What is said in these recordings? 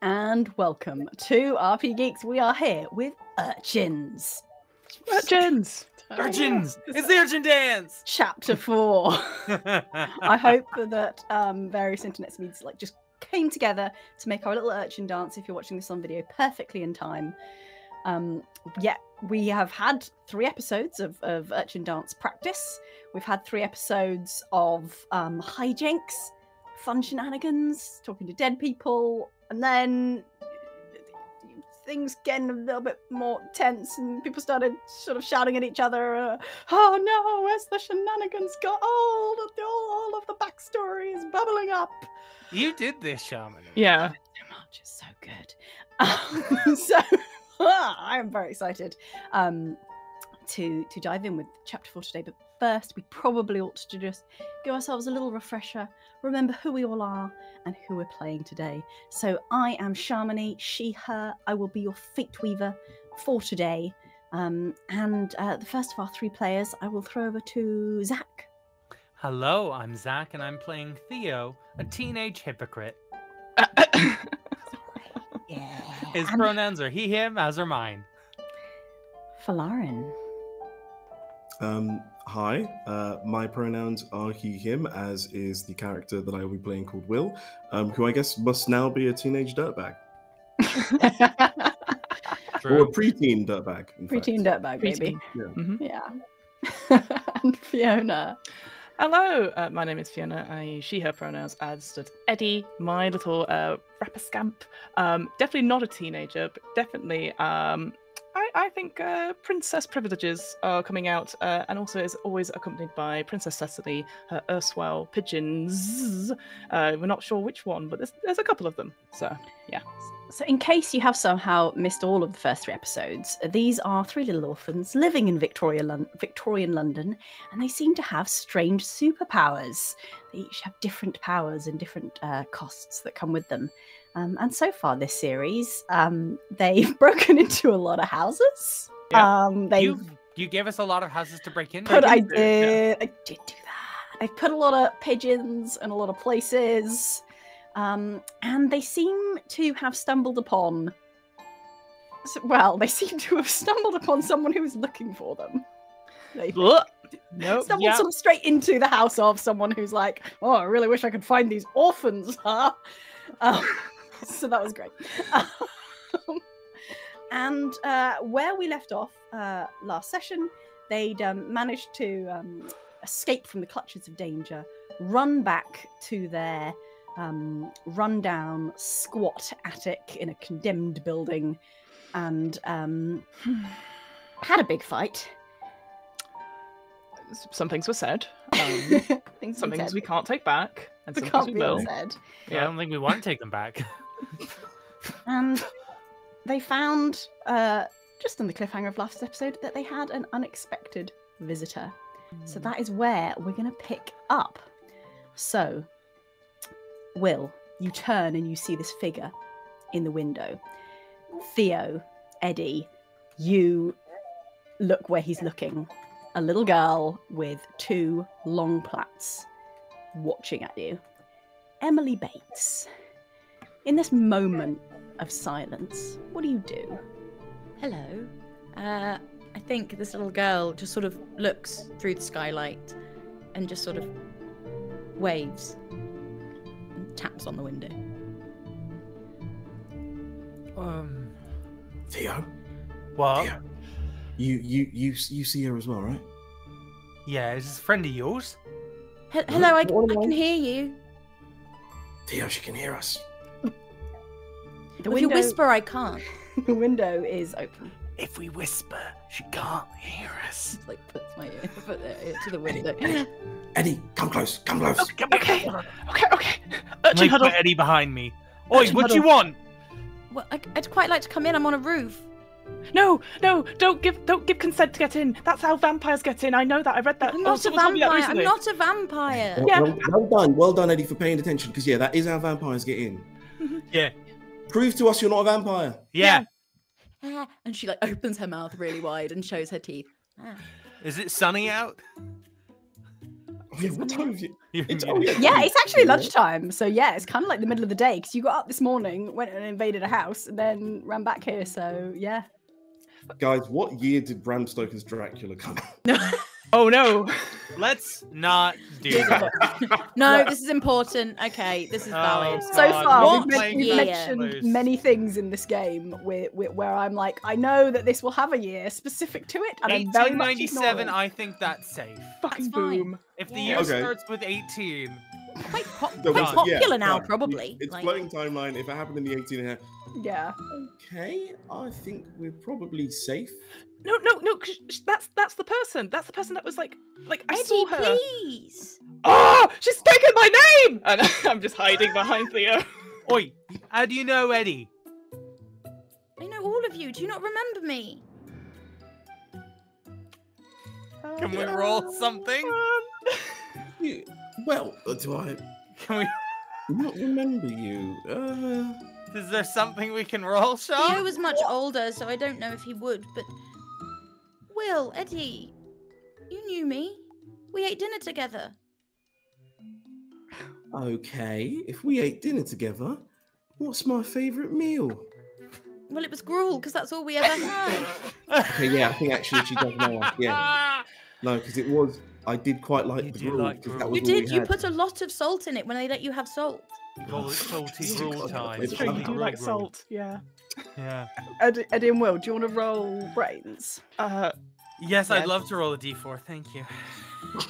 and welcome to RP Geeks. We are here with Urchins. Urchins! Urchins! It's the Urchin Dance! Chapter 4. I hope that various internet speeds just came together to make our little urchin dance, if you're watching this on video, perfectly in time. Yeah, we have had 3 episodes of urchin dance practice. We've had 3 episodes of hijinks, fun shenanigans, talking to dead people, and then things getting a little bit more tense and people started sort of shouting at each other, oh no, as the shenanigans got all of the backstory is bubbling up. You did this, Shaman. Yeah. So much, it's so good. So I'm very excited to dive in with chapter 4 today, but first we probably ought to just give ourselves a little refresher, remember who we all are and who we're playing today. So I am Shamini, she, her. I will be your Fate Weaver for today. And the first of our 3 players I will throw over to Zack. Hello, I'm Zack, and I'm playing Theo, a teenage hypocrite. Yeah. His pronouns are he, him, as are mine. Folarin. Hi, my pronouns are he, him, as is the character that I will be playing called Will, who I guess must now be a teenage dirtbag. True. Or a preteen dirtbag. Preteen dirtbag, baby. Yeah. Mm-hmm. Yeah. And Fiona. Hello, my name is Fiona. She, her pronouns, as does Eddie, my little rapper scamp. Definitely not a teenager, but definitely, I think princess privileges are coming out, and also is always accompanied by Princess Cecily, her erstwhile pigeons. We're not sure which one, but there's a couple of them. So, yeah. So in case you have somehow missed all of the first 3 episodes, these are 3 little orphans living in Victorian London, and they seem to have strange superpowers. They each have different powers and different costs that come with them. And so far this series, they've broken into a lot of houses. Yeah. They've You gave us a lot of houses to break into. I did do that. They've put a lot of pigeons in a lot of places. And they seem to have stumbled upon... Well, they seem to have stumbled upon someone who was looking for them. They Nope. stumbled sort of straight into the house of someone who's like, oh, I really wish I could find these orphans, huh? So that was great. And where we left off last session, they'd managed to escape from the clutches of danger, run back to their run-down, squat attic in a condemned building, and had a big fight. Some things were said. Some things we can't take back, and some things Can't we be will. unsaid. Yeah, I don't think we want to take them back. And they found, just in the cliffhanger of last episode, that they had an unexpected visitor. So that is where we're going to pick up. So, Will, you turn and you see this figure in the window. Theo, Eddie, you look where he's looking. A little girl with 2 long plaits watching at you. Emily Bates. In this moment of silence, what do you do? Hello. I think this little girl just sort of looks through the skylight and just sort of waves and taps on the window. Theo? What? Theo. You see her as well, right? Yeah, is this a friend of yours? Hello, I can hear you. Theo, she can hear us. If you whisper, I can't. The window is open. If we whisper, she can't hear us. Like puts my foot to the window. Eddie, come close, come close. Okay. Like Urchin huddle. put Eddie behind me. Oi, Urchin what do you huddle. want? Well, I'd quite like to come in. I'm on a roof. No, don't give consent to get in. That's how vampires get in. I know that. I read that. I'm not a someone told me that vampire. I'm recently. not a vampire. Yeah. Well done, Eddie, for paying attention. Because that is how vampires get in. Yeah. Prove to us you're not a vampire. Yeah. And she opens her mouth really wide and shows her teeth. Is it sunny out? yeah, what time have you? Yeah, it's actually lunchtime. So yeah, it's kind of like the middle of the day because you got up this morning, went and invaded a house, and then ran back here. So yeah. Guys, what year did Bram Stoker's Dracula come out? Oh no! Let's not do that. No, this is important. Okay, this is valid. Oh, So God, far, what we've year? mentioned many things in this game where I'm like, I know that this will have a year specific to it, and I'm very much 1897, ignoring. I think that's safe. Fucking That's fine. boom. If the Yeah. year Okay. starts with 18, Quite, No, quite Done. popular now, no, probably. It's Like, floating timeline. If it happened in the 18 Yeah. okay, I think we're probably safe. No, 'cause that's the person. That's the person that was like I Eddie, saw her. please. Oh, she's taken my name, and I'm just hiding behind Theo. oi, how do you know Eddie? I know all of you. Do you not remember me? Can we roll something? Well, do I Can we? not remember you? Is there something we can roll, Theo Sean? was much older, so I don't know if he would, but... Will, Eddie, you knew me. We ate dinner together. Okay, if we ate dinner together, what's my favourite meal? Well, it was gruel, because that's all we ever had. Okay, yeah, I think actually she does know. Yeah, no, because it was. I did quite like You the do gruel like because gruel. that was You all we did. You had. put a lot of salt in it when they let you have salt. Salty gruel time. It's Sure, you Salty do Gruel like gruel. salt, yeah. Yeah. Eddie and Will, do you want to roll brains? Yes, I'd Yeah. love to roll a d4. Thank you.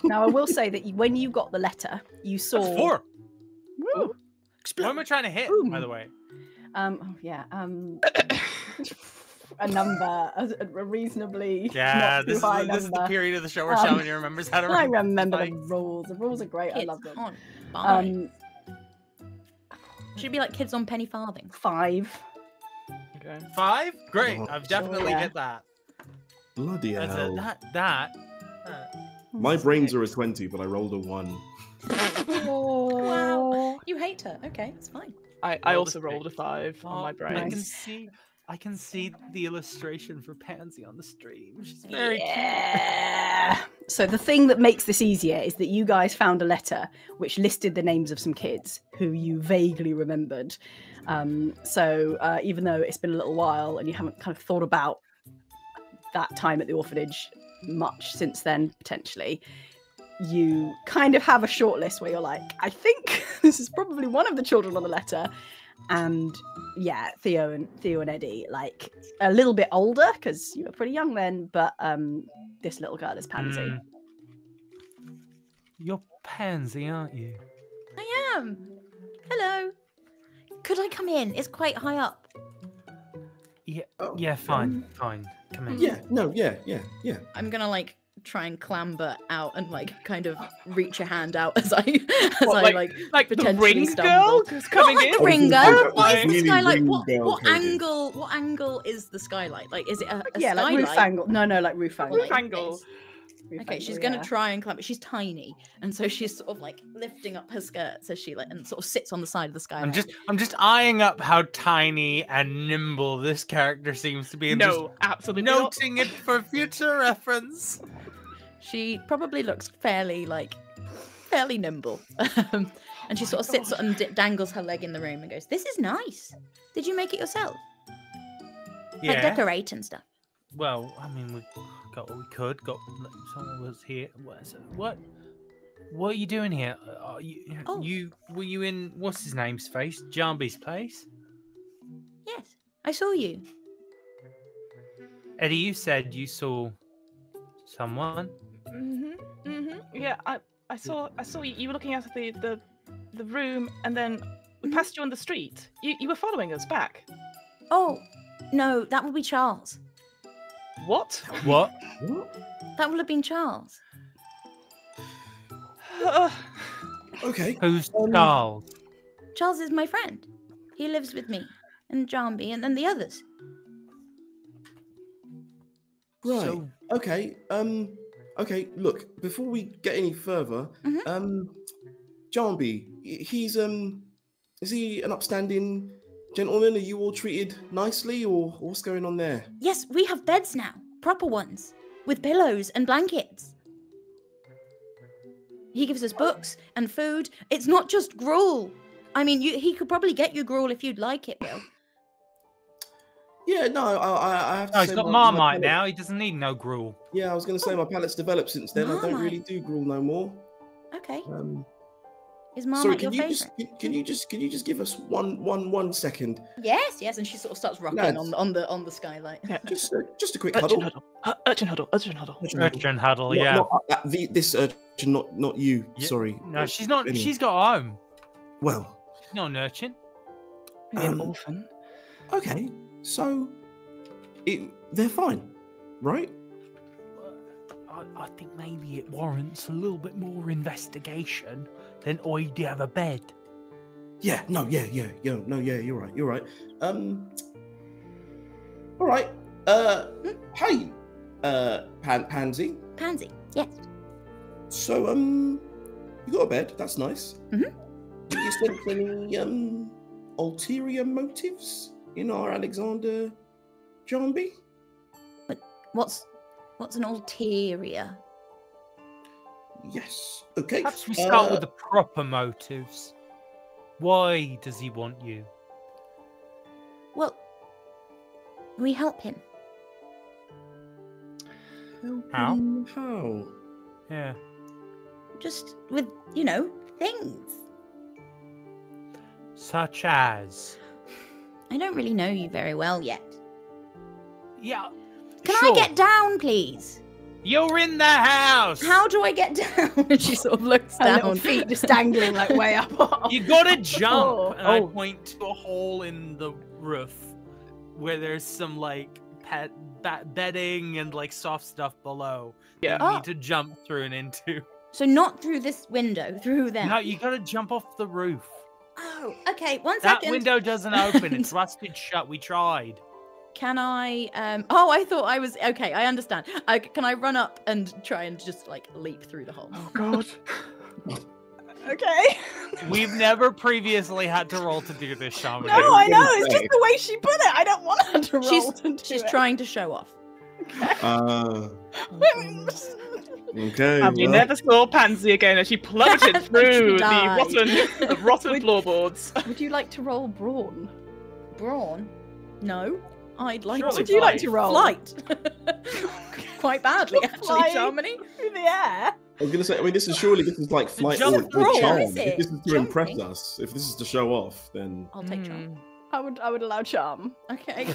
Now, I will say that when you got the letter, you saw. That's 4. Woo! What am I trying to hit, Boom. by the way? Oh yeah. A number, a reasonably Yeah, not too high this is the number. period of the show where Um, Shamini remembers how to I write. remember the dice. rules. The rules are great. I Kids love them. on buy. Um, Should be like kids on penny farthing. 5. Okay. 5? Great, Oh, I've definitely yeah. hit that. Bloody That's hell! that. My brains are a 20, but I rolled a 1. Wow. You hate her. Okay, it's fine. I Roll also the rolled a 5 on my I brain. can see the illustration for Pansy on the stream. She's very cute. Yeah. So the thing that makes this easier is that you guys found a letter which listed the names of some kids who you vaguely remembered. So even though it's been a little while and you haven't kind of thought about that time at the orphanage much since then, potentially, you kind of have a short list where you're like, I think this is probably one of the children on the letter. And yeah, Theo and Eddie, like a little bit older because you were pretty young then, but this little girl is Pansy. Mm. You're Pansy, aren't you? I am. Hello. Could I come in? It's quite high up. Yeah, Oh, yeah, fine. Come in. Yeah, no, yeah. I'm gonna like try and clamber out and like kind of reach a hand out as I What, like like the potentially ring stumble. girl who's coming Not like in? the ring Oh, girl. yeah, What is the really skylight? ring What girl coding. angle is the skylight? Like, is it a Yeah, like skylight? roof angle. No, like roof Or, angle. Roof like angle. this? Roof Okay, angle, she's gonna yeah. try and climb, but she's tiny, and so she's sort of like lifting up her skirts as she like and sort of sits on the side of the skylight. I'm just eyeing up how tiny and nimble this character seems to be, and No, absolutely not. noting it for future reference. She probably looks fairly nimble, and she sort of sits and dangles her leg in the room and goes, "This is nice. Did you make it yourself? Like Yeah. decorate and stuff." Well, I mean, we got what we could. Someone was here. What are you doing here? Oh. Were you in what's his name's face? Jambi's place? Yes, I saw you. Eddie, you said you saw someone. Yeah, I saw you. You were looking out of the room, and then we passed you on the street. You were following us back. Oh, no, that would be Charles. What? What? What? That would have been Charles. Okay. Who's Charles? Charles is my friend. He lives with me and Jambi and then the others. Right. So- Okay. Okay. Look, before we get any further, Jambi, is he an upstanding gentleman? Are you all treated nicely, or what's going on there? Yes, we have beds now, proper ones, with pillows and blankets. He gives us books and food. It's not just gruel. I mean, he could probably get you gruel if you'd like it, Will. Yeah, no, I have to No, say he's got my Marmite palate- now. He doesn't need no gruel. Yeah, I was going to say my palate's developed since then. I don't Marmite. really do gruel no more. Okay. Is Sorry, Marmite your can you favourite? can you just give us one second? Yes, and she sort of starts rocking Lads. on the skylight. Yeah. Just a quick Urchin huddle. huddle. Urchin huddle. Urchin huddle. Urchin huddle, yeah. This urchin, not you. Yeah, Sorry. No, she's not. Anyway. She's got home. Well, She's not an urchin. Maybe an orphan. okay. So, they're fine, right? I think maybe it warrants a little bit more investigation than I'd have a bed. Yeah. No. Yeah. No. Yeah. You're right. All right. Hey. Pansy. Pansy. Yes. So, you got a bed. That's nice. Mhm. Do you sense any ulterior motives in our Alexander Jambi? What's an ulterior? Yes. Okay. Perhaps we start with the proper motives. Why does he want you? Well, we help him. How? How? Yeah. Just with, things. Such as. I don't really know you very well yet. Yeah. Can sure. I get down, please? You're in the house. How do I get down? And she sort of looks Her little down. feet just dangling like way up. You gotta jump. And I Oh. point to a hole in the roof where there's some like bedding and like soft stuff below. Yeah. You Oh. need to jump through and into. So not through this window, through there. No, you gotta jump off the roof. Oh, okay. One That second. window doesn't open. It's rusted shut. We tried. Can I? Oh, I thought I was okay. I understand. Can I run up and try and just like leap through the hole? Oh God. Okay. We've never previously had to roll to do this, Shaman. No, I know. It's just the way she put it. I don't want her to roll. She's trying to show off. Okay. And we well, never saw Pansy again as she plummeted through died. the rotten floorboards. Would you like to roll brawn? Brawn? No. I'd like Surely to. Would you like flight. to roll? Flight. Quite badly, actually, Flying. Shamini. Through the air. I was gonna say. I mean, this is like flight jump or roll, charm. is it? If this is to impress Jumping? us, if this is to show off, then I'll take charm. I would allow charm. Okay.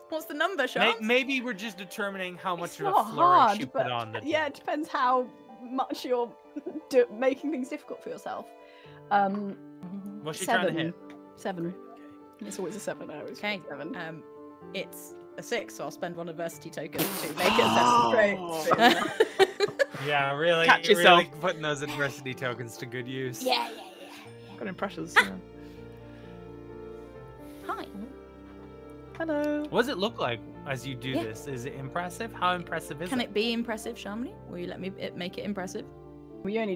What's the number, Sean? Maybe we're just determining how much It's of a not flourish hard, you but put on the yeah, it depends how much you're making things difficult for yourself. What's she trying to hit? 7. It's always a 7. I always Okay. 7. It's a 6, so I'll spend 1 adversity token to make it Oh. a 7. Yeah, really, Catch really yourself. putting those adversity tokens to good use. Yeah. Got impressions. Hi. Hello. What does it look like as you do Yeah. this? Is it impressive? How impressive is Can it? it be impressive, Shamini? Will you let me make it impressive? Well, you only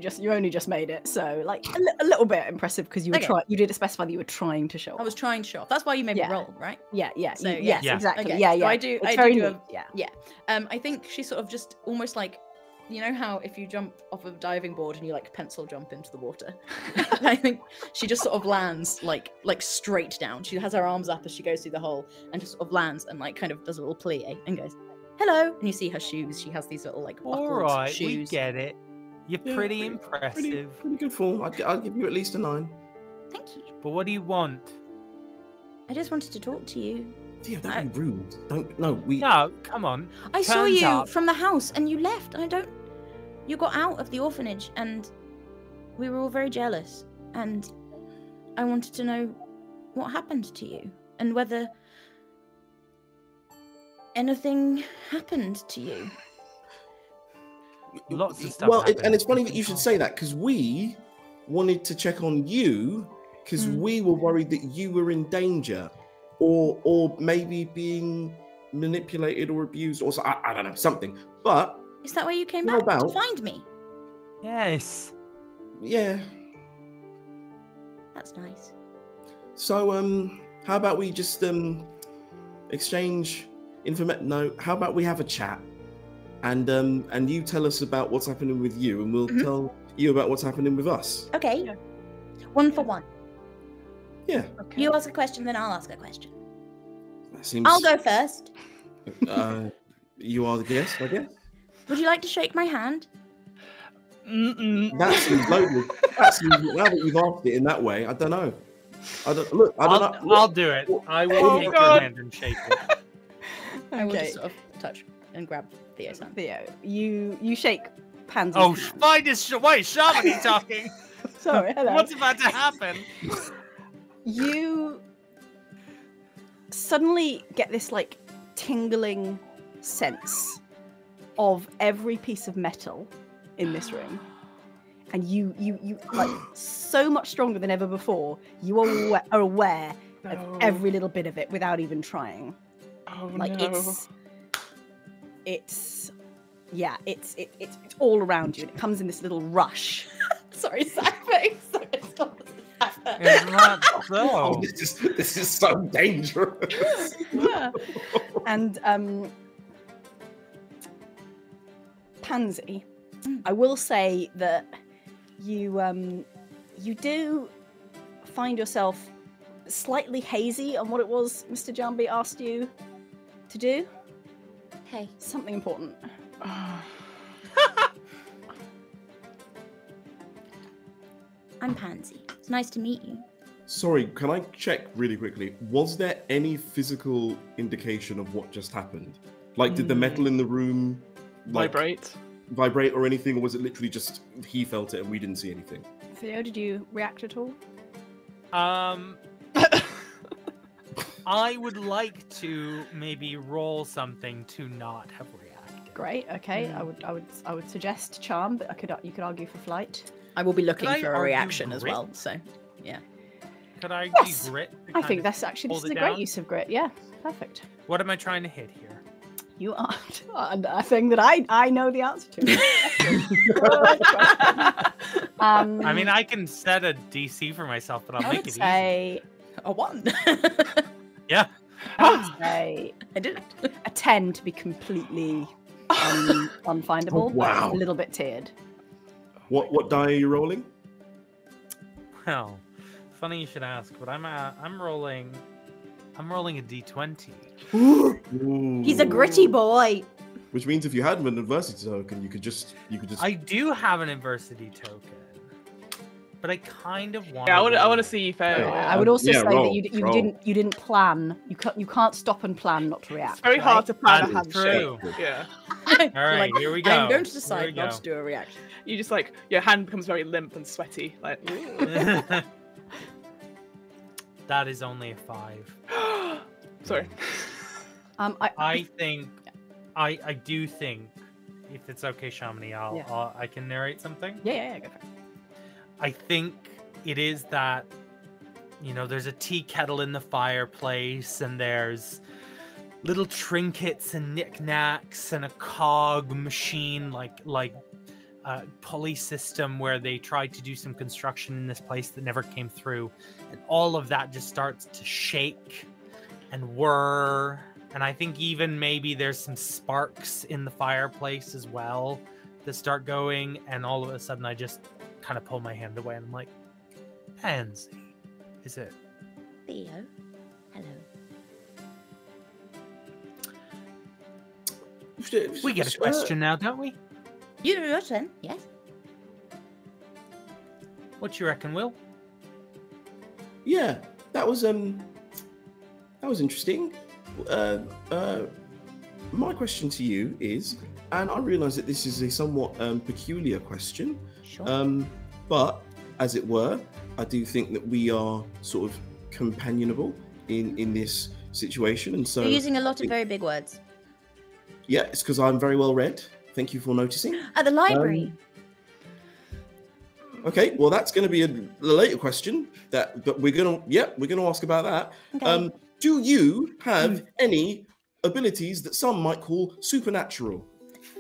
just made it, so like a little bit impressive because you were Okay. You did specify that you were trying to show. I was trying to show off. That's why you made me Yeah. roll, right? Yeah. So, yes, yeah. exactly. Okay, Yeah, so yeah. I do- It's I do very do a- neat, yeah. I think she sort of just almost like, you know how if you jump off a diving board and you like pencil jump into the water. I think she just sort of lands like straight down. She has her arms up as she goes through the hole and just sort of lands and like kind of does a little plie and goes, "Hello." And you see her shoes. She has these little like buckled All right, we shoes. get it. You're Yeah, pretty impressive. pretty good form. I'd give you at least a 9. Thank you. But what do you want? I just wanted to talk to you. Theo, don't be rude. Don't. No, we. No, come on. I saw Turns you up- from the house and you left. You got out of the orphanage and we were all very jealous. And I wanted to know what happened to you and whether anything happened to you. Lots of stuff. Well, happened. and it's funny that you should say that because we wanted to check on you because we were worried that you were in danger, or maybe being manipulated or abused, or I don't know, something. But Is that why you came How back to about- find me? Yes. yeah. That's nice. So how about we just exchange information? No, how about we have a chat, and you tell us about what's happening with you, and we'll Mhm. tell you about what's happening with us. Okay. Yeah. 1 for 1. Yeah, Okay. You ask a question, then I'll ask a question. that seems. I'll go first. You are the guest, I guess. Would you like to shake my hand? Mm-mm. That seems loaded. That seems, now that you've asked it in that way, I don't know. I don't know. I'll do it. I will Oh, take God. your hand and shake it. I will just Okay, sort of touch and grab Theo's hand. Theo, you shake Pansy's Oh, hand. why is Shamini talking? Sorry, hello. What's about to happen? You suddenly get this like tingling sense of every piece of metal in this room, and you like so much stronger than ever before. You are aware of No. every little bit of it without even trying. Oh Like no. it's all around you, and it comes in this little rush. Sorry, Zack face. It's not Oh, so. this is so dangerous. Yeah. And Pansy, I will say that you do find yourself slightly hazy on what it was Mr. Jambi asked you to do. Hey. Something important. I'm Pansy. It's nice to meet you. Sorry, can I check really quickly? Was there any physical indication of what just happened? Like, did the metal in the room like, Vibrate. or anything, or was it literally just he felt it and we didn't see anything? Theo, did you react at all? I would like to maybe roll something to not have reacted. Great. Okay. I would suggest charm, but you could argue for flight. I will be looking Could I for a argue reaction as grit? well. So, yeah. Could I Yes. do grit? to I kind think of that's actually this hold is it a great down? use of grit. Yeah. Perfect. What am I trying to hit here? You are a thing that I know the answer to. I mean, I can set a DC for myself, but I'll I make would it easy. say A 1. Yeah. I would say I did it. a 10 to be completely unfindable. Oh, wow. But a little bit tiered. What die are you rolling? Well, funny you should ask, but I'm rolling a D20. Ooh. He's a gritty boy. Which means if you had an adversity token, you could just. I do have an adversity token, but I kind of want. Yeah, I want to see you fail. Yeah. I would also say roll, that you roll. didn't plan. You can't stop and plan not to react. It's very right? hard to plan That a is handshake. true. Yeah. All right, here we go. I'm going to Here decide we not go. to do a reaction. You just like your hand becomes very limp and sweaty. Like. That is only a 5. Sorry. I think, I do think, if it's okay, Shamini, I can narrate something. Yeah, go for it. I think it is that, there's a tea kettle in the fireplace, and there's little trinkets and knickknacks and a cog machine, like a pulley system where they tried to do some construction in this place that never came through, and all of that just starts to shake and whir. And I think even maybe there's some sparks in the fireplace as well that start going, and all of a sudden I just kind of pull my hand away and I'm like, Pansy, is it? Theo, hello. We get a question now, don't we? You do your turn, yes? What you reckon, Will? Yeah, that was interesting. My question to you is, and I realise that this is a somewhat peculiar question, Sure. but as it were, I do think that we are sort of companionable in this situation, and so You're using a lot of very big words. yeah, it's because I'm very well read. Thank you for noticing. At the library. Okay, well that's going to be a later question but we're gonna ask about that. Okay. Do you have any abilities that some might call supernatural?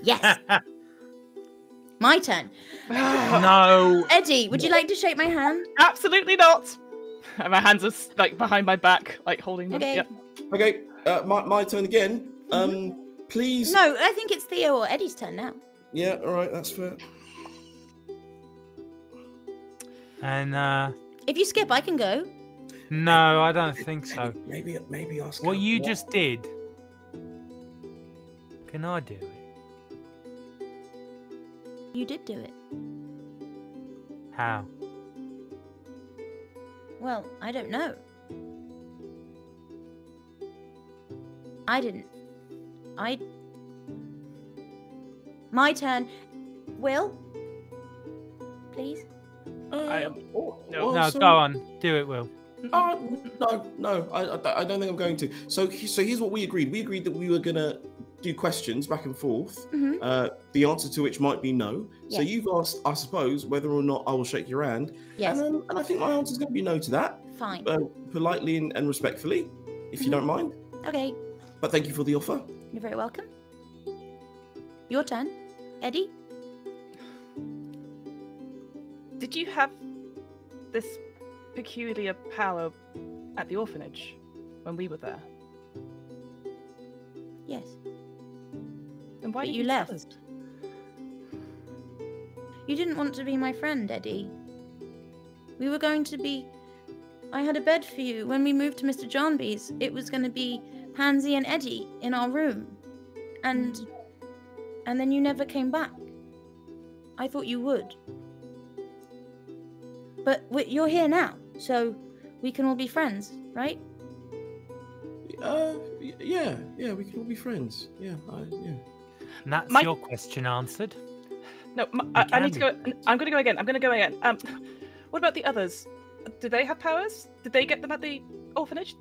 Yes. My turn. No. Eddie, would you like to shake my hand? Absolutely not. And my hands are like behind my back, like holding them. Okay. Yep. Okay, my turn again. Please. No, I think it's Theo or Eddie's turn now. Yeah, all right, that's fair. And If you skip, I can go. no, I don't think so. Maybe ask What her you just did, can I do it? You did do it. How? Well, I don't know. I didn't. My turn. Will? Please? No, go on. Do it, Will. No, I don't think I'm going to. So here's what we agreed. We agreed that we were gonna do questions back and forth. The answer to which might be no. Yeah. So you've asked, I suppose, whether or not I will shake your hand. Yes. And I think my answer is going to be no to that. Fine. Politely and respectfully, if you don't mind. Okay. But thank you for the offer. You're very welcome. Your turn. Eddie? Did you have this peculiar power at the orphanage when we were there? Yes. Then why But did you tell left. us? You didn't want to be my friend, Eddie. We were going to be... I had a bed for you. When we moved to Mr. Johnby's, it was going to be Pansy and Eddie in our room. And then you never came back. I thought you would. But you're here now, so we can all be friends, right? Yeah, we can all be friends. Yeah. And that's My- your question answered. No, I need to go. I'm going to go again. What about the others? Did they have powers? Did they get them at the orphanage?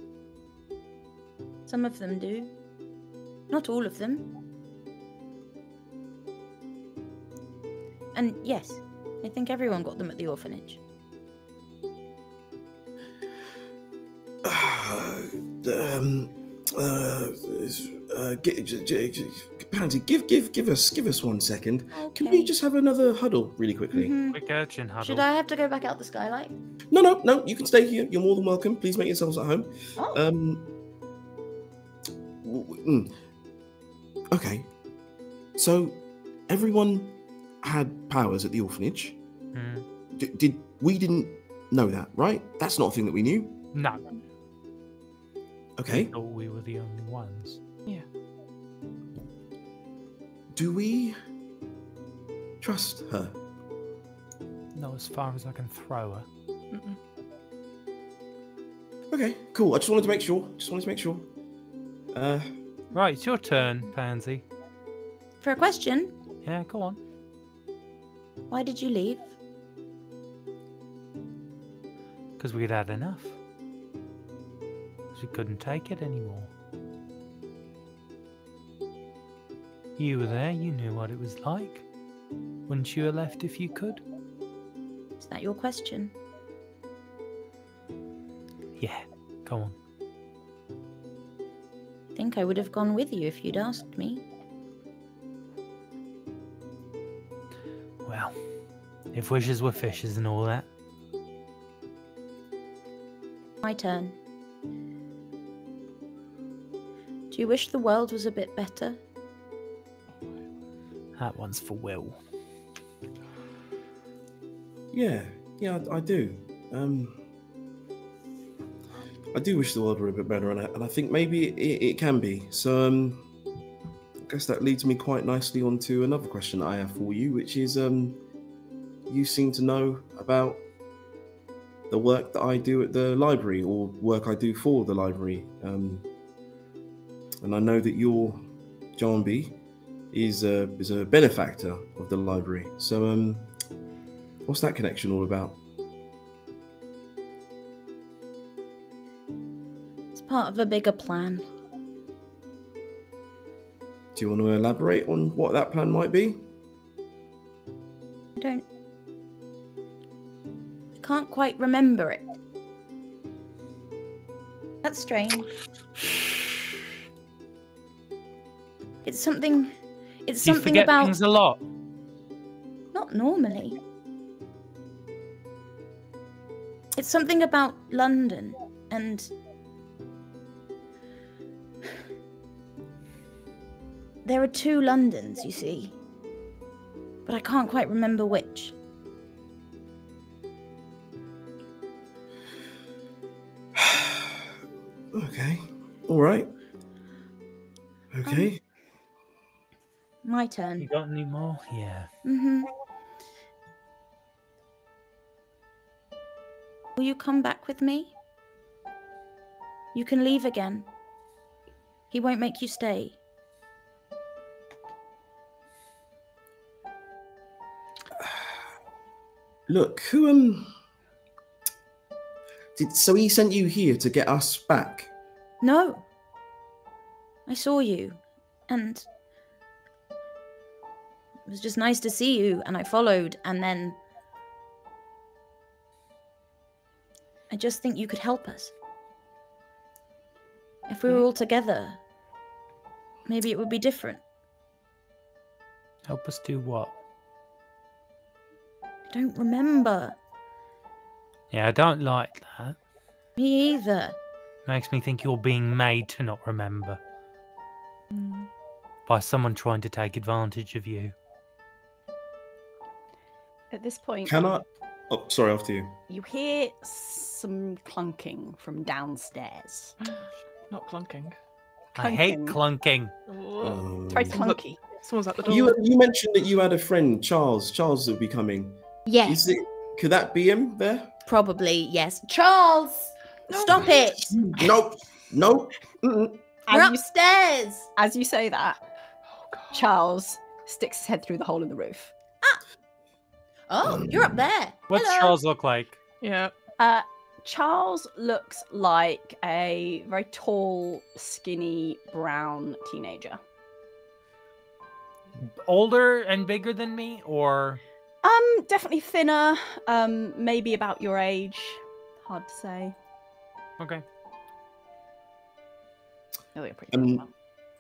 Some of them do. Not all of them. And yes, I think everyone got them at the orphanage. Pansy, give us 1 second. Okay. Can we just have another huddle really quickly? Quick urchin huddle. Should I have to go back out the skylight? No, you can stay here. You're more than welcome. Please make yourselves at home. Oh. Okay. So, everyone had powers at the orphanage. We didn't know that, right? That's not a thing that we knew. No. Okay. We thought we were the only ones. Yeah. Do we trust her? Not as far as I can throw her. Mm-mm. Okay, cool. I just wanted to make sure. Right, it's your turn, Pansy. For a question, Yeah, go on. why did you leave? Because we'd had enough. Because we couldn't take it anymore. You were there, you knew what it was like. Wouldn't you have left if you could? Is that your question? Yeah, go on. I think I would have gone with you if you'd asked me. Well, if wishes were fishes and all that. My turn. Do you wish the world was a bit better? That one's for Will. Yeah, I do. I do wish the world were a bit better, and I think maybe it can be. So, I guess that leads me quite nicely onto another question I have for you, which is, you seem to know about the work that I do at the library, or work I do for the library. And I know that your Jarnby is a benefactor of the library. So, what's that connection all about? It's part of a bigger plan. Do you want to elaborate on what that plan might be? I can't quite remember it. That's strange. It's something You forget about... things a lot. Not normally. It's something about London and... There are two Londons, you see. But I can't quite remember which. Okay. All right. Okay. My You turn. got any more? Yeah. Mm-hmm. Will you come back with me? You can leave again. He won't make you stay. Look, so he sent you here to get us back? No. I saw you, and it was just nice to see you, and I followed, and then I just think you could help us. If we were all together, maybe it would be different. Help us do what? I don't remember. Yeah, I don't like that. Me either. Makes me think you're being made to not remember. By someone trying to take advantage of you. At this point, Can I? Oh, sorry, after you. you hear some clunking from downstairs. Not clunking. I hate clunking. It's very clunky. Someone's at the door. You mentioned that you had a friend, Charles. Charles will be coming. Yes, Could that be him there? probably, yes. Charles! Stop it! Nope. Nope. Mm-mm. We're upstairs! As you say that, Oh, God. Charles sticks his head through the hole in the roof. Oh, you're up there. What's Hello. Charles look like? Yeah. Charles looks like a very tall, skinny, brown teenager. Older and bigger than me, or Definitely thinner. Maybe about your age. Hard to say. okay? Oh, you're pretty good.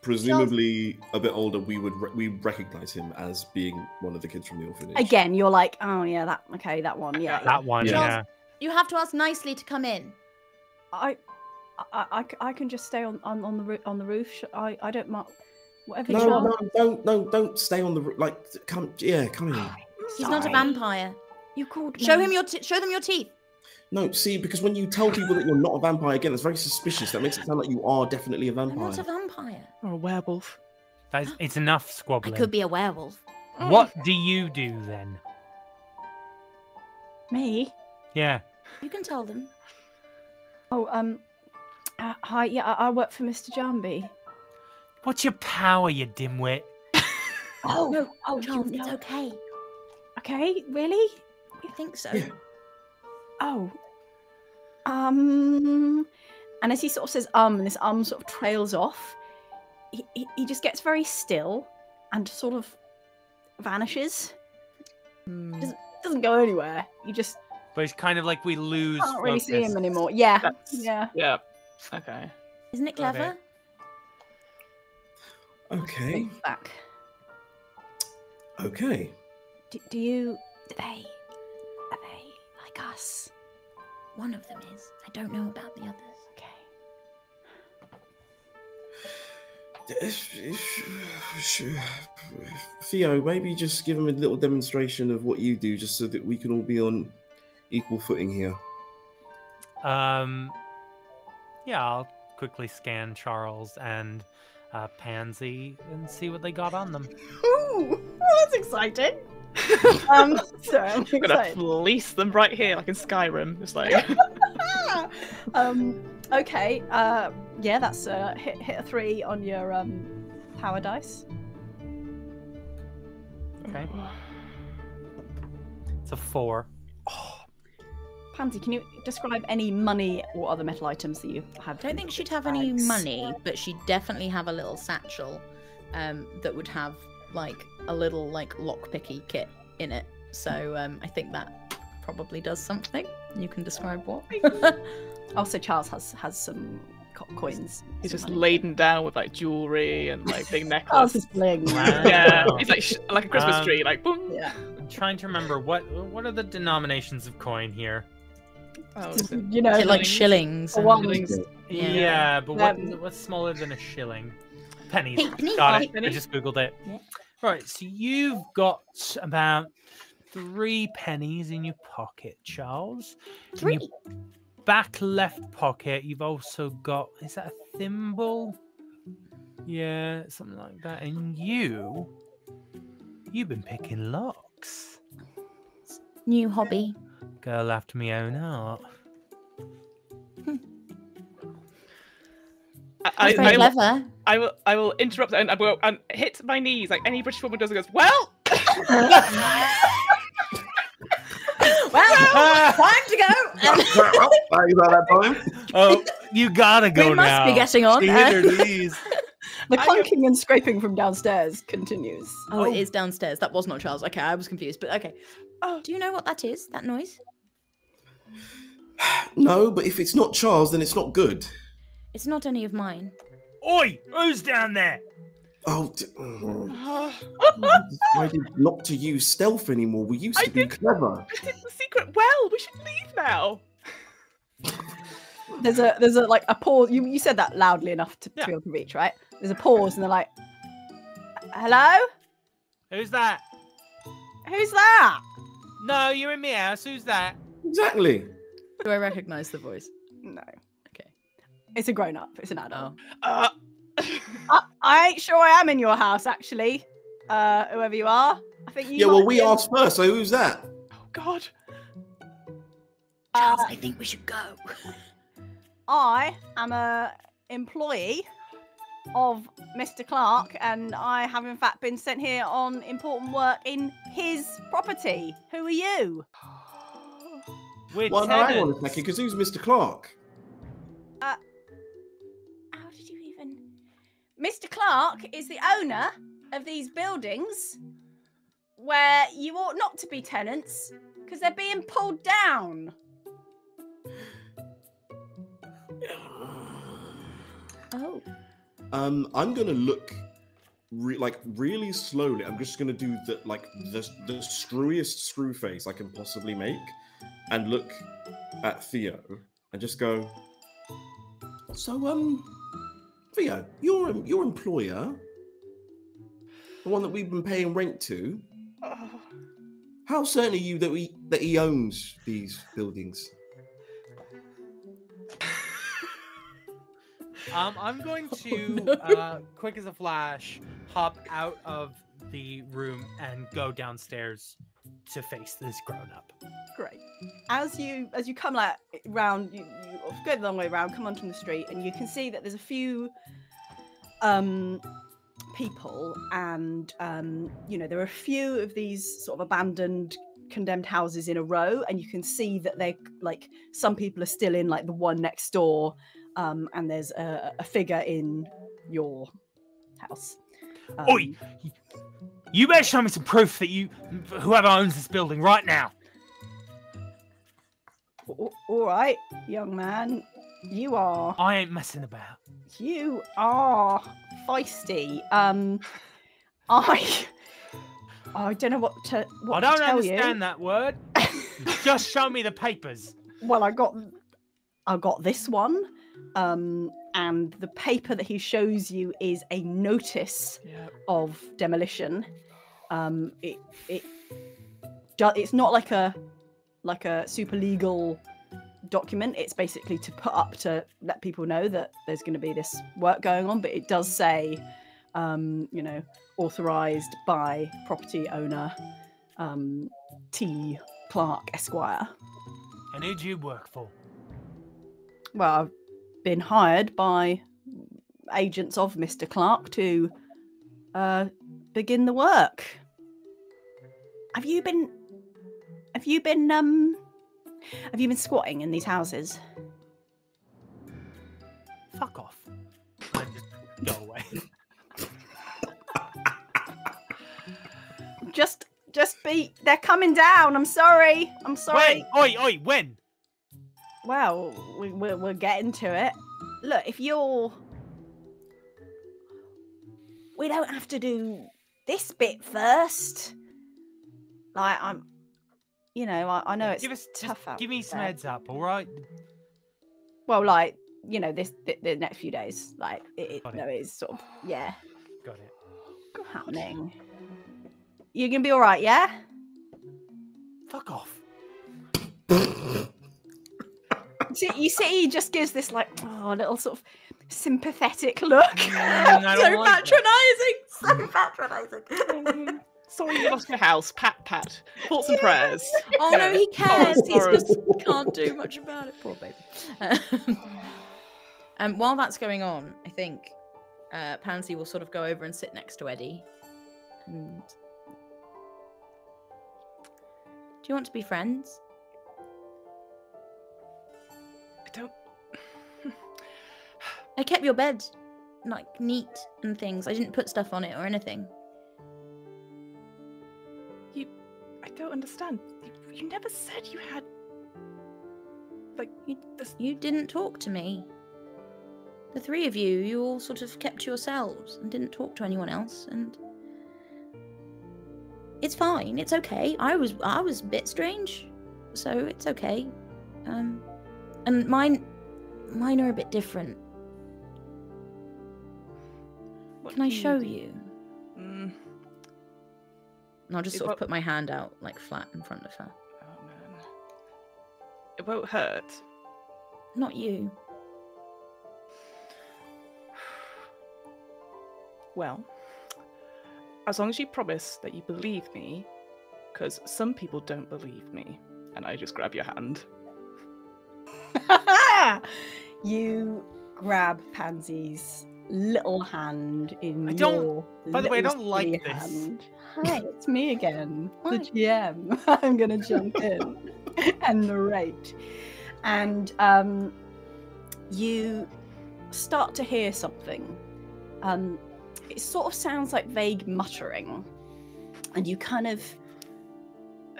Presumably a bit older, we recognize him as being one of the kids from the orphanage. Again, you're like, oh yeah, that one, yeah. That one, Yeah. yeah. You have to ask nicely to come in. I can just stay on the roof. I don't mind. Whatever you want. No, don't stay on the like. Come in. He's not a Sorry. vampire. You called me. Show them your teeth. No, see, because when you tell people that you're not a vampire, again, it's very suspicious. That makes it sound like you are definitely a I'm vampire. not a vampire. Or a werewolf. It's enough I squabbling. could be a werewolf. What do you do then? Me? Yeah. You can tell them. Oh, hi. Yeah, I work for Mr. Jambi. What's your power, you dimwit? Oh, No, oh, Charles, you it's know. okay. Okay, really? I think so. Yeah. Oh. And as he sort of says and this sort of trails off, he just gets very still and sort of vanishes. Doesn't go anywhere. You just But it's kind of like we lose can't really see focus. him anymore. Yeah. That's- Yeah. Yeah. Okay. Isn't it clever? Okay. Back. Okay. Are they like us? One of them is. I don't know about the others. Okay. Theo, maybe just give him a little demonstration of what you do, just so that we can all be on equal footing here. Yeah, I'll quickly scan Charles and Pansy and see what they got on them. Ooh, that's exciting. Sorry, I'm I'm gonna excited. fleece them right here, like in Skyrim. It's like Okay. Yeah, that's hit a 3 on your power dice. Okay. It's a 4. Pansy, can you describe any money or other metal items that you have? I don't think in she'd your have any bags? money, but she'd definitely have a little satchel that would have like a little like lockpicky kit in it. So I think that probably does something. You can describe what. Also, Charles has some coins. he's some just money. laden down with like jewelry and like big Charles necklace. is bling. Wow. Yeah, it's like a Christmas Um, tree, like boom. Yeah. I'm trying to remember what are the denominations of coin here? Oh, is it? You know, Is it like shillings? for and- ones. Yeah. Yeah, but Um, what's smaller than a shilling? Pennies. Penny. Got it. Penny. I just googled it. Yeah. Right, so you've got about 3 pennies in your pocket, Charles. And 3. back left pocket, you've also got, is that a thimble? Yeah, something like that. And you've been picking locks. New hobby. Girl after me own heart. That's very clever. I will interrupt and I will hit my knees like any British woman does and goes, well! Well, time to go. You got that time? Oh, you gotta go We must now. be getting on. She hit her knees. The clunking and scraping from downstairs continues. Oh, it is downstairs. That was not Charles. Okay, I was confused, but okay. Oh, do you know what that is? That noise? No, but if it's not Charles, then it's not good. It's not any of mine. Oi, who's down there? Oh, I did not to use stealth anymore. We used to be clever. I did the secret well. We should leave now. There's a like a pause. You said that loudly enough to be able to reach, right? There's a pause, and they're like, "Hello? Who's that? Who's that?" No, you're in my house. Who's that? Exactly. Do I recognise the voice? No. Okay. It's a grown up. It's an adult. Oh. I ain't sure I am in your house, actually. Whoever you are, I think you. Yeah, well, we asked first. So who's that? Oh God. Charles, I think we should go. I am a employee of Mr. Clark, and I have in fact been sent here on important work in his property. Who are you? We're Well, no, hang on a tenants. second, because who's Mr. Clark? How did you even? Mr. Clark is the owner of these buildings where you ought not to be tenants because they're being pulled down. Oh. I'm gonna look really slowly. I'm just gonna do the screwiest screw face I can possibly make, and look at Theo and just go. So, Theo, your employer, the one that we've been paying rent to. How certain are you that he owns these buildings? I'm going to, quick as a flash, hop out of the room and go downstairs to face this grown-up. Great. As you come like round, you go the long way around, come onto the street, and you can see that there's a few people, and there are a few of these sort of abandoned, condemned houses in a row, and you can see that they some people are still in like the one next door. And there's a figure in your house. Oi! You better show me some proof that whoever owns this building right now. All right, young man. You are. I ain't messing about. You are feisty. I don't know what to tell you. I don't understand that word. Just show me the papers. Well, I got this one. And the paper that he shows you is a notice of demolition. It's not like a super legal document. It's basically to put up to let people know that there's going to be this work going on. But it does say, authorized by property owner T. Clark Esquire. And who'd you work for? Well, I've been hired by agents of Mr. Clark to begin the work. Have you been squatting in these houses? Fuck off. I just go away. They're coming down. I'm sorry. Wait, oi, when? Well, we're getting to it. Look, we don't have to do this bit first. Like, I know it's tough out give me some there. heads up, all right? Well, the next few days, it's sort of, Got it. happening. You're gonna be all right, yeah? Fuck off. You see, he just gives this like little sort of sympathetic look. I don't like that. So patronising. Sorry you lost your house. Pat. Thoughts and prayers. Oh no, he cares. He sorrows. just can't do much about it. Poor baby. While that's going on, I think Pansy will sort of go over and sit next to Eddie. And do you want to be friends? I don't. I kept your bed like neat and things. I didn't put stuff on it or anything. I don't understand. You never said you had. Like You didn't talk to me. The three of you all sort of kept to yourselves and didn't talk to anyone else, and it's fine. It's okay. I was a bit strange, so it's okay. And mine are a bit different. Can I show you? Mm. And I'll just sort of put my hand out like flat in front of her. Oh man. It won't hurt. Not you. Well, as long as you promise that you believe me, because some people don't believe me, and I just grab your hand. You grab Pansy's little hand in I don't- your by the way, I little don't like silly this. hand. Hi, it's me again, Hi. the GM. I'm gonna jump in and narrate. And you start to hear something. It sort of sounds like vague muttering, and you kind of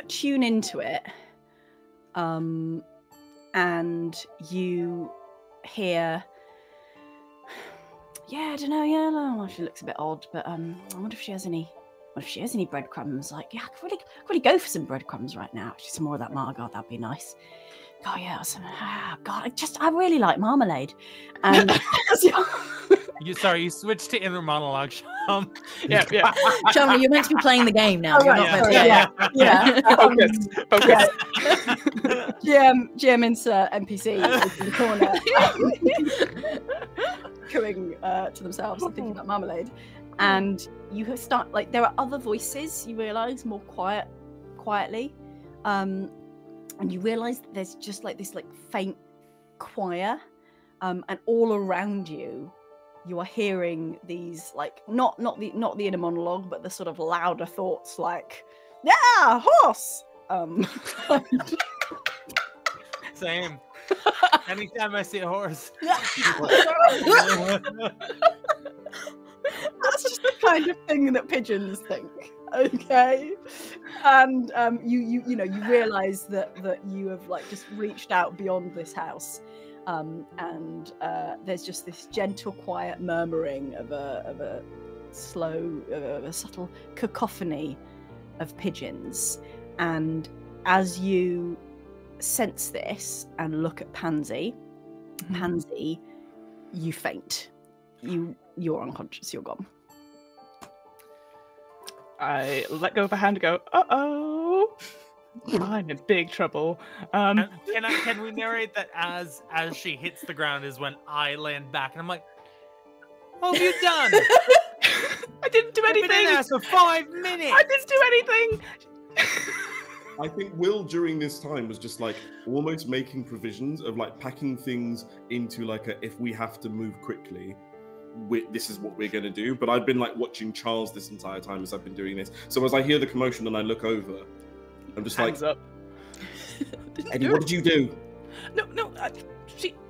tune into it, and you hear, I don't know, well, she looks a bit odd, but I wonder if she has any. What if she has any breadcrumbs? Like, I could really go for some breadcrumbs right now. Actually, some more of that margot, that'd be nice. God, yeah, I really like marmalade. And You switched to inner monologue, Sham. Yeah. Shamini, you're meant to be playing the game now. Oh, You're right, not sorry, meant to. yeah. Focus. GM insert NPC in the corner, cooing to themselves and thinking about marmalade. And you start, like, there are other voices, you realise, more quietly. And you realise that there's just like this like faint choir. And all around you, you are hearing these like not the inner monologue, but the sort of louder thoughts like, yeah, horse. Same. Anytime I see a horse. That's just the kind of thing that pigeons think. Okay. And you realise that you have like just reached out beyond this house. And there's just this gentle, quiet murmuring of a slow, a subtle cacophony of pigeons. And as you sense this and look at Pansy, you faint. You're unconscious. You're gone. I let go of her hand and go, uh-oh. I'm in big trouble. Can we narrate that as she hits the ground is when I land back and I'm like, what have you done? I didn't do I've been in anything. there for 5 minutes. I didn't do anything. I think Will during this time was just like almost making provisions of like packing things into like if we have to move quickly, this is what we're going to do. But I've been like watching Charles this entire time as I've been doing this. So as I hear the commotion and I look over, I'm just Hands like, up. Eddie, what did you do? No.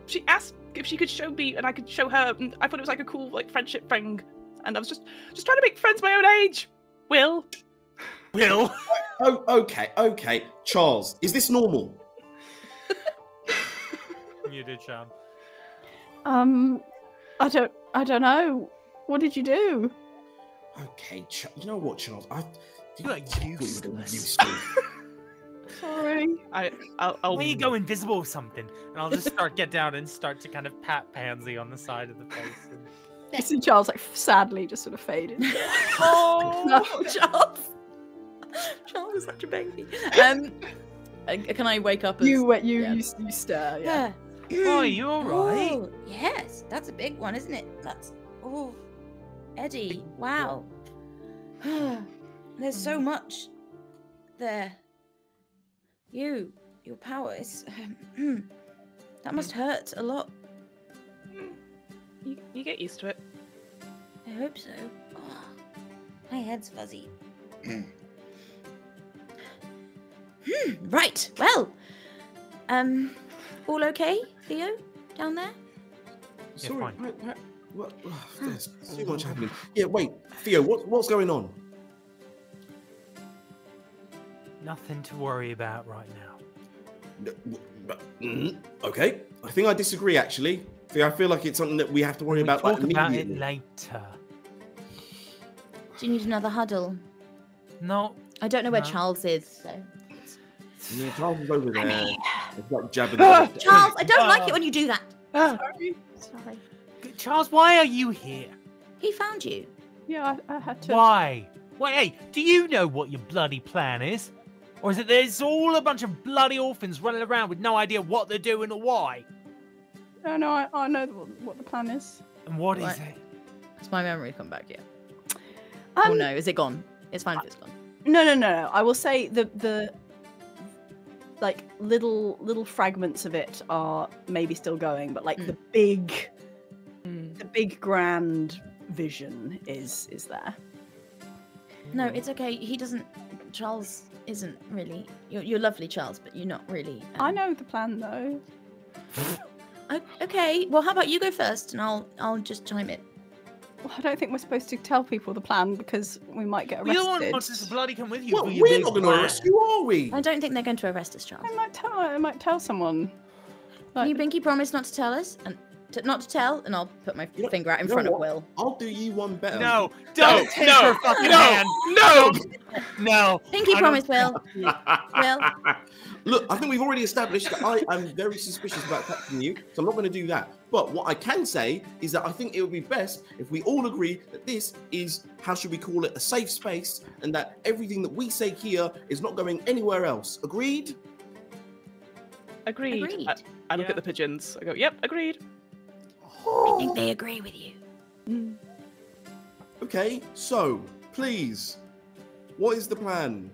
She asked if she could show me, and I could show her. And I thought it was like a cool like friendship thing, and I was just trying to make friends my own age. Will. Oh, okay. Charles, is this normal? You did, Sham. I don't know. What did you do? Okay, you know what, Charles? You're useless. Sorry. I'll. Why you go invisible or something? And I'll just get down and start to kind of pat Pansy on the side of the face. You see Charles like sadly just sort of fade into it. Oh, Charles. Charles is such a baby. Can I wake up? You stir. Yeah. Oh, you all right? Oh, yes, that's a big one, isn't it? That's Eddie. Wow. There's so much there. Your power is that must hurt a lot. You get used to it. I hope so. Oh, my head's fuzzy. Right. Well, all okay, Theo, down there? Sorry, fine. what? There's too much happening. Yeah, wait, Theo, what's going on? Nothing to worry about right now. Okay, I think I disagree. Actually, Theo, I feel like it's something that we have to worry about. Talk like, about it immediately. later. Do you need another huddle? No. I don't know where No. Charles is, so. Yeah, Charles is over there. It's like jabbing. Charles, I don't like it when you do that. Sorry. Sorry. Charles, why are you here? He found you. Yeah, I had to. Why? Wait, hey, do you know what your bloody plan is? Or is it there's all a bunch of bloody orphans running around with no idea what they're doing or why? No, I know what the plan is. And what is What? it? Has my memory come back yet? Oh no, is it gone? It's fine if it's gone. No. I will say the like little fragments of it are maybe still going, but like the big grand vision is there. No, it's okay. He doesn't. Charles isn't really. You're lovely, Charles, but you're not really. I know the plan though. Okay. Well, how about you go first, and I'll just chime in. Well, I don't think we're supposed to tell people the plan because we might get We arrested. don't want us to bloody come with you. Well, for your we're big not going to plan. arrest you, are we? I don't think they're going to arrest us, Charles. I might tell someone. Can you pinky promise not to tell us, and not to tell, and I'll put my finger out in front of what? Will. I'll do you one better. No, don't take her fucking hand. No. Pinky promise, Will. Will. Look, I think we've already established that I am very suspicious about touching you, so I'm not going to do that. But what I can say is that I think it would be best if we all agree that this is, how should we call it, a safe space, and that everything that we say here is not going anywhere else. Agreed? Agreed. Agreed. I look Yeah. at the pigeons. I go, yep, agreed. I think they agree with you. Okay, so, please, what is the plan?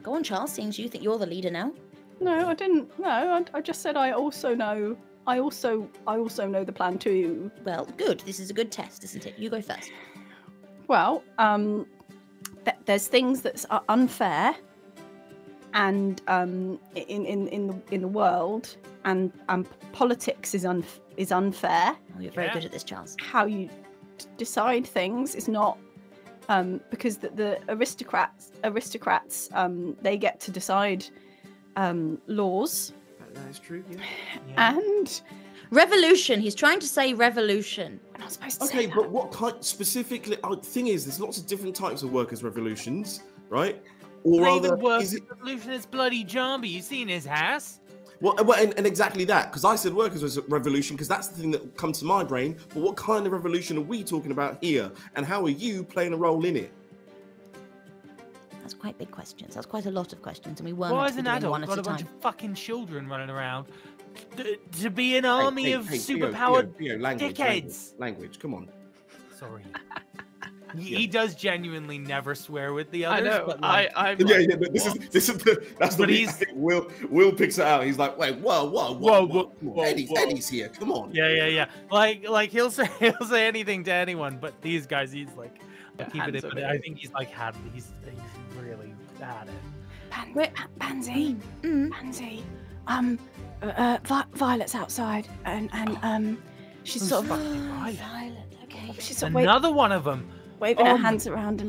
Go on, Charles. Seems you think you're the leader now. No, I didn't. No, I just said I also know. I also know the plan too. Well, good. This is a good test, isn't it? You go first. Well, there's things that are unfair, and in the world, and politics is unfair. Oh, you're very Yeah. good at this, Charles. How you decide things is not because the aristocrats they get to decide laws, That is true, yeah. and Revolution. He's trying to say revolution. we're not supposed to Okay, say that. but what kind specifically? The thing is, there's lots of different types of workers' revolutions, right? Or Play rather, the work is it? revolution is bloody zombie. You seen his ass? Well, and exactly that, because I said workers' revolution, because that's the thing that comes to my brain. But what kind of revolution are we talking about here, and how are you playing a role in it? That's quite big questions. That's quite a lot of questions, and we weren't Why meant is to an be doing adult one at got a a bunch time. of fucking children running around to be an army of Theo, superpowered Theo, language, dickheads? Language, come on. Sorry. He does genuinely never swear with the others. I know. But like, I'm Yeah, like, yeah, but this is that's the But big he's- thing. Will picks it out. He's like, wait, whoa. Come on, Eddie's here. Come on. yeah. Like he'll say anything to anyone, but these guys, he's like, Yeah, keeping hands it. over But here. I think he's like he's really had it. Wait. Pansy, Pansy, Violet's outside, and she's sort of Fucking right. Violet. Okay. she's sort of Another one of them. waving her hands around and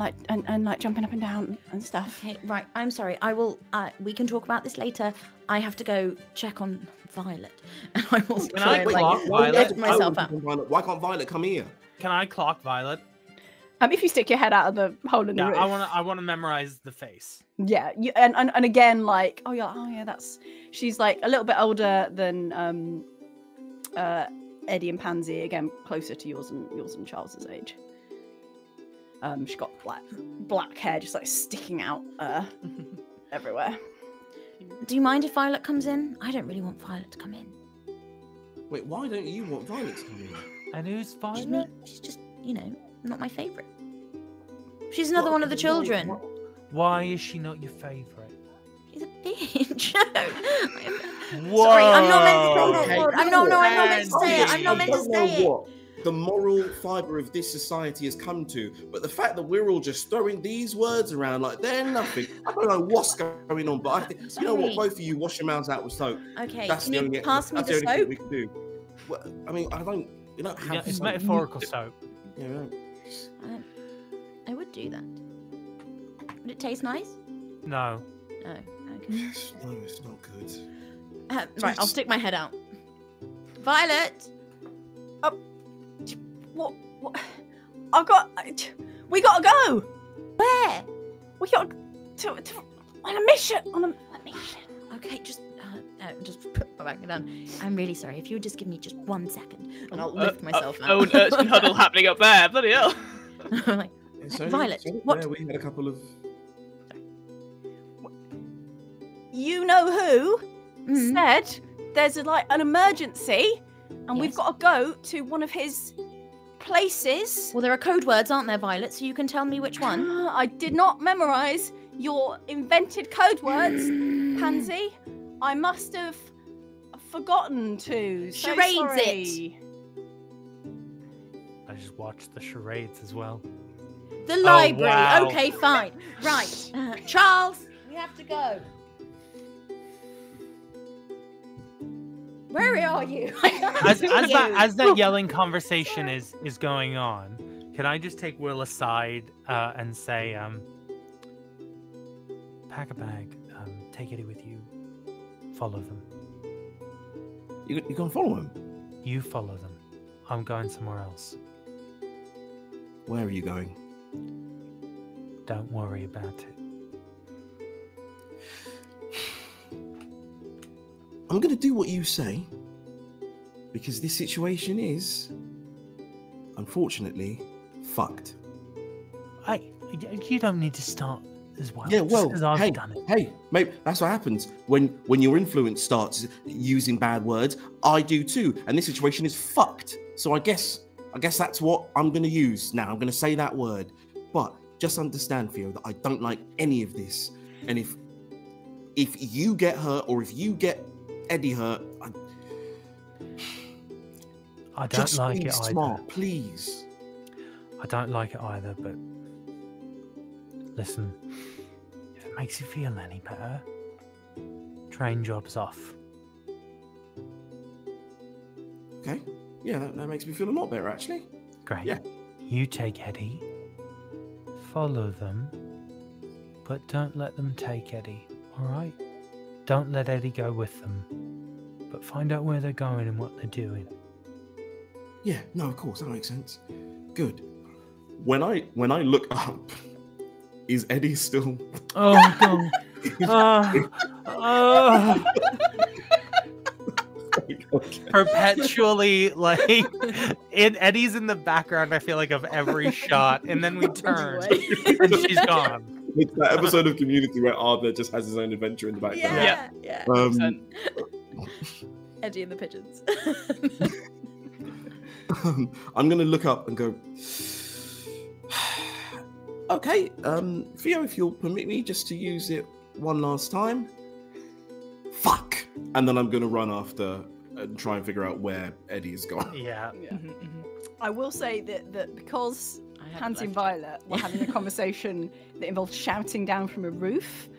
like jumping up and down and stuff. Okay. Right. I'm sorry. I will. We can talk about this later. I have to go check on Violet, and I will Can I try clock and Violet? edit myself out. Why can't Violet come here? Can I clock Violet? If you stick your head out of the hole in the Yeah, roof. I wanna memorize the face. Yeah, and again, like, oh yeah, that's she's like a little bit older than Eddie and Pansy, again closer to yours and Charles's age. She's got black hair just like sticking out everywhere. Do you mind if Violet comes in? I don't really want Violet to come in. Wait, why don't you want Violet to come in? And who's She's, Violet? she's just, not my favourite. She's another one of the children. Why is she not your favorite? She's a bitch. Whoa! Sorry, I'm not meant to say that Okay. word. I'm not meant to say it. I'm not meant to I don't know say it. what the moral fibre of this society has come to, but the fact that we're all just throwing these words around like they're nothing. I don't know what's going on, but I think, you know what, both of you wash your mouths out with soap. Okay, That's can the you only, pass me that's the the only thing soap? we can do. Well, I mean, I don't, you don't have It's soap. metaphorical soap. Yeah, right. I would do that. Would it taste nice? No. No. Okay. Yes, no, it's not good. Right, I'll stick my head out. Violet! What? We gotta go. Where? We got to on a mission. On a mission. Okay, just put my back down. I'm really sorry. If you would just give me just 1 second, and I'll lift myself out. Oh, an urchin huddle happening up there. Bloody hell. I'm like, So, Violet, so, what? Yeah, we had a couple of. You know who Mhm. said there's an emergency, and we've Yes. got to go to one of his places. Well, there are code words, aren't there, Violet? So you can tell me which one. I did not memorize your invented code words, Pansy. I must have forgotten to. So Charades sorry. I just watched the charades as well. The library. wow. Okay, fine. Right. Charles, we have to go. Where are you? As that yelling conversation is going on, can I just take Will aside and say, pack a bag, take Eddie with you, follow them. You gonna follow him? You follow them. I'm going somewhere else. Where are you going? Don't worry about it. I'm gonna do what you say because this situation is, unfortunately, fucked. You don't need to start as well. Yeah, well, because I've hey, done it. hey, mate, that's what happens when your influence starts using bad words. I do too, and this situation is fucked. So I guess that's what I'm gonna use now. I'm gonna say that word, but just understand, Theo, that I don't like any of this. And if you get hurt or if you get Eddie hurt, I don't just like be it smart, either. please. I don't like it either, but listen, if it makes you feel any better, train job's off. Okay, yeah, that makes me feel a lot better, actually. Great. Yeah. You take Eddie, follow them, but don't let them take Eddie, alright? Don't let Eddie go with them, but find out where they're going and what they're doing. Yeah, no, of course, that makes sense. Good. When I look up, is Eddie still? Oh, God. Okay. Perpetually, like, Eddie's in the background, I feel like, of every shot, and then we turn, and she's gone. It's that episode of Community where Arthur just has his own adventure in the background. Yeah. Eddie and the pigeons. I'm gonna look up and go. Okay, Theo, if you'll permit me just to use it one last time. Fuck! And then I'm gonna run after and try and figure out where Eddie is gone. Yeah. I will say that because I had Pansy and left. Violet were having a conversation that involved shouting down from a roof,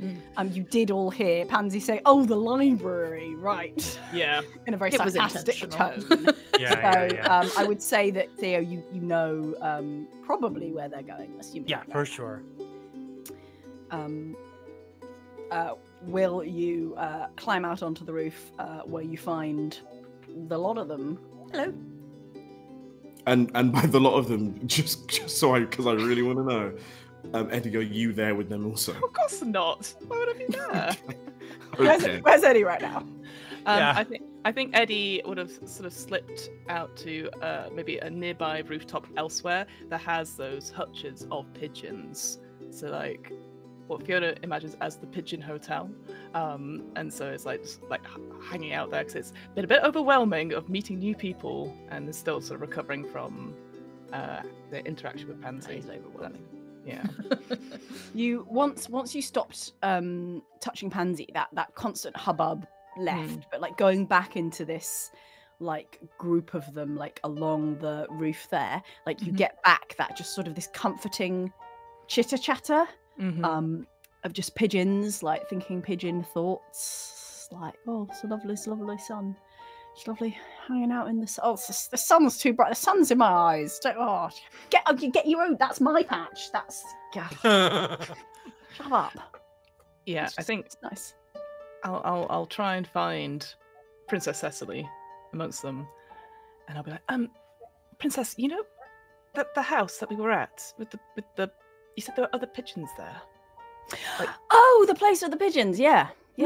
you did all hear Pansy say, "Oh, the library," right? Yeah. In a very It was sarcastic intentional. tone. Yeah. I would say that Theo, you know probably where they're going, assuming. Yeah, for sure. Will you climb out onto the roof where you find the lot of them? Hello. And by the lot of them, just so because I really want to know, Eddie, are you there with them also? Of course not. Why would I be there? Okay. Where's Eddie right now? Yeah. I think Eddie would have sort of slipped out to maybe a nearby rooftop elsewhere that has those hutches of pigeons. So like what Fiona imagines as the Pigeon Hotel, and so it's like just like hanging out there because it's been a bit overwhelming of meeting new people, and is still sort of recovering from the interaction with Pansy. It's overwhelming. Yeah. You once you stopped touching Pansy, that constant hubbub left, but like going back into this like group of them like along the roof there, like you get back that just sort of this comforting chitter chatter of just pigeons like thinking pigeon thoughts, like, oh, it's a lovely sun, it's lovely hanging out in the sun. Oh, the sun's too bright, the sun's in my eyes. Oh, get your own, that's my patch, that's shut up. Yeah, I think it's nice. I'll try and find Princess Cecily amongst them, and I'll be like, Princess, you know that the house that we were at with the you said there were other pigeons there. Like, oh, the place with the pigeons, yeah. Do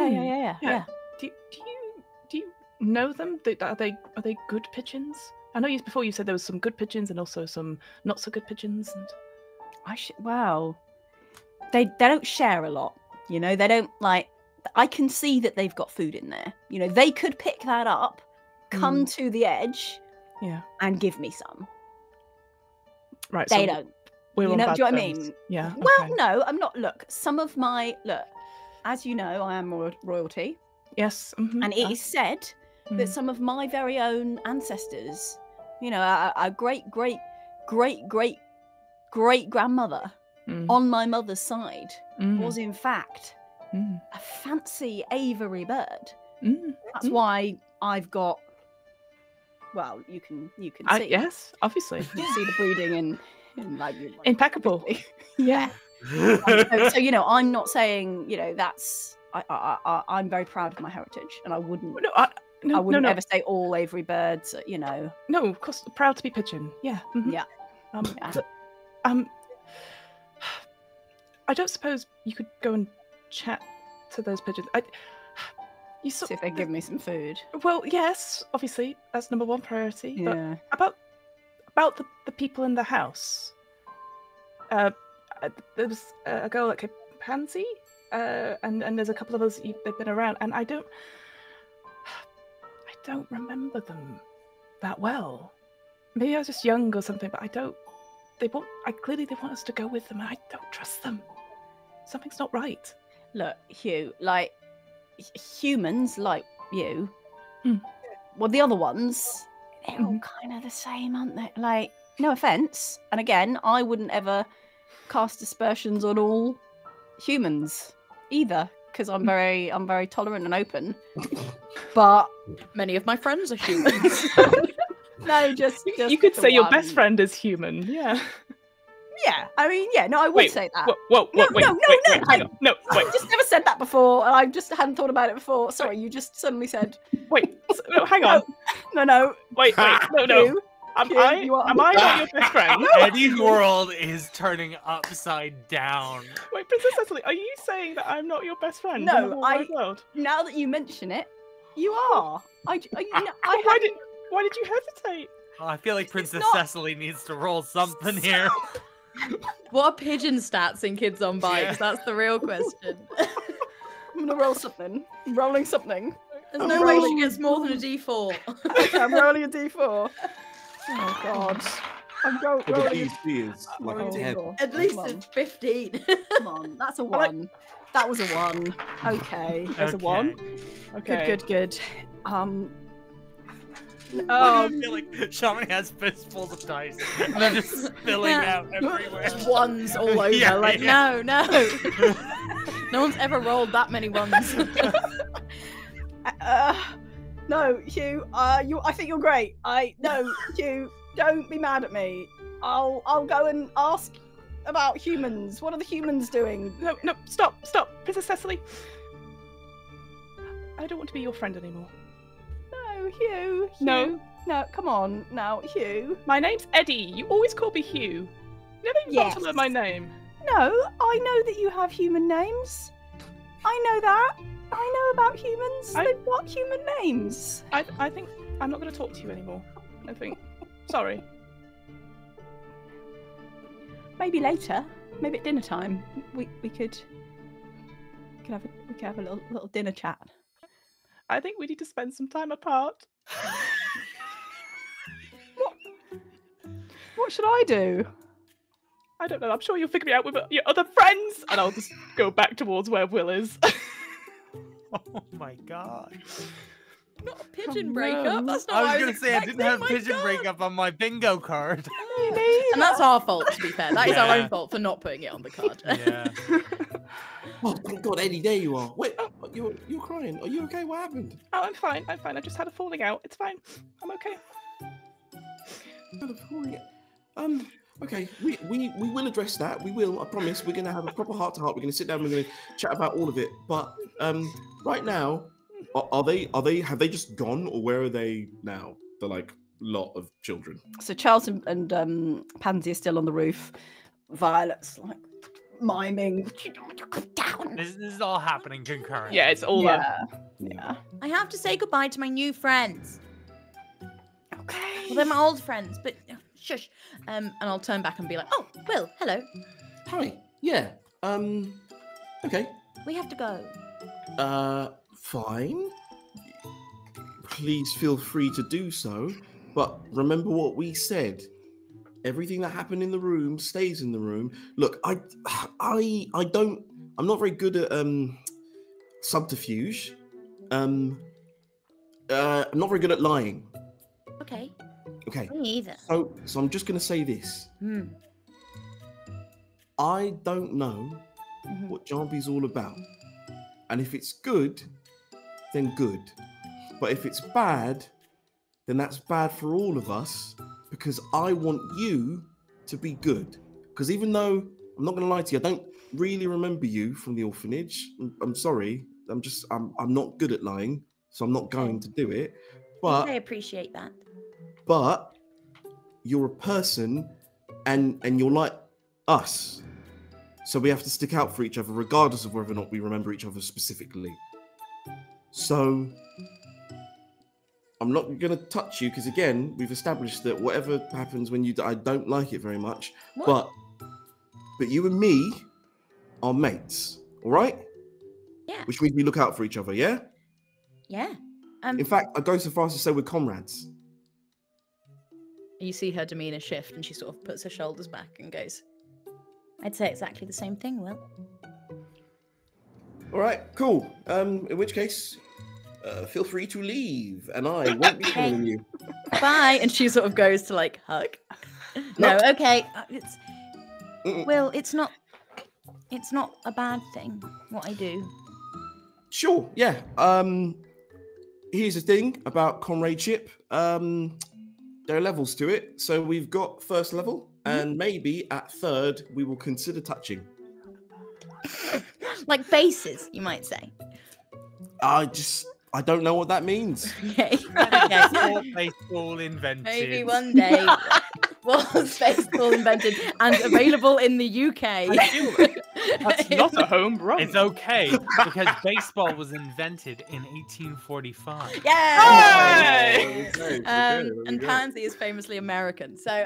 you know them? Are they good pigeons? I know before you said there was some good pigeons and also some not so good pigeons. And wow, they don't share a lot. You know, they don't like. I can see that they've got food in there. You know, they could pick that up, come to the edge, and give me some. Right, they don't. We're you know, do you know what I terms. mean? Yeah. Well, no, I'm not. Look, as you know, I am royalty. Yes. And it is said that some of my very own ancestors, you know, a great grandmother on my mother's side was in fact a fancy aviary bird. That's why I've got. Well, you can see. Yes, obviously. You can see the breeding in like impeccable. Yeah. So you know, I'm not saying, you know, that's. I'm very proud of my heritage, and I wouldn't. I wouldn't ever say all aviary birds. You know. No, of course, proud to be pigeon. Yeah. Yeah. I don't suppose you could go and chat to those pigeons. See if they give me some food. Well, yes, obviously that's number one priority. Yeah. But about the people in the house. There was a girl that came, Pansy, and there's a couple of others they've been around, and I don't remember them that well. Maybe I was just young or something, but clearly they want us to go with them, and I don't trust them. Something's not right. Look, Hugh, like humans like you, well, the other ones, they're all kind of the same, aren't they? Like, no offense, and again, I wouldn't ever cast aspersions on all humans either, because I'm very tolerant and open. But many of my friends are humans. No, just you could say your best friend is human. Yeah. Yeah, I mean, yeah, no, I would say that. Wait, I wait. just never said that before, and I just hadn't thought about it before. Sorry, you just suddenly said. Wait, no, hang on. No. Wait, no. Am I not your best friend? Eddie's world is turning upside down. Wait, Princess Cecily, are you saying that I'm not your best friend? No, in the whole wide world? Now that you mention it, you are. Why did you hesitate? Oh, I feel like Princess Cecily needs to roll something here. What are pigeon stats in Kids on Bikes? Yeah. That's the real question. I'm gonna roll something. I'm rolling something. There's no way she gets more than a D4. Okay, I'm rolling a D4. Oh god. I'm rolling a D4. At least it's 15. Come on, that's a 1. That was a 1. Okay, there's a 1. Okay. Good. I feel like Shamini has fistfuls of dice and they're just spilling out everywhere. Ones all over. No. No one's ever rolled that many ones. No, Hugh. I think you're great. Hugh. Don't be mad at me. I'll go and ask about humans. What are the humans doing? No. Stop, Princess Cecily. I don't want to be your friend anymore. No, Hugh. No, come on now, Hugh. My name's Eddie. You always call me Hugh. You never even want to learn my name. No, I know that you have human names. I know that. I know about humans. They've got human names. I think I'm not going to talk to you anymore. I think. Sorry. Maybe later. Maybe at dinner time. We could We can have a little dinner chat. I think we need to spend some time apart. What should I do? I don't know. I'm sure you'll figure it out with your other friends. And I'll just go back towards where Will is. Oh my god. Not a pigeon Oh, breakup. no. That's not I what was going to say I didn't have my pigeon God. breakup on my bingo card. And that's our fault, to be fair. That is our Yeah. own fault for not putting it on the card. Yeah. Oh, thank God, Eddie, there you are. Wait, you're crying. Are you okay? What happened? Oh, I'm fine. I'm fine. I just had a falling out. It's fine. I'm okay. Okay, we will address that. We will. I promise. We're gonna have a proper heart to heart. We're gonna sit down. We're gonna chat about all of it. But right now, have they just gone, or where are they now? The like lot of children. So Charles and Pansy are still on the roof. Violet's like miming. Down. This is all happening concurrently. Yeah, it's all Yeah. I have to say goodbye to my new friends. Okay. Well, they're my old friends, but shush. And I'll turn back and be like, "Oh, Will, hello. Hi. Yeah. Okay. We have to go." Fine. Please feel free to do so. But remember what we said. Everything that happened in the room stays in the room. Look, I'm not very good at subterfuge. I'm not very good at lying. Okay. Okay. Me either. So I'm just gonna say this. I don't know what Jambi's all about. And if it's good, then good. But if it's bad, then that's bad for all of us, because I want you to be good. Because even though, I'm not going to lie to you, I don't really remember you from the orphanage. I'm sorry. I'm not good at lying, so I'm not going to do it. But I appreciate that. But you're a person, and you're like us. So we have to stick out for each other, regardless of whether or not we remember each other specifically. So I'm not going to touch you, because again, we've established that whatever happens when you die, I don't like it very much. What? But you and me are mates, all right? Yeah. Which means we look out for each other, yeah? Yeah. In fact, I go so far as to say we're comrades. You see her demeanor shift, and she sort of puts her shoulders back and goes, "I'd say exactly the same thing, Will." All right, cool. In which case, feel free to leave, and I won't be following you. Bye. And she sort of goes to like hug. No, okay. Will, it's not a bad thing what I do. Sure, yeah. Here's the thing about comradeship. There are levels to it. So we've got first level, and maybe at third we will consider touching. Like bases, you might say. I don't know what that means. Okay. Before baseball invented. Maybe one day was baseball invented and available in the UK. That's not a home run. It's okay, because baseball was invented in 1845. Yay! Hey! And Pansy is famously American, so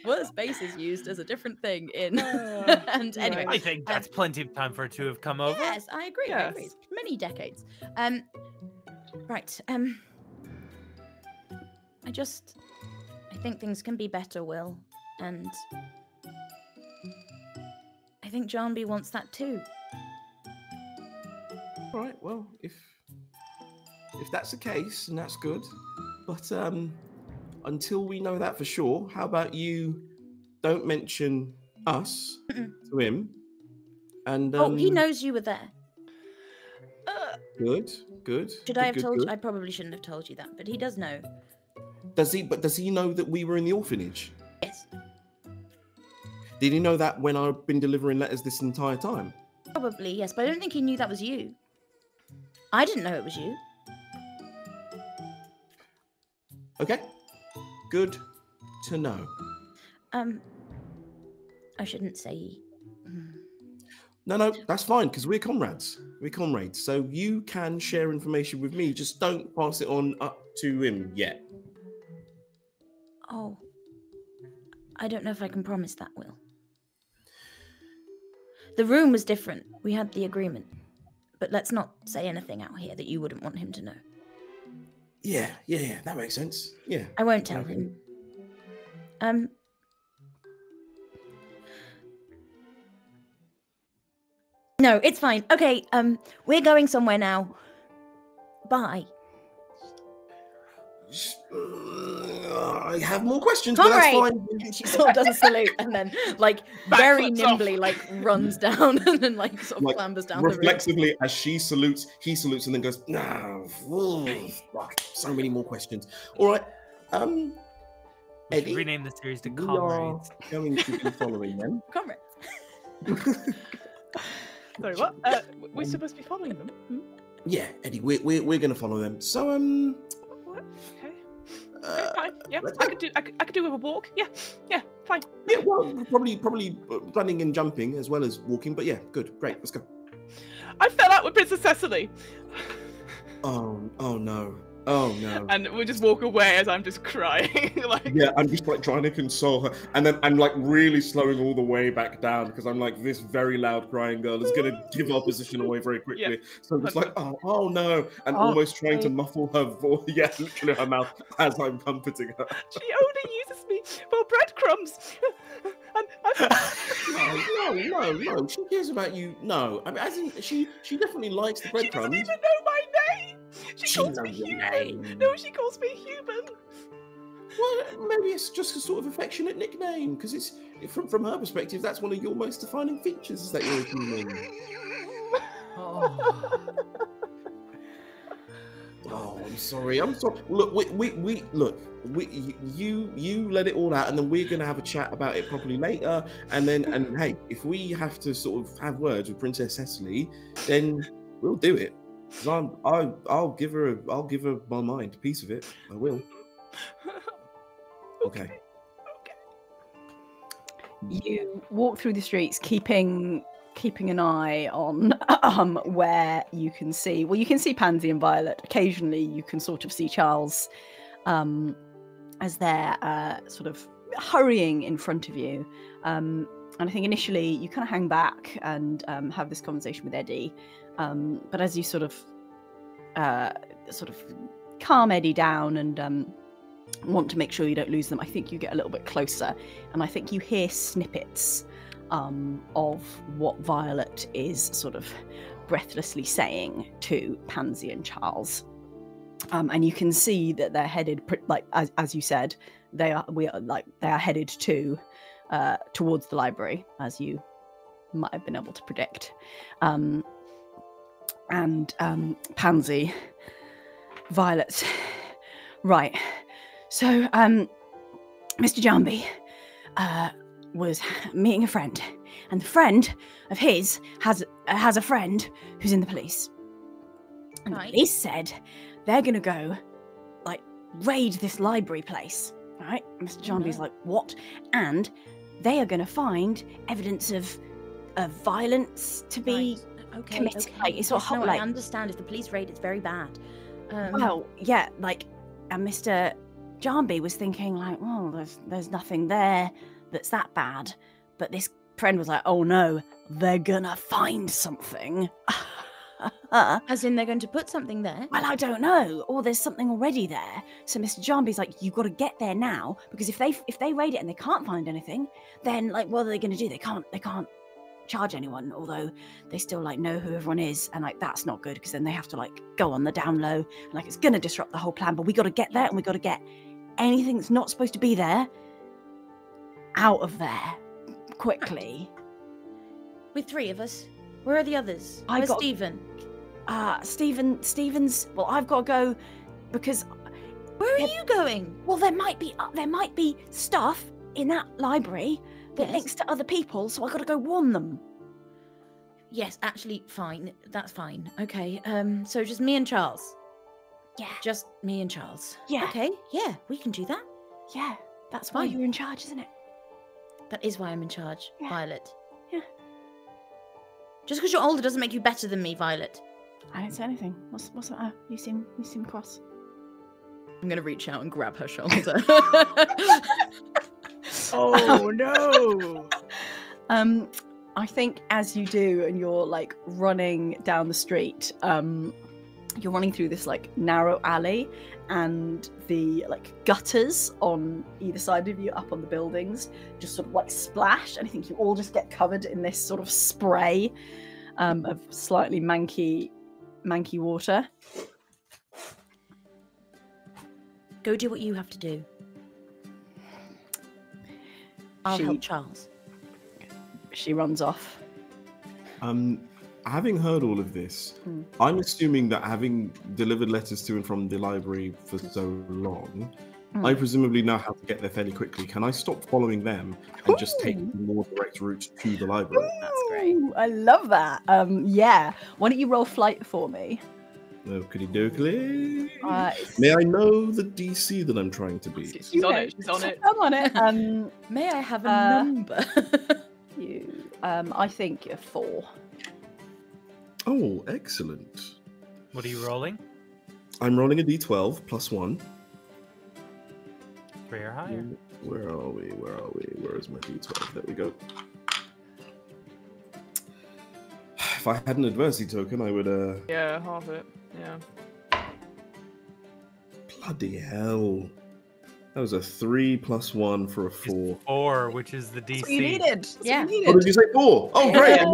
was bases used as a different thing in. And anyway, I think that's plenty of time for her to have come over. yes, I agree. I agree. Yes. It's many decades. Right. I think things can be better, Will, and I think John B wants that too. All right, well, if that's the case, then that's good. But until we know that for sure, how about you don't mention us to him? And He knows you were there. Good. Should I have told you? I probably shouldn't have told you that, but he does know. Does he know that we were in the orphanage? Yes. Did he know that when I've been delivering letters this entire time? Probably, yes, but I don't think he knew that was you. I didn't know it was you. Okay. Good to know. I shouldn't say. No, that's fine, because we're comrades. We're comrades. So you can share information with me. Just don't pass it on up to him yet. Oh. I don't know if I can promise that, Will. The room was different. We had the agreement. But let's not say anything out here that you wouldn't want him to know. Yeah, that makes sense. Yeah. I won't tell him. No, it's fine. Okay, we're going somewhere now. Bye. I have more questions, All but that's right. fine. And she sort of does a salute and then, like, very nimbly, like, runs down and then, like, sort of clambers down the room. Reflexively, as she salutes, he salutes and then goes, no, fuck, so many more questions. All right, We Eddie, should rename the series to we Comrades. are going to be following them. Comrades. Sorry, what? We're supposed to be following them? Hmm? Yeah, Eddie, we're going to follow them. So, What? Okay. Okay, fine. Yeah, I could do with a walk. Yeah, fine. yeah, well, probably running and jumping as well as walking, but yeah, good, great, let's go. I fell out with Princess Cecily. Oh no. And we'll just walk away as I'm just crying. Like, Yeah, I'm just like trying to console her, and then I'm like really slowing all the way back down because I'm like, this very loud crying girl is gonna give our position away very quickly. So I'm just like, oh no, and almost trying to muffle her voice, literally her mouth as I'm comforting her. she only uses me for breadcrumbs. No, she cares about you. No, I mean, as in, she definitely likes the She doesn't breadcrumbs. even know my name. She calls me knows your human. name. No, she calls me human. Well, maybe it's just a sort of affectionate nickname because it's from her perspective. That's one of your most defining features is that you're a human. Oh, I'm sorry. Look, you let it all out, and then we're gonna have a chat about it properly later. And hey, if we have to sort of have words with Princess Cecily, then we'll do it. 'Cause I'll give her my mind, a piece of it. I will. Okay. You walk through the streets, keeping an eye on where you can see. Well, you can see Pansy and Violet. Occasionally, you can sort of see Charles as they're sort of hurrying in front of you. And I think initially you kind of hang back and have this conversation with Eddie. But as you sort of calm Eddie down and want to make sure you don't lose them, I think you get a little bit closer, and I think you hear snippets of what Violet is sort of breathlessly saying to Pansy and Charles. And you can see that they're headed, like as you said, they are headed to towards the library, as you might have been able to predict. And Pansy, Violet, right. So, Mr. Jarnby was meeting a friend, and the friend of his has a friend who's in the police. And the police said they're gonna go, like, raid this library place, right? And Mr. Jarnby's like, what? And they are gonna find evidence of violence to be committed. Okay. Like, it's sort of No, like, I understand. If the police raid, it's very bad. well, yeah, like, and Mr. Jarnby was thinking, like, well, there's nothing there that's that bad. But this friend was like, oh no, they're gonna find something. As in, they're going to put something there? Well, I don't know. Or there's something already there. So Mr. Jarnby's like, you've got to get there now, because if they raid it and they can't find anything, then, like, what are they going to do? They can't charge anyone, although they still, like, know who everyone is, and, like, that's not good, because then they have to, like, go on the down low, and, like, it's going to disrupt the whole plan. But we got to get there, and we got to get anything that's not supposed to be there out of there quickly. With three of us. Where are the others? Where's Stephen? Stephen's. Well, I've got to go because. Where are you going? Well, there might be stuff in that library that links to other people, so I got to go warn them. Yes, actually, fine. That's fine. Okay. So just me and Charles. Yeah. Just me and Charles. Yeah. Okay. Yeah, we can do that. Yeah. That's why you're in charge, isn't it? That is why I'm in charge, Violet. Yeah. Just because you're older doesn't make you better than me, Violet. I didn't say anything. What's the matter? You seem cross. I'm gonna reach out and grab her shoulder. Oh no! I think as you do, and you're like running down the street, you're running through this like narrow alley, and the like gutters on either side of you, up on the buildings, just sort of like splash, and I think you all just get covered in this sort of spray of slightly manky water. Go do what you have to do. I'll help Charles. She runs off. Having heard all of this, I'm assuming that having delivered letters to and from the library for so long, I presumably know how to get there fairly quickly. Can I stop following them and just take the more direct route to the library? That's great. I love that. Yeah. Why don't you roll flight for me? Okie dokie. May I know the DC that I'm trying to beat? She's on it. She's on it. I'm on it. May I have a number? I think you're 4. Oh, excellent. What are you rolling? I'm rolling a D12 plus 1. 3 or higher. Where are we? Where is my D12? There we go. If I had an adversity token, I would. Yeah, half it. Yeah. Bloody hell! That was a 3 plus 1 for a 4. 4, which is the DC. That's what you needed. That's what Yeah. you needed. Oh, did you say 4? Oh, great! I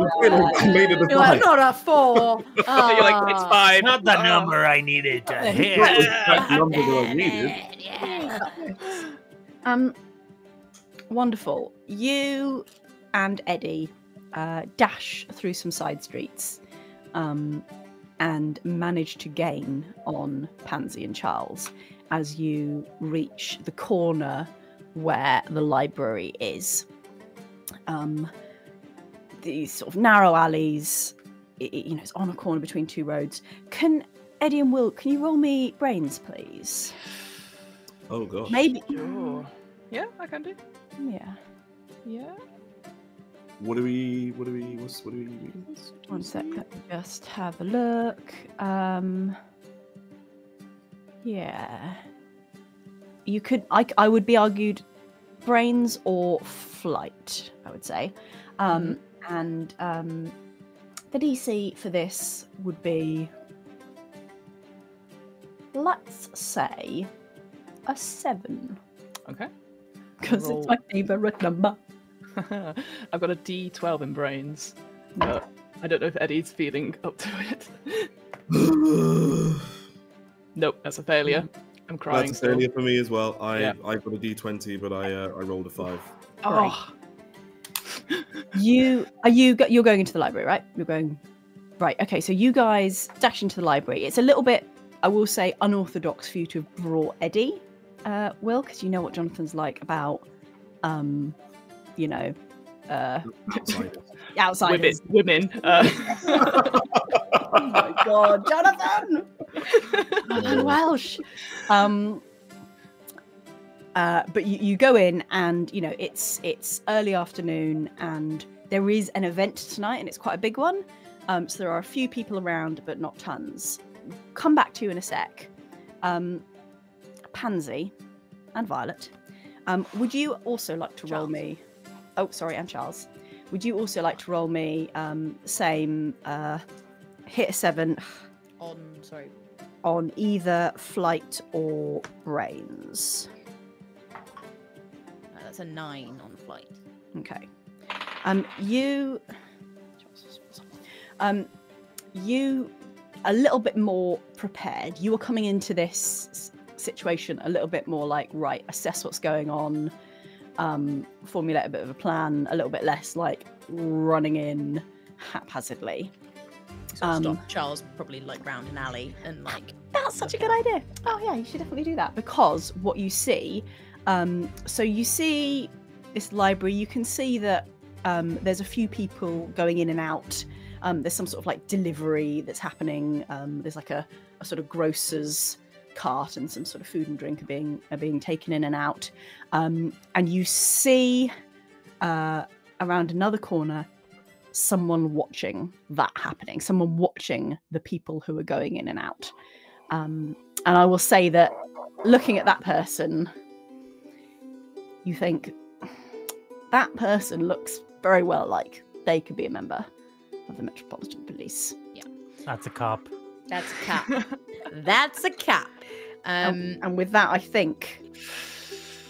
made it a You're like, 5. not a 4. You're like, it's 5. Not the number I needed to hit. That was the number that I needed. Wonderful. You and Eddie dash through some side streets and manage to gain on Pansy and Charles as you reach the corner where the library is. These sort of narrow alleys, it's on a corner between 2 roads. Can Eddie and Will, can you roll me brains, please? Oh gosh. Maybe. Sure. Yeah, I can do. Yeah. Yeah. What do we? One sec. Let me just have a look. Yeah. You could. I would be argued brains or flight, I would say. And the DC for this would be, let's say, a 7. Okay. Because it's my favourite number. I've got a D12 in brains, but I don't know if Eddie's feeling up to it. Nope, that's a failure. I'm crying. That's a failure for me as well. I got a D20, but I rolled a 5. Oh. You're going into the library, right? You're going right. Okay, so you guys dash into the library. It's a little bit, I will say, unorthodox for you to have brought Eddie, Will, because you know what Jonathan's like about, outsiders. Women. Oh my God, Jonathan! Welsh. But you go in, and it's early afternoon, and there is an event tonight, and it's quite a big one. So there are a few people around, but not tons. Come back to you in a sec. Pansy and Violet, would you also like to roll me? Oh, sorry, and Charles. Would you also like to roll me same hit a 7 on either flight or brains? That's a 9 on flight. Okay. You a little bit more prepared. You are coming into this situation a little bit more like, right, assess what's going on, formulate a bit of a plan, a little bit less like running in haphazardly. Stop Charles probably like round an alley and like. That's such a good idea. Oh yeah, you should definitely do that, because what you see, so you see this library. You can see that there's a few people going in and out. There's some sort of like delivery that's happening. There's like a sort of grocer's cart, and some sort of food and drink are being taken in and out. And you see around another corner someone watching that happening, someone watching the people who are going in and out. And I will say that looking at that person, you think that person looks very well like they could be a member of the Metropolitan Police. That's a cop. That's a cap. That's a cap. And with that, I think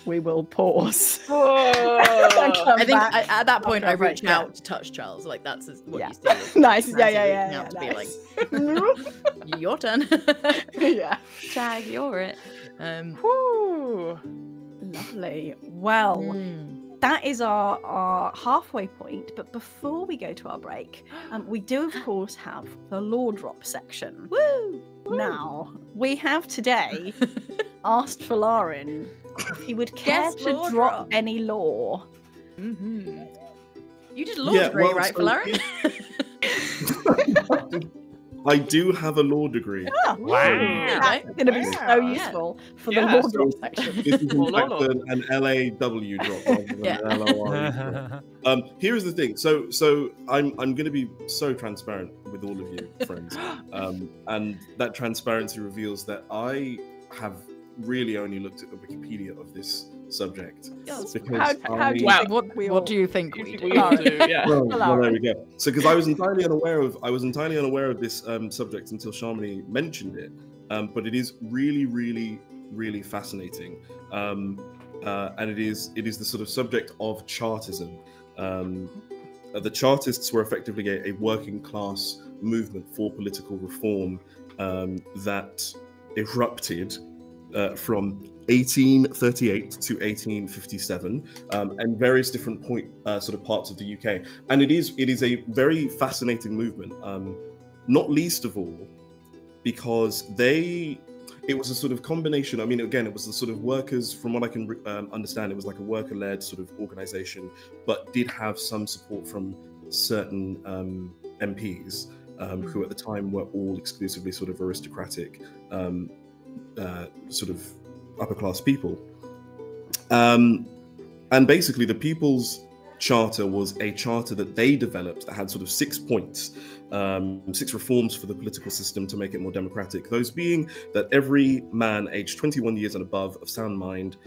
we will pause. I think at that point I reach out to touch Charles. Like that's what you do. Nice. Yeah. To be like, Nice. your turn. Yeah. Jag, you're it. Whew. Lovely. Well, that is our halfway point. But before we go to our break, we do of course have the lore drop section. Woo! Now we have today asked Folarin if he would care Guess to lore drop drop. any lore. You did lore degree, right, Folarin? I do have a law degree. Oh, Wow. That's going to be so useful for the lore drop section. This is in fact an LAW drop rather than an LOR drop. Here's the thing. So I'm going to be so transparent with all of you, friends. And that transparency reveals that I have really only looked at the Wikipedia of this subject. Yes. Because How do you Wow. think we all... What do you think we do? Yeah. well, there we go. So, because I was entirely unaware of this subject until Shamini mentioned it, but it is really, really, really fascinating, and it is the sort of subject of Chartism. The Chartists were effectively a working class movement for political reform that erupted from 1838 to 1857, and various different sort of parts of the UK. And it is a very fascinating movement, not least of all because it was a sort of combination. I mean, again, it was the sort of workers, from what I can understand, it was like a worker-led sort of organization, but did have some support from certain MPs who at the time were all exclusively sort of aristocratic, sort of upper class people. And basically the People's Charter was a charter that they developed that had sort of 6 points, 6 reforms for the political system to make it more democratic. Those being that every man aged 21 years and above of sound mind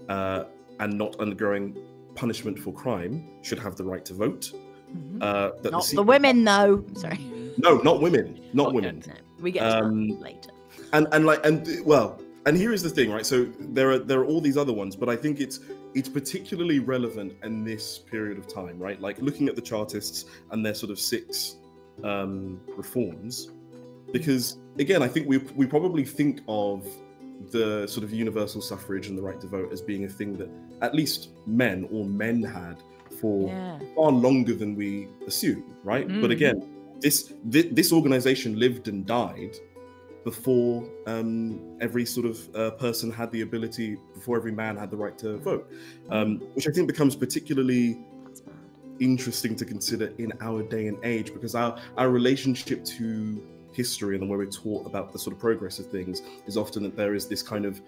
and not undergoing punishment for crime should have the right to vote. That Not the women, though. Sorry. No, not women. Not women. No, we get to that later. And here is the thing, right? So there are all these other ones, but I think it's particularly relevant in this period of time, right? Like looking at the Chartists and their sort of 6 reforms, because again, I think we probably think of the sort of universal suffrage and the right to vote as being a thing that at least men had for far longer than we assume, right? But again, this organization lived and died before every sort of person had the ability, before every man had the right to vote, which I think becomes particularly interesting to consider in our day and age, because our relationship to history and the way we're taught about the sort of progress of things is often that there is this kind of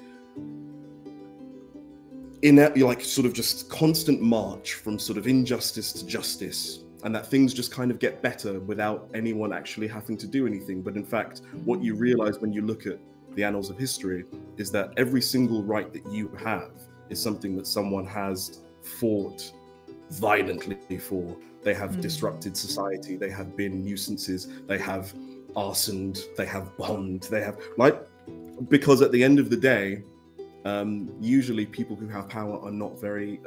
sort of just constant march from sort of injustice to justice, and that things just kind of get better without anyone actually having to do anything. But in fact, what you realize when you look at the annals of history is that every single right that you have is something that someone has fought violently for. They have disrupted society, they have been nuisances, they have arsoned, they have bombed, they have, like, because at the end of the day, usually people who have power are not very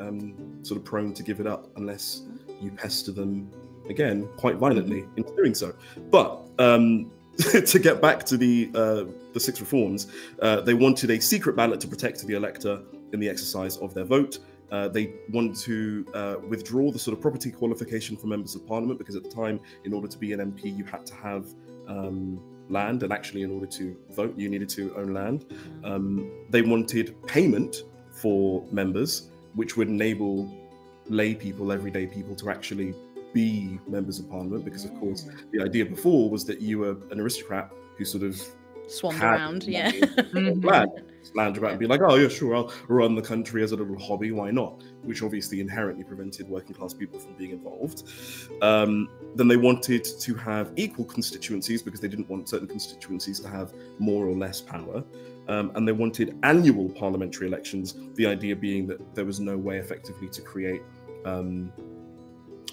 sort of prone to give it up unless you pester them, again, quite violently in doing so. But to get back to the 6 reforms, they wanted a secret ballot to protect the elector in the exercise of their vote. They wanted to withdraw the sort of property qualification for members of parliament, because at the time, in order to be an MP, you had to have land, and actually in order to vote, you needed to own land. They wanted payment for members, which would enable lay people, everyday people, to actually be members of parliament, because of course the idea before was that you were an aristocrat who sort of swanned around, land about and be like, oh yeah, sure, I'll run the country as a little hobby, why not? Which obviously inherently prevented working class people from being involved. Then they wanted to have equal constituencies, because they didn't want certain constituencies to have more or less power. And they wanted annual parliamentary elections, the idea being that there was no way effectively to create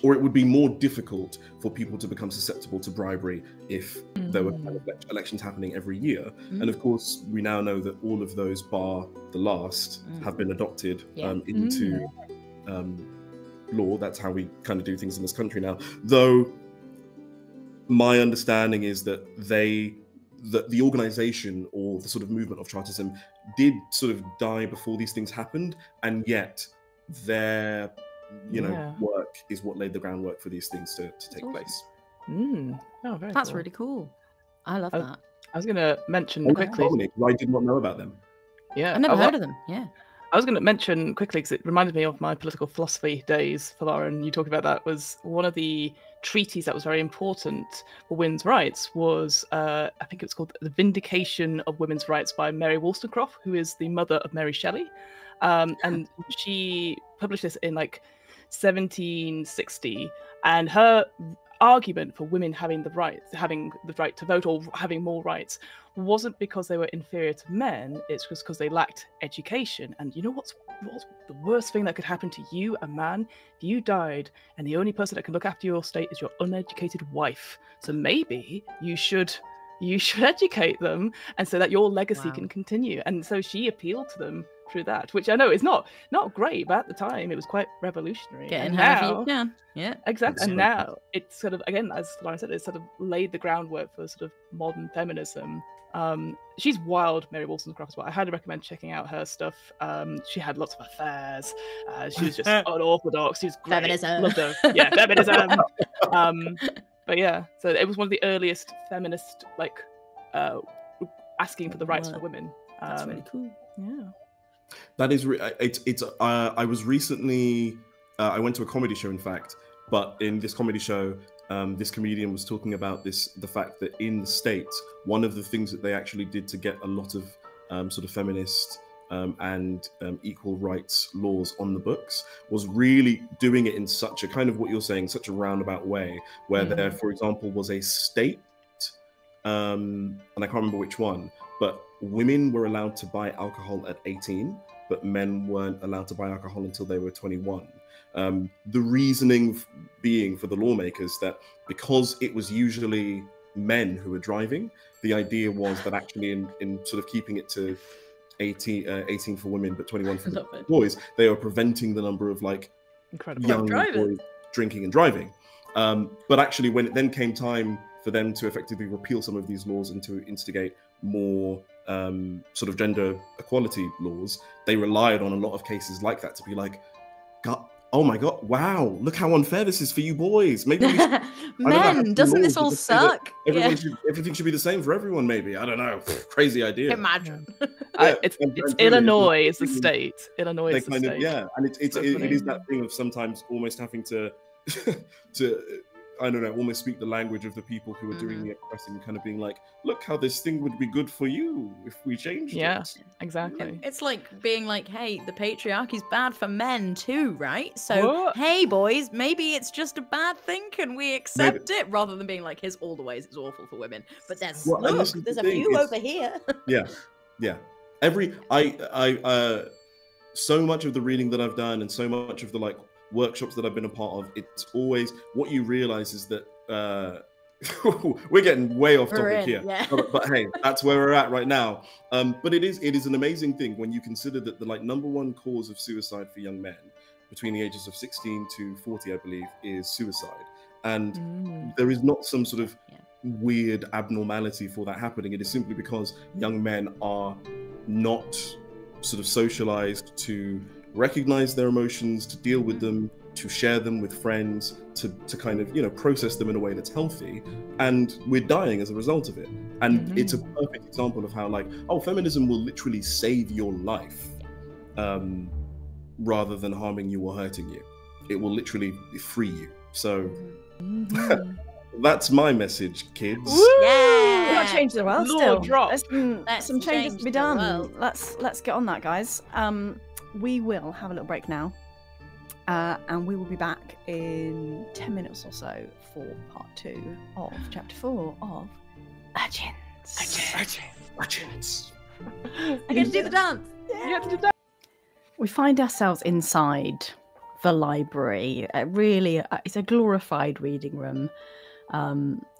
or it would be more difficult for people to become susceptible to bribery if there were kind of elections happening every year. And of course, we now know that all of those, bar the last, have been adopted into law. That's how we kind of do things in this country now. Though my understanding is that the organization or the sort of movement of Chartism did sort of die before these things happened, and yet their work is what laid the groundwork for these things to take place. Oh, very That's cool. really cool. I love that. I was going to mention quickly. I did not know about them. Yeah, I never heard of them. Yeah. I was going to mention quickly because it reminded me of my political philosophy days. Folarin, you talking about that, was one of the treaties that was very important for women's rights was, I think it was called The Vindication of Women's Rights by Mary Wollstonecraft, who is the mother of Mary Shelley. And she published this in like 1760, and her argument for women having the right to vote or having more rights wasn't because they were inferior to men. It's just because they lacked education. And you know what's the worst thing that could happen to you, a man? If you died and the only person that can look after your estate is your uneducated wife. So maybe you should educate them, and so that your legacy can continue. And so she appealed to them through that, which I know is not great, but at the time it was quite revolutionary. Getting however you can. Yeah, exactly. And now it's sort of, again, as Folarin said, it's sort of laid the groundwork for sort of modern feminism. She's wild, Mary Wollstonecraft, as well. I highly recommend checking out her stuff. She had lots of affairs. She was just unorthodox. She was great. Feminism. Loved her. Yeah, feminism. But yeah, so it was one of the earliest feminist, like, asking for the rights for women. That's really cool. Yeah. That is, I was recently, I went to a comedy show, in fact, but in this comedy show, this comedian was talking about the fact that in the States, one of the things that they actually did to get a lot of sort of feminist and equal rights laws on the books was really doing it in such a kind of what you're saying, such a roundabout way, where there, for example, was a state, and I can't remember which one, but women were allowed to buy alcohol at 18, but men weren't allowed to buy alcohol until they were 21. The reasoning being for the lawmakers that because it was usually men who were driving, the idea was that actually in sort of keeping it to 18 for women, but 21 for the boys, they were preventing the number of like young boys drinking and driving. But actually, when it then came time for them to effectively repeal some of these laws and to instigate more sort of gender equality laws, they relied on a lot of cases like that to be like, God, oh my God, wow, look how unfair this is for you boys. Maybe we should, men, doesn't this all suck? Everything should be the same for everyone, maybe. I don't know. Crazy idea. Imagine. It's Illinois is the state. Illinois is the state. Yeah, and it is that thing of sometimes almost having to I don't know, almost speak the language of the people who are doing the oppressing, kind of being like, look how this thing would be good for you if we changed it. Yeah, exactly. It's like being like, hey, the patriarchy's bad for men too, right? So, hey, boys, maybe it's just a bad thing. Can we accept it? Rather than being like, here's all the ways it's awful for women. But there's, there's a few over here. Yeah. So much of the reading that I've done and so much of the like workshops that I've been a part of, it's always what you realize is that we're getting way off topic here, but hey, that's where we're at right now. But it is an amazing thing when you consider that the like #1 cause of suicide for young men between the ages of 16 to 40, I believe, is suicide, and there is not some sort of weird abnormality for that happening. It is simply because young men are not sort of socialized to recognize their emotions, to deal with them, to share them with friends, to kind of, you know, process them in a way that's healthy, and we're dying as a result of it. And it's a perfect example of how like, oh, feminism will literally save your life rather than harming you or hurting you. It will literally free you. So that's my message, kids. Yeah, we got to change the world still. There's some changes to be done. Let's get on that, guys. We will have a little break now, and we will be back in 10 minutes or so for part 2 of chapter 4 of Urchins. I get to do the dance. We find ourselves inside the library. Really, it's a glorified reading room.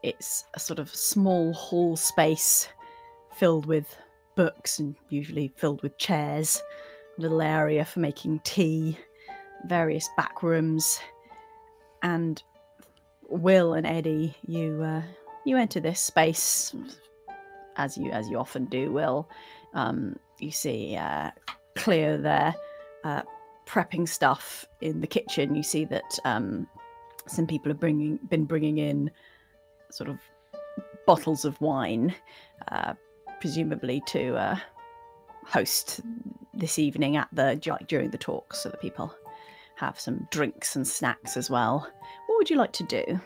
It's a sort of small hall space filled with books and usually filled with chairs. A little area for making tea, various back rooms, and Will and Eddie, you enter this space as you often do. Will, you see Cleo there prepping stuff in the kitchen. You see that some people have been bringing in sort of bottles of wine, presumably to host this evening at during the talk, so that people have some drinks and snacks as well. What would you like to do?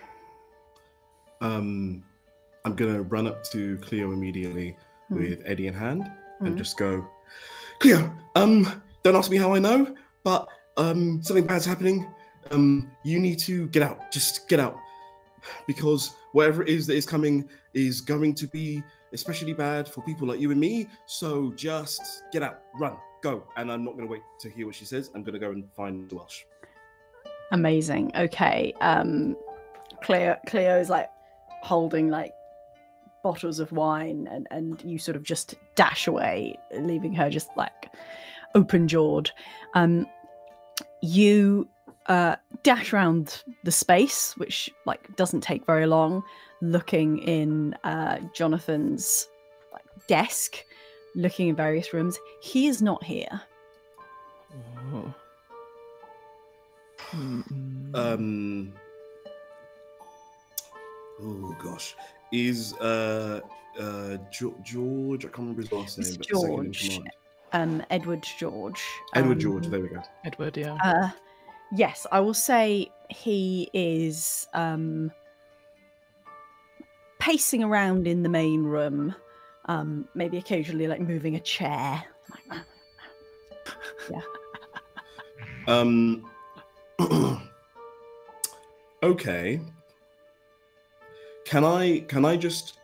I'm gonna run up to Cleo immediately with Eddie in hand and just go, Cleo, don't ask me how I know, but something bad's happening. You need to get out. Just get out. Because whatever it is that is coming is going to be especially bad for people like you and me. So just get out, run, go. And I'm not going to wait to hear what she says. I'm going to go and find Welsh. Amazing. Okay. Cleo is like holding like bottles of wine, and you sort of just dash away, leaving her just like open-jawed. You dash around the space, which like doesn't take very long, looking in Jonathan's like desk, looking in various rooms. He is not here. Oh. Oh gosh, is George? I can't remember his last name. It's But the second in George. command. Edward George. Edward George. There we go. Edward, yeah. Yes, I will say he is pacing around in the main room, maybe occasionally like moving a chair. Yeah. Okay. Can I just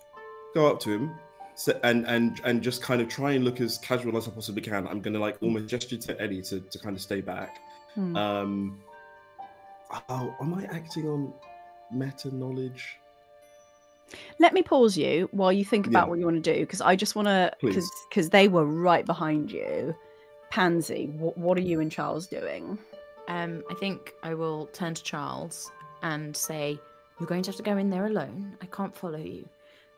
go up to him and just kind of try and look as casual as I possibly can? I'm gonna like almost gesture to Eddie to kind of stay back. Am I acting on meta knowledge? Let me pause you while you think about what you want to do, because I just want to, because they were right behind you. Pansy, what are you and Charles doing? I think I will turn to Charles and say, "You're going to have to go in there alone. I can't follow you.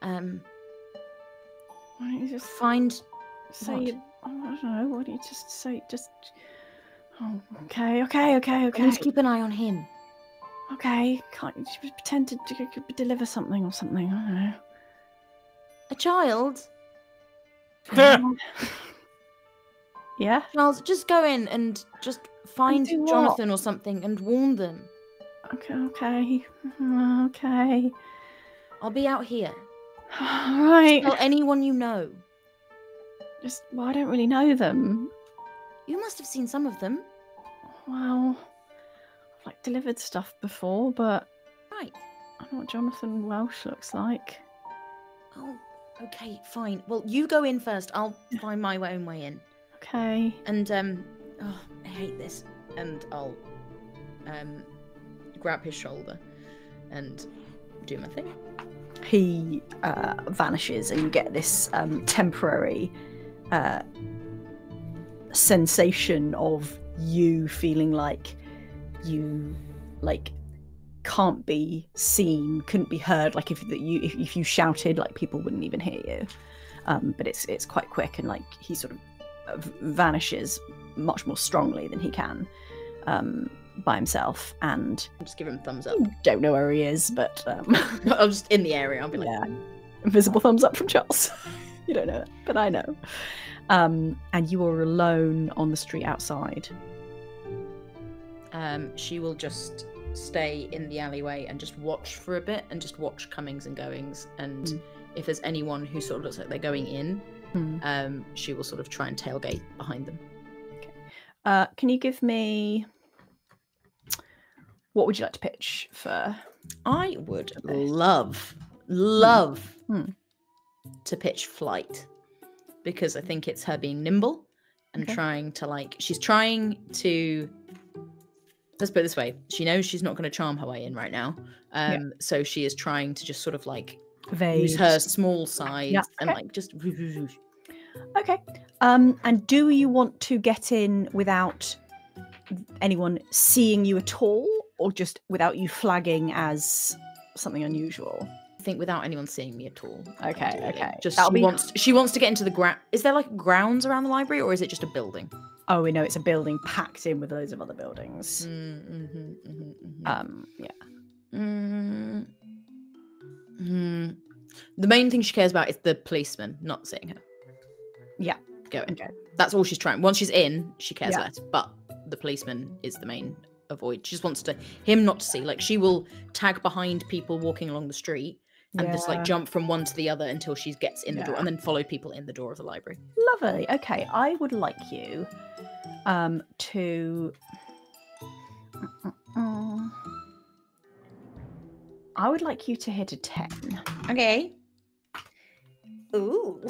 Why don't you just Find say? what? I don't know. Why don't you just say? Oh, okay. I need to keep an eye on him. Okay, can't you just pretend to deliver something or something? I don't know. A child? Yeah? Charles, just go in and just find do what? Jonathan or something and warn them. Okay. I'll be out here. Right. Tell anyone you know. I don't really know them. You must have seen some of them. Well, I've like delivered stuff before, but Right. I don't know what Jonathan Welsh looks like. Oh, okay, fine. Well, you go in first. I'll find my own way in. Okay. And oh, I hate this. And I'll grab his shoulder and do my thing. He vanishes, and you get this temporary sensation of you feeling like you can't be seen, couldn't be heard. Like if you shouted, like people wouldn't even hear you. But it's quite quick, and like he sort of vanishes much more strongly than he can by himself. And I'll just give him a thumbs up. don't know where he is, but I'm just in the area. I'll be like, yeah, invisible thumbs up from Charles. You don't know it, but I know. And you are alone on the street outside. She will just stay in the alleyway and just watch for a bit, and just watch comings and goings. And if there's anyone who sort of looks like they're going in, she will sort of try and tailgate behind them. Okay. Can you give me? What would you like to pitch for? I would love to pitch flight, because I think it's her being nimble and trying to she's trying to let's put it this way. She knows she's not going to charm her way in right now. So she is trying to just sort of like use her small size and like just. Okay. And do you want to get in without anyone seeing you at all, or just without you flagging as something unusual? I think without anyone seeing me at all. Okay, okay. Just she wants to get into the ground. Is there like grounds around the library, or is it just a building? Oh, we know it's a building packed in with loads of other buildings. The main thing she cares about is the policeman not seeing her. Yeah. Going. Okay. That's all she's trying. Once she's in, she cares less. But the policeman is the main avoid. She just wants him not to see. Like, she will tag behind people walking along the street and just like jump from one to the other until she gets in the door, and then follow people in the door of the library. Lovely. Okay, I would like you to. I would like you to hit a 10. Okay. Ooh.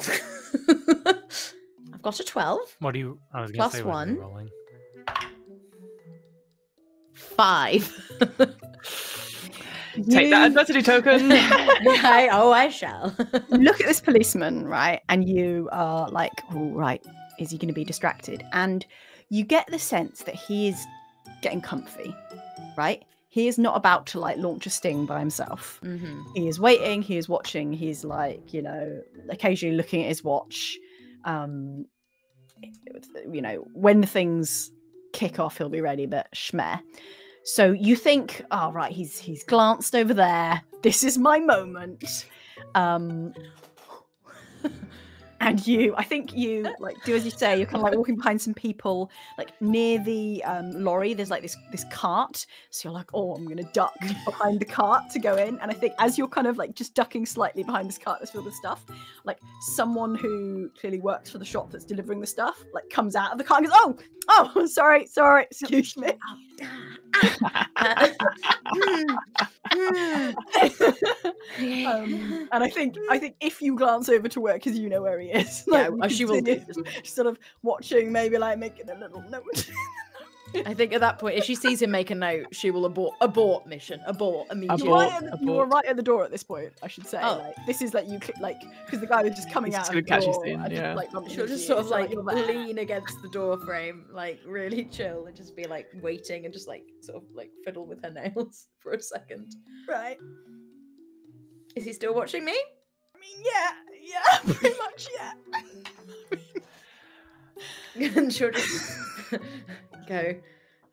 I've got a 12. What do you? I was going to Plus say what are you 1. rolling? 5. Take that adversity token. I shall. Look at this policeman, right? And you are like, oh, right, is he going to be distracted? And you get the sense that he is getting comfy, right? He is not about to like launch a sting by himself. He is waiting, he is watching, he's like, you know, occasionally looking at his watch. You know, when things kick off, he'll be ready, but schmeh. So you think, oh, right, he's glanced over there. This is my moment. And I think you like do as you say. You're kind of like walking behind some people, like near the lorry. There's like this cart. So you're like, oh, I'm gonna duck behind the cart to go in. And I think as you're kind of like just ducking slightly behind this cart that's filled with stuff, like someone who clearly works for the shop that's delivering the stuff, like comes out of the car and goes, oh, sorry, excuse me. And I think if you glance over to work, because you know where he is, like, she will do. Just sort of watching, maybe like making a little note. I think at that point, if she sees him make a note, she will abort mission, abort immediately. You were right at the door at this point, I should say. Like, this is like you like because the guy was just coming out of the door. She'll just sort of like lean against the door frame, like really chill, and just be like waiting and just like sort of like fiddle with her nails for a second. Right. Is he still watching me? I mean, yeah, pretty much, yeah. And she'll just go,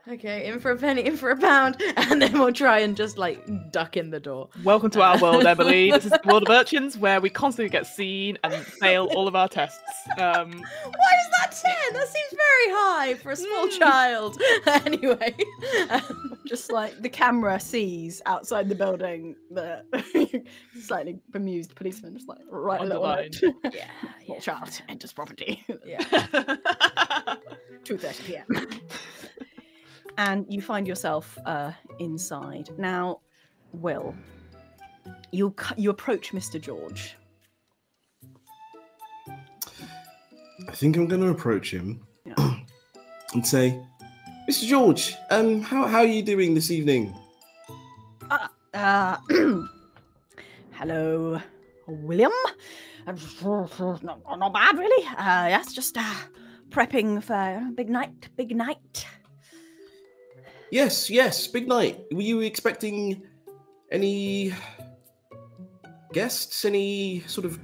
okay, in for a penny, in for a pound, and then we'll try and just like duck in the door. Welcome to our world, Emily. This is the world of Urchins, where we constantly get seen and fail all of our tests. Why is that 10? That seems very high for a small child. Anyway, just like the camera sees outside the building the slightly bemused policeman, just like right on the line. Small child enters property. 2:30 p.m. And you find yourself inside. Now, Will, you approach Mr. George. I think I'm going to approach him and say, Mr. George, how are you doing this evening? Hello, William. Not bad, really. Yes, just prepping for a big night. Yes, big night. Were you expecting any guests? Any sort of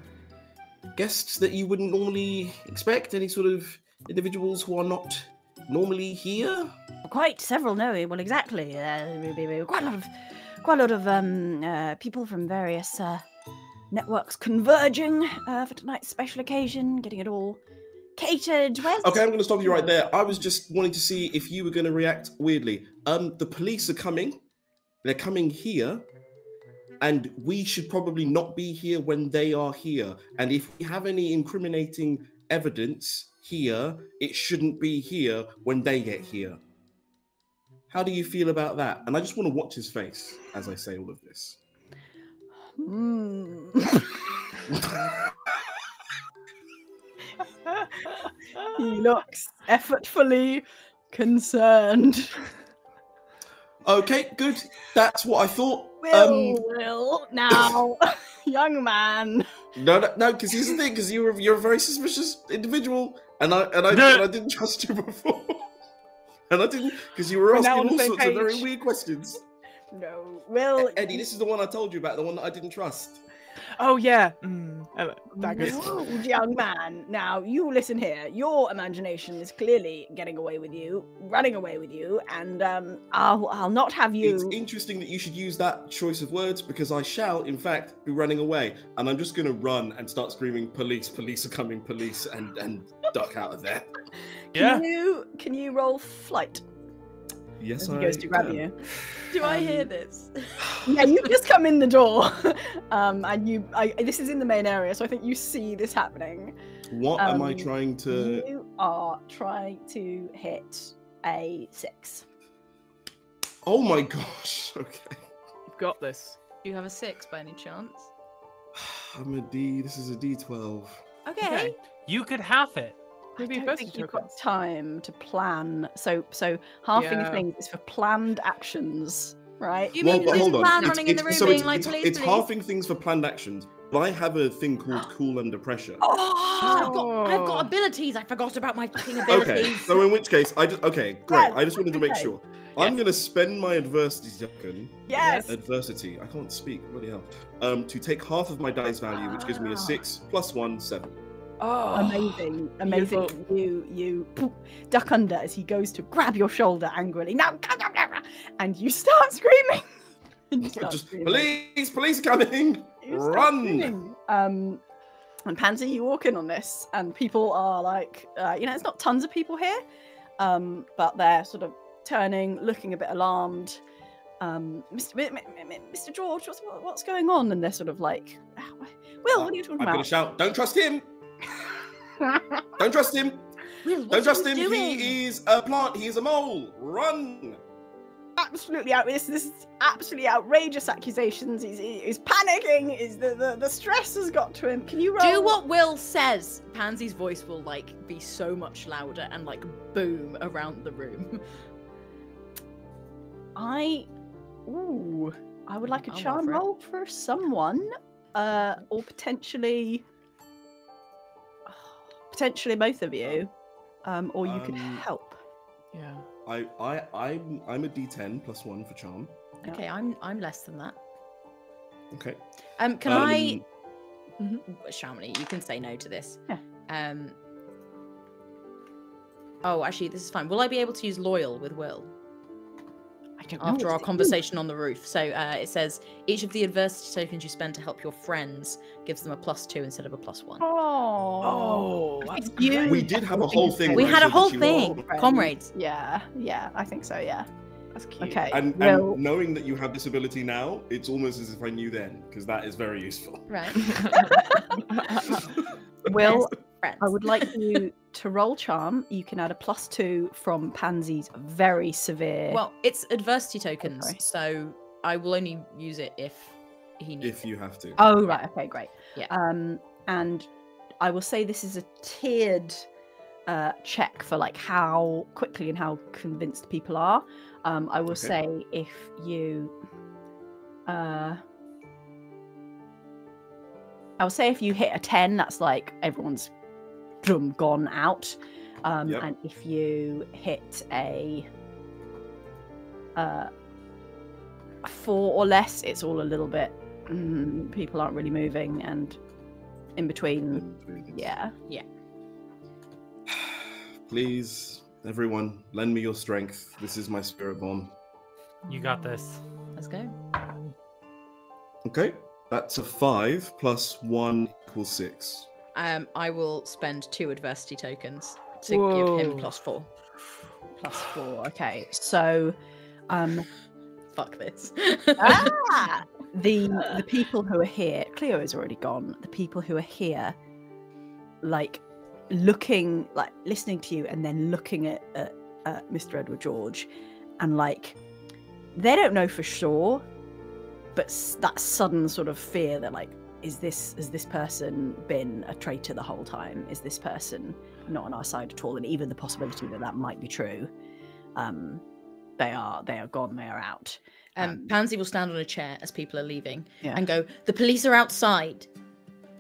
guests that you wouldn't normally expect? Any sort of individuals who are not normally here? Quite several, no. Well, exactly. Quite a lot of people from various networks converging for tonight's special occasion, getting it all catered. Okay, I'm going to stop you right there. I was just wanting to see if you were going to react weirdly. The police are coming. They're coming here. And we should probably not be here when they are here. And if we have any incriminating evidence here, it shouldn't be here when they get here. How do you feel about that? And I just want to watch his face as I say all of this. He looks effortfully concerned. Okay, good. That's what I thought. Will, now, young man. No, because here's the thing, because you're a very suspicious individual, and I didn't trust you before, and I didn't, because you were We're now asking on the all same sorts of very page. weird questions. No, Will. Eddie, this is the one I told you about, the one that I didn't trust. Oh yeah. That good. Rude young man. Now, you listen here. Your imagination is clearly getting away with you, running away with you, and I'll not have you. It's interesting that you should use that choice of words, because I shall, in fact, be running away, and I'm just going to run and start screaming, "Police! Police are coming! Police!" and duck out of there. Yeah. Can you roll flight? Yes, As he I goes to grab can. you. Do I hear this? Yeah, you've just come in the door, and this is in the main area, so I think you see this happening. What am I trying to? You are trying to hit a 6. Oh my gosh! Okay. You've got this. Do you have a 6 by any chance? I'm a D. This is a D12. Okay. You could half it. I Maybe don't adversity think you've tokens. got time to plan. So halving Yeah. things is for planned actions, right? You mean but this hold on. plan It's- running in the it's- room so being it's- like, it's- "Police, It's police"? halving things for planned actions, but I have a thing called cool under pressure. Oh, I've got Oh. abilities. I forgot about my fucking abilities. Okay, so in which case, okay, great. Yes, I just wanted to make okay. sure. I'm going to spend my adversity token. Yes. Adversity. I can't speak. Bloody hell. To take half of my dice value, which gives me a 6 plus 1, 7. Oh, Amazing. beautiful. You poof, duck under as he goes to grab your shoulder angrily. Now, and you start screaming. And you start Just screaming. police are coming! You start Run! screaming. And Pansy, you walk in on this, and people are like, it's not tons of people here, but they're sort of turning, looking a bit alarmed. Mr. George, what's going on? And they're sort of like, Will, what are you talking I'm going about? to shout, don't trust him! Don't trust him! Will, Don't what's trust he him! doing? He is a plant! He is a mole! Run! Absolutely this is absolutely outrageous accusations. He's panicking. The stress has got to him. Can you roll? Do what Will says. Pansy's voice will be so much louder and boom around the room. I would like a I'll roll charm for it. roll for someone, or potentially both of you, or you could help. yeah. I'm a D10 plus 1 for charm. Okay, I'm less than that. Okay. Can I? Mhm. Shamini, you can say no to this. Yeah. Oh, actually, this is fine. Will I be able to use loyal with Will I don't know after what our to do. conversation on the roof? So it says each of the adversity tokens you spend to help your friends gives them a +2 instead of a +1. Oh, I that's think you- great. We did have a whole thing. We where I had a said that whole she was thing, wrong. friends. comrades. Yeah, I think so. Yeah. That's cute. Okay. And Will, knowing that you have this ability now, it's almost as if I knew then, because that is very useful. Right. Will, Friends. I would like you to roll charm. You can add a +2 from Pansy's very severe. Well, it's adversity tokens, sorry. so I will only use it if he needs If you have to. Oh right, okay, great. Yeah. And I will say this is a tiered check for how quickly and how convinced people are. I will Okay. say if you hit a 10, that's everyone's gone out. Yep. And if you hit a 4 or less, it's all a little bit people aren't really moving, and in between, yeah. Please, everyone, lend me your strength. This is my spirit bomb. You got this. Let's go. Okay, that's a 5 plus 1 equals 6. I will spend 2 adversity tokens to give him Whoa. +4. +4. Okay, so Fuck this. the people who are here, Cleo is already gone. The people who are here, looking, listening to you, and then looking at Mr. Edward George, and they don't know for sure, but that sudden sort of fear that has this person been a traitor the whole time? Is this person not on our side at all? And even the possibility that might be true. they are gone. They are out. Pansy will stand on a chair as people are leaving Yeah. and go, "The police are outside.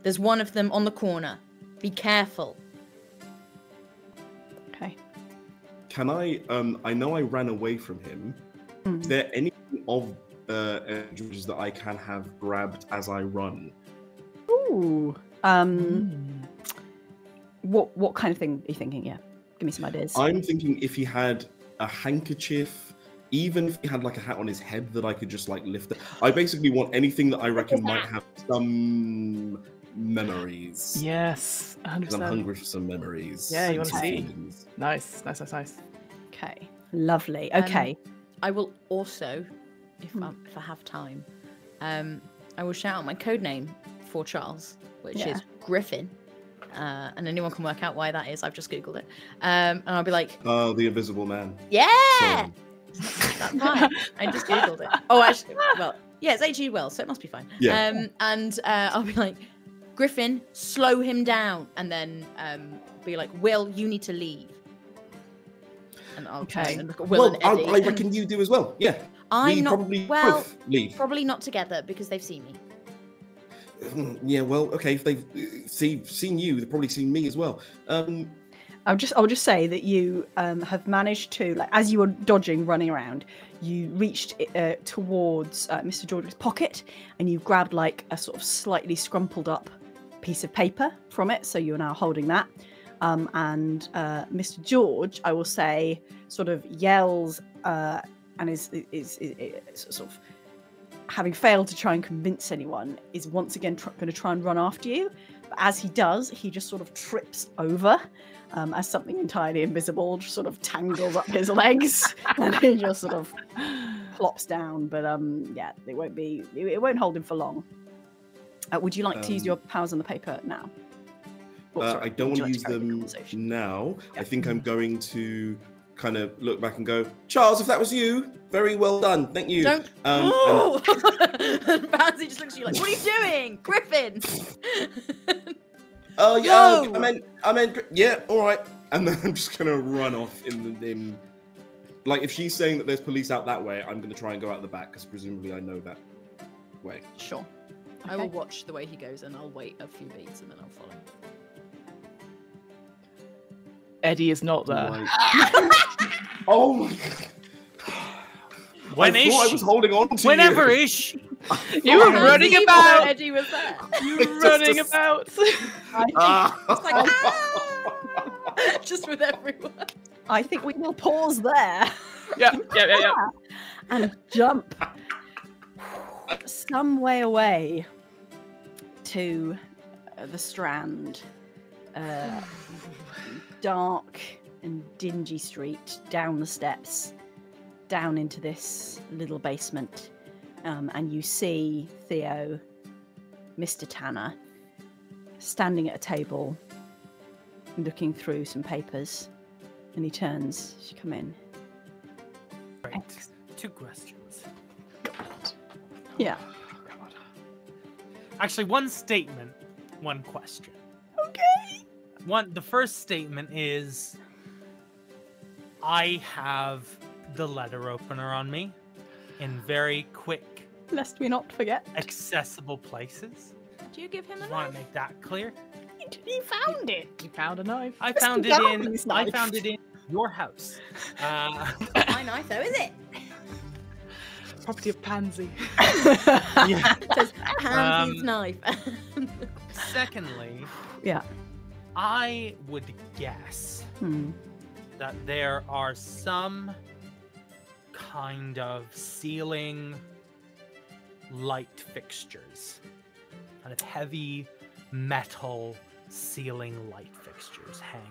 There's one of them on the corner. Be careful." Okay. Can I? I know I ran away from him. Is there anything of George's that I can have grabbed as I run? Ooh. What kind of thing are you thinking? Yeah. Give me some ideas. I'm thinking if he had a handkerchief, even if he had like a hat on his head that I could just like lift it. I basically want anything that I reckon might have some memories. Yes, 100%. 'Cause I'm hungry for some memories. Yeah, you want to Okay. see? feelings. Nice. Okay. Lovely. Okay. I will also, if I have time, I will shout out my code name for Charles, which is Griffin. And anyone can work out why that is. I've just Googled it. And I'll be like, Oh, the Invisible Man. yeah! Sorry. That's fine. I just Googled it. Oh, actually, well, yeah, it's H.G. Wells, so it must be fine. Yeah. And I'll be like, Griffin, slow him down. And then be like, Will, you need to leave. And I'll try and look at Will Well, and Eddie. I reckon you do as well. Yeah. I'm we not, probably well, both leave. probably not together because they've seen me. Yeah, well, okay. If they've seen you, they've probably seen me as well. I'll just say that you have managed to, like, as you were dodging, running around, you reached towards Mr. George's pocket, and you grabbed like a sort of slightly scrumpled up piece of paper from it. So you're now holding that. And Mr. George, I will say, sort of yells and is sort of, having failed to try and convince anyone, is once again going to try and run after you. But as he does, he just sort of trips over as something entirely invisible just sort of tangles up his legs, and he just sort of plops down. But yeah, it won't hold him for long. Would you like to use your powers on the paper now? I don't want to use them conversation? now. I think I'm going to kind of look back and go, Charles, if that was you, very well done. Thank you. Don't. And And Pansy just looks at you like, what are you doing? Griffin! oh, yeah, Go! I meant, yeah, all right. And then I'm just going to run off in, like, if she's saying that there's police out that way, I'm going to try and go out the back, because presumably I know that way. Sure. I will watch the way he goes and I'll wait a few beats and then I'll follow. Eddie is not there. Like, oh my god. When I thought I was holding on to Whenever you. ish. You were Pansy running even about. though Eddie was there. You were running about. It's like, ah! Just with everyone. I think we will pause there Yeah. and jump some way away to the Strand. Dark and dingy street, down the steps, down into this little basement, and you see Theo, Mr. Tanner, standing at a table, looking through some papers, and he turns to come in. Right. 2 questions. Yeah. Actually, 1 statement, 1 question. Okay. The first statement is, I have the letter opener on me in very quick, Lest we not forget. accessible places. Do you give him a Just want knife? to make that clear. You found it. You found a knife. I Mr. found it Darling's in. knife. I found it in your house. My knife though, is it? Property of Pansy. Yeah. It says Pansy's knife. Secondly, Yeah. I would guess that there are some kind of ceiling light fixtures, kind of heavy metal ceiling light fixtures hanging.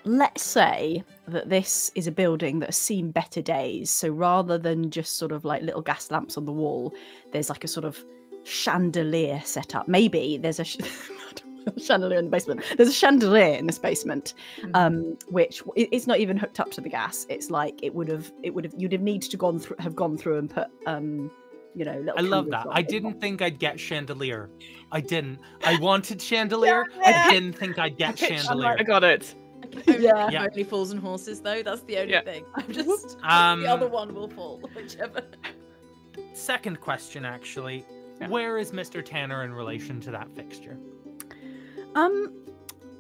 Let's say that this is a building that has seen better days. So rather than just sort of like little gas lamps on the wall, there's like a sort of chandelier set up. Maybe there's a chandelier in the basement. There's a chandelier in this basement, which it's not even hooked up to the gas. It's like you'd have needed to have gone through and put little. I love coolers that. on I it. didn't think I'd get chandelier. I didn't. I wanted chandelier. I didn't think I'd get chandelier. I got it. I can only Yeah. Yeah. only falls on horses, though. That's the only Yeah. thing. I'm just the other one will fall, whichever. Second question, actually. Yeah. Where is Mr. Tanner in relation to that fixture?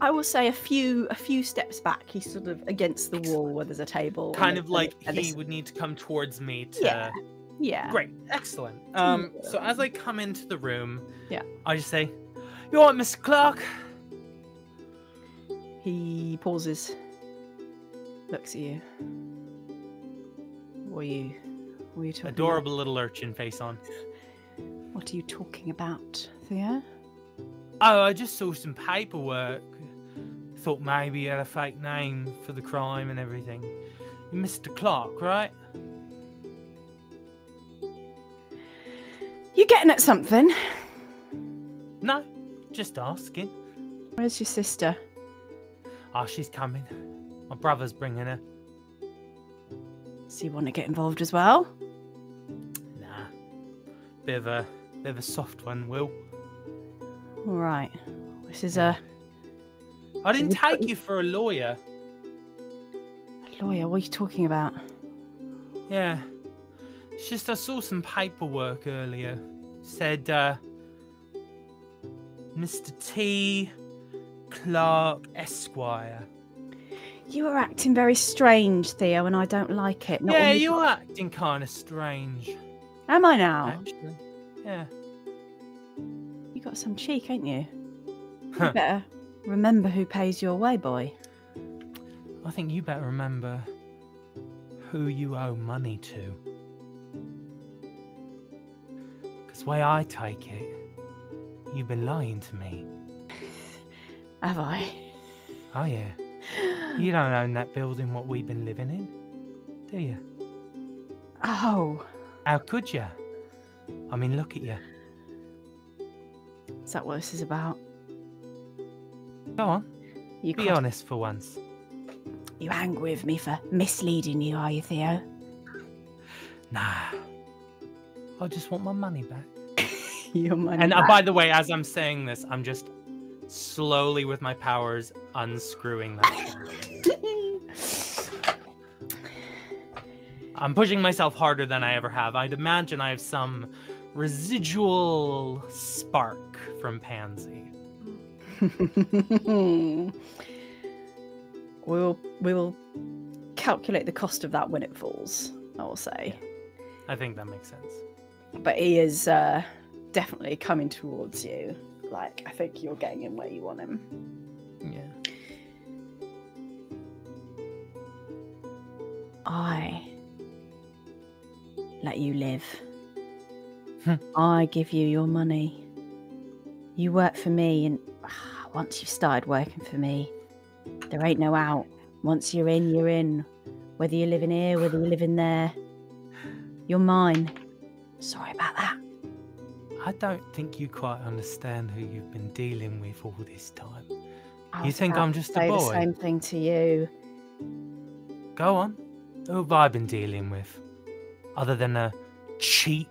I will say a few steps back. He's sort of against the wall where there's a table. Kind and of then- like and he this- would need to come towards me to... Yeah. Yeah. Great, excellent. So as I come into the room, Yeah. I just say, "You all right, Mr. Clark?" He pauses, looks at you. What are you talking Adorable little urchin face on. about? What are you talking about, Theo? Oh, I just saw some paperwork. Thought maybe you had a fake name for the crime and everything. You're Mr. Clark, right? You getting at something? No, just asking. Where's your sister? Oh, she's coming. My brother's bringing her. So you want to get involved as well? Nah, bit of a soft one, Will. All right. This is a I didn't we've got take you for a lawyer. lawyer. What are you talking about? Yeah. It's just I saw some paperwork earlier. Said, Mr. T. Clark Esquire. You are acting very strange, Theo, and I don't like it. Not Yeah, when you- you're acting kind of strange, Am I now? actually. Yeah. You got some cheek, ain't you? You Huh. better remember who pays your way, boy. I think you better remember who you owe money to. Because the way I take it, you've been lying to me. Have I? Oh, yeah. You don't own that building what we've been living in, do you? Oh, How could you? I mean, look at you. is that what this is about? Go on, You be cross- honest for once. You angry with me for misleading you, are you, Theo? Nah. I just want my money back. Your money. And back. by the way, as I'm saying this, I'm just slowly with my powers unscrewing that chandelier. I'm pushing myself harder than I ever have. I'd imagine I have some residual spark from Pansy. we'll calculate the cost of that when it falls, I will say. I think that makes sense. But he is definitely coming towards you. Like, I think you're getting him where you want him. Yeah. I let you live. Hmm. I give you your money. You work for me, and once you've started working for me, there ain't no out. Once you're in, you're in. Whether you're living here, whether you're living there, you're mine. Sorry about that. I don't think you quite understand who you've been dealing with all this time. I You was think about I'm to just a say the boy? same thing to you. Go on. Who have I been dealing with? Other than a cheap,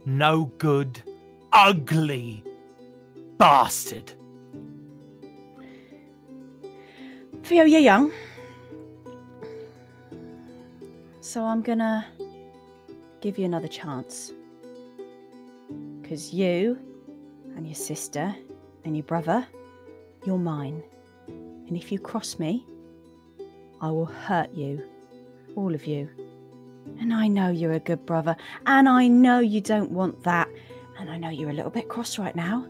no good, ugly bastard. Theo, you're young. So I'm gonna give you another chance. Because you and your sister and your brother, you're mine. And if you cross me, I will hurt you. All of you. And I know you're a good brother. And I know you don't want that. And I know you're a little bit cross right now.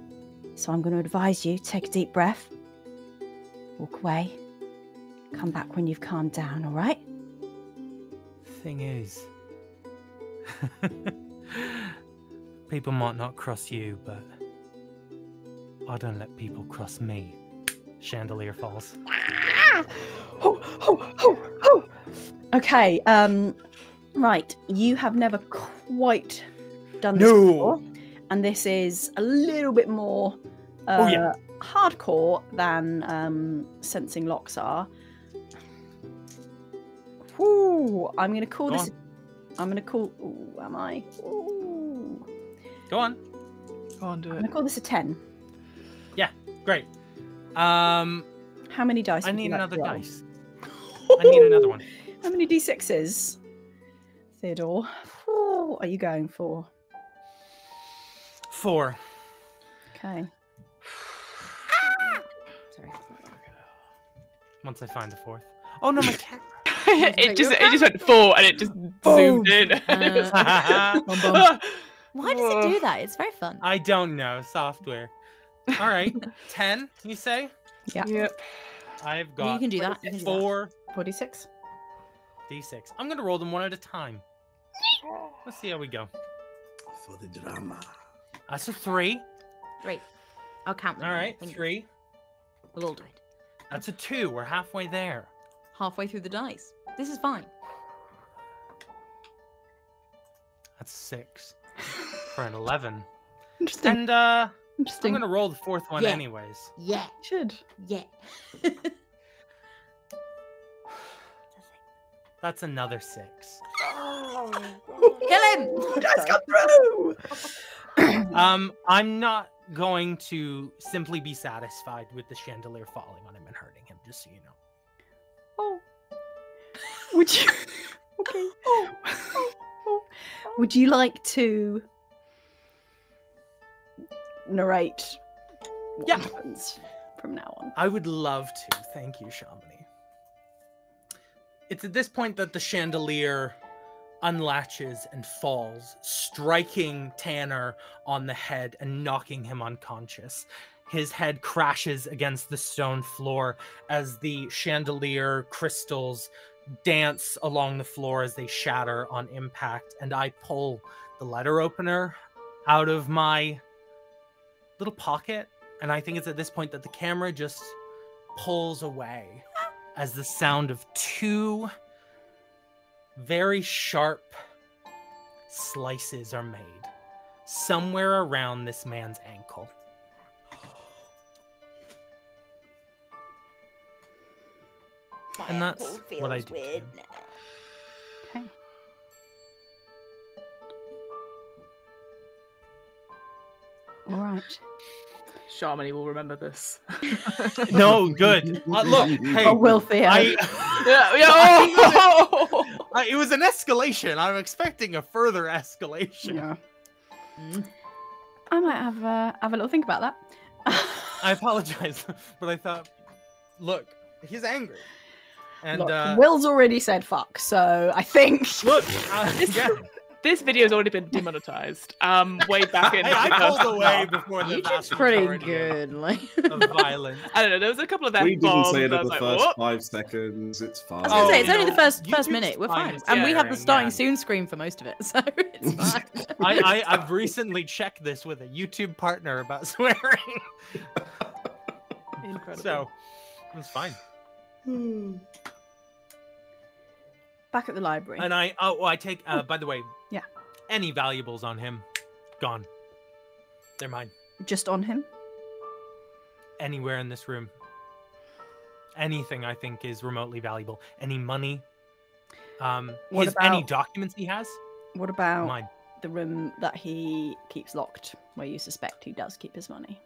So I'm going to advise you, take a deep breath. Walk away. Come back when you've calmed down, all right? Thing is, people might not cross you, but I don't let people cross me. Chandelier falls. Okay, right. You have never quite done this No. before. And this is a little bit more Oh, yeah. hardcore than sensing locks are. Ooh, I'm going to call Go this... on. I'm going to call... Ooh, am I? Ooh. Go on. Go on, do I'm it. going to call this a 10. Great. How many dice? I would need you like another to roll? dice. I need another one. How many d6s? Theodore, what are you going for? 4. Okay. Sorry. Once I find the 4th. Oh no, my camera. it just went 4 and it just zoomed in. Why does it do that? It's very fun. I don't know. Software. All right. 10, you say? Yeah. Yep. I've Yeah, got you can do that. You can do that. 4 46. d6. I'm going to roll them one at a time. Let's see how we go. For the drama. That's a 3. 3. I'll count them. All right. Thank you. 3. We'll all do it. That's a 2. We're halfway there. Halfway through the dice. This is fine. That's 6. For an 11. Interesting. And I'm Interesting. going to roll the 4th one Yeah. anyways. Yeah. Should. Yeah. That's another 6. Kill him! Let's go through! I'm not going to simply be satisfied with the chandelier falling on him and hurting him, just so you know. Oh. Would you... Okay. Would you like to narrate what Yeah. happens from now on? I would love to. Thank you, Shamini. It's at this point that the chandelier unlatches and falls, striking Tanner on the head and knocking him unconscious. His head crashes against the stone floor as the chandelier crystals dance along the floor as they shatter on impact, and I pull the letter opener out of my little pocket, and I think it's at this point that the camera just pulls away as the sound of 2 very sharp slices are made somewhere around this man's ankle. And that's what I do. Okay. All right. Shamini will remember this. No, good. Look, hey, Oh, will Theo. yeah, oh! it was an escalation. I'm expecting a further escalation. Yeah. I might have a little think about that. I apologize, but I thought, look, he's angry. And Look, Will's already said fuck, so I think. look, yeah. This video's already been demonetized. Way back in. I pulled away before the You did vast pretty majority good. Like... of violence. I don't know. There was a couple of We didn't F-bombs. say it I in was the like, first "What?" 5 seconds. It's fine. I was gonna say it's you only know, the first YouTube's minute. We're fine, fine, and we have the yeah. starting soon screen for most of it, so it's fine. I've recently checked this with a YouTube partner about swearing, Incredible. so it was fine. Back at the library. And I take. By the way, Yeah. Any valuables on him, gone. They're mine. Just on him. Anywhere in this room. Anything I think is remotely valuable. Any money. What Any about- documents he has, What about mine. the room that he keeps locked, where you suspect he does keep his money?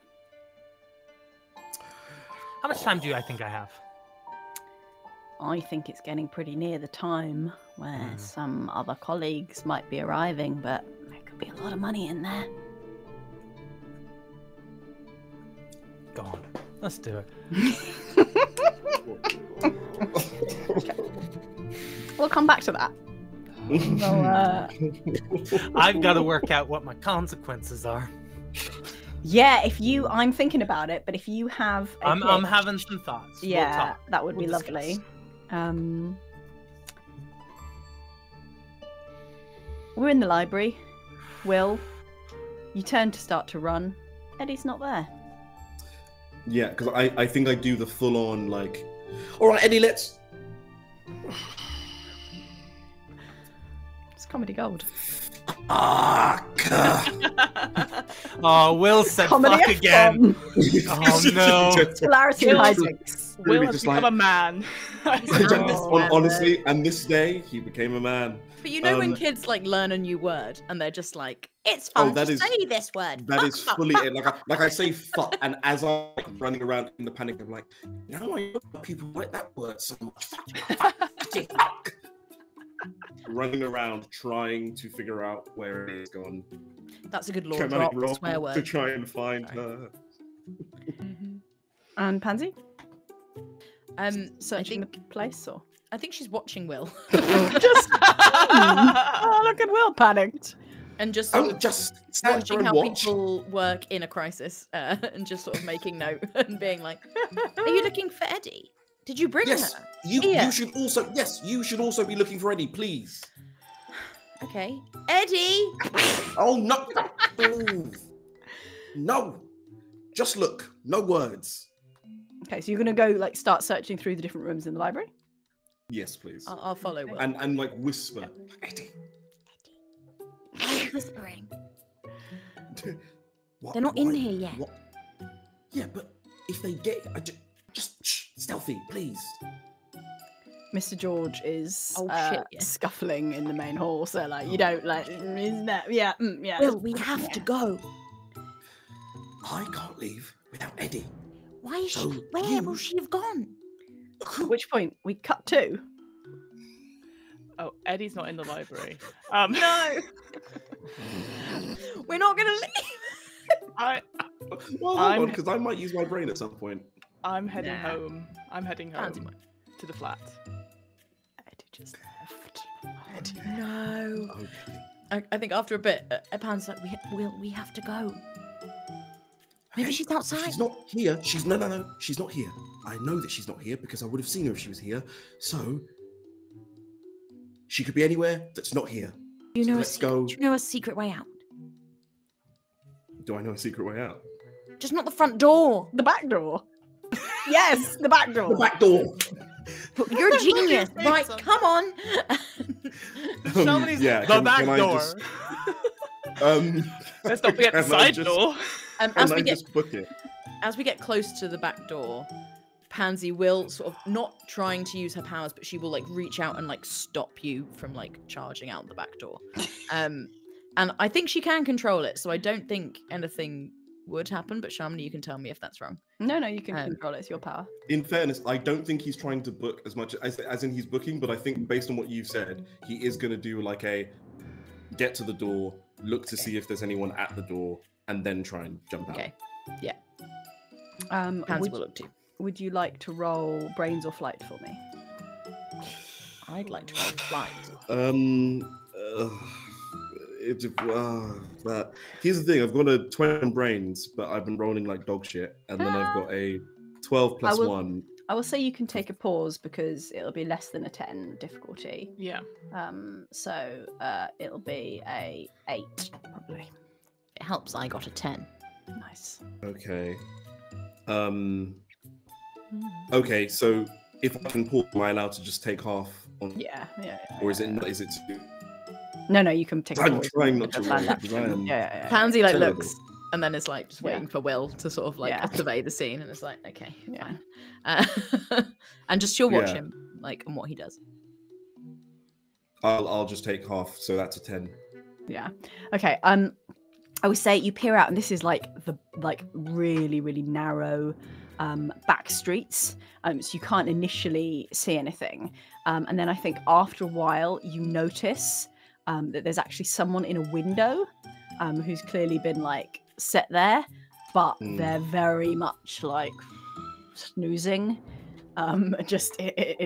How much time do I think I have? I think it's getting pretty near the time where some other colleagues might be arriving, but there could be a lot of money in there. Go on. Let's do it. We'll come back to that. I've got to work out what my consequences are. Yeah, I'm thinking about it, but if you have, I'm having some thoughts. We'll yeah, talk. that would We'll be discuss. lovely. We're in the library. Will, you turn to start to run. Eddie's not there. Yeah, because I think I do the full on like, all right, Eddie, let's. comedy gold. Oh, Will said Comedy fuck again. F-bomb. Oh no. Hilarity and hijinks. Will be has just become like- a man. Honestly, and this day he became a man. But you know when kids like learn a new word and they're just like, it's fun to say this word. That Fuck, is fuck, fully fuck. it. Like I say fuck, and as I'm like, running around in the panic, I'm like, now I know why people like that word so much. Fuck. Running around trying to figure out where it is gone. That's a good law Traumatic drop, roll swear word. to try and find her. And Pansy? I Searching the place, or? think she's watching Will Just. Oh, look at Will panicked. and just sort Oh, of just stand there watching and how watch. people work in a crisis and just sort of making note and being like, are you looking for Eddie? Did you bring Yes, her? you Here. should also you should also be looking for Eddie, please. Okay. Eddie! Oh no. Ooh. No. Just look. No words. Okay, so you're gonna go like start searching through the different rooms in the library. Yes, please. I'll follow Will. And like whisper. Eddie. Whispering. What, They're not in why- here yet. What? Yeah, but if they get, just shh, stealthy, please. Mr. George is Oh, shit, yeah. scuffling in the main hall, so like you don't like. Isn't that? Yeah, yeah. Will, we have to go. I can't leave without Eddie. Why is she? So Where you- will she have gone? At which point we cut to. Oh, Eddie's not in the library. No. We're not gonna leave. Well, hold I'm- on, because I might use my brain at some point. I'm heading Nah. home. I'm heading Fancy home to the flat. Eddie just left. No. Okay. I think after a bit, Pan's like, we have to go. Maybe Okay, she's outside. She's not here. No. She's not here. I know that she's not here because I would have seen her if she was here. So she could be anywhere that's not here. Do you know let's go. Do you know a secret way out? Do I know a secret way out? Just not the front door. The back door. Yes, the back door. The back door. You're a genius. Right, come on. Somebody's yeah, the can back I door. just- Let's not forget the can I side just- door. Can As I we get just book it? as we get close to the back door, Pansy will sort of not trying to use her powers, but she will like reach out and like stop you from like charging out the back door. And I think she can control it, so I don't think anything would happen. But Shamini, you can tell me if that's wrong. No, you can control it. It's your power. In fairness, I don't think he's trying to book as much as in he's booking, but I think based on what you've said, he is going to do like a get to the door, look to see if there's anyone at the door, and then try and jump out. Okay. Yeah. Would, Pansy will look too. would you like to roll brains or flight for me? I'd like to roll flight. But here's the thing: I've got a 20 on brains, but I've been rolling like dog shit, and then I've got a 12 plus will- 1. I will say you can take a pause because it'll be less than a 10 difficulty. Yeah. So it'll be a 8 probably. It helps. I got a 10. Nice. Okay. Okay, so if I can pause, am I allowed to just take half on? Yeah. Or is it not? Is it? No, you can take a I'm pause. trying not It's to a roll stand because I am. Yeah. Pansy like Terrible. looks and then is like just Yeah. waiting for Will to sort of like Yeah. survey the scene, and it's like, okay, Yeah. fine. And just she'll watch Yeah. him like and what he does. I'll just take half, so that's a 10. Yeah. Okay. I would say you peer out, and this is like the really narrow back streets. So you can't initially see anything, and then I think after a while you notice that there's actually someone in a window who's clearly been like set there, but they're very much like snoozing. Just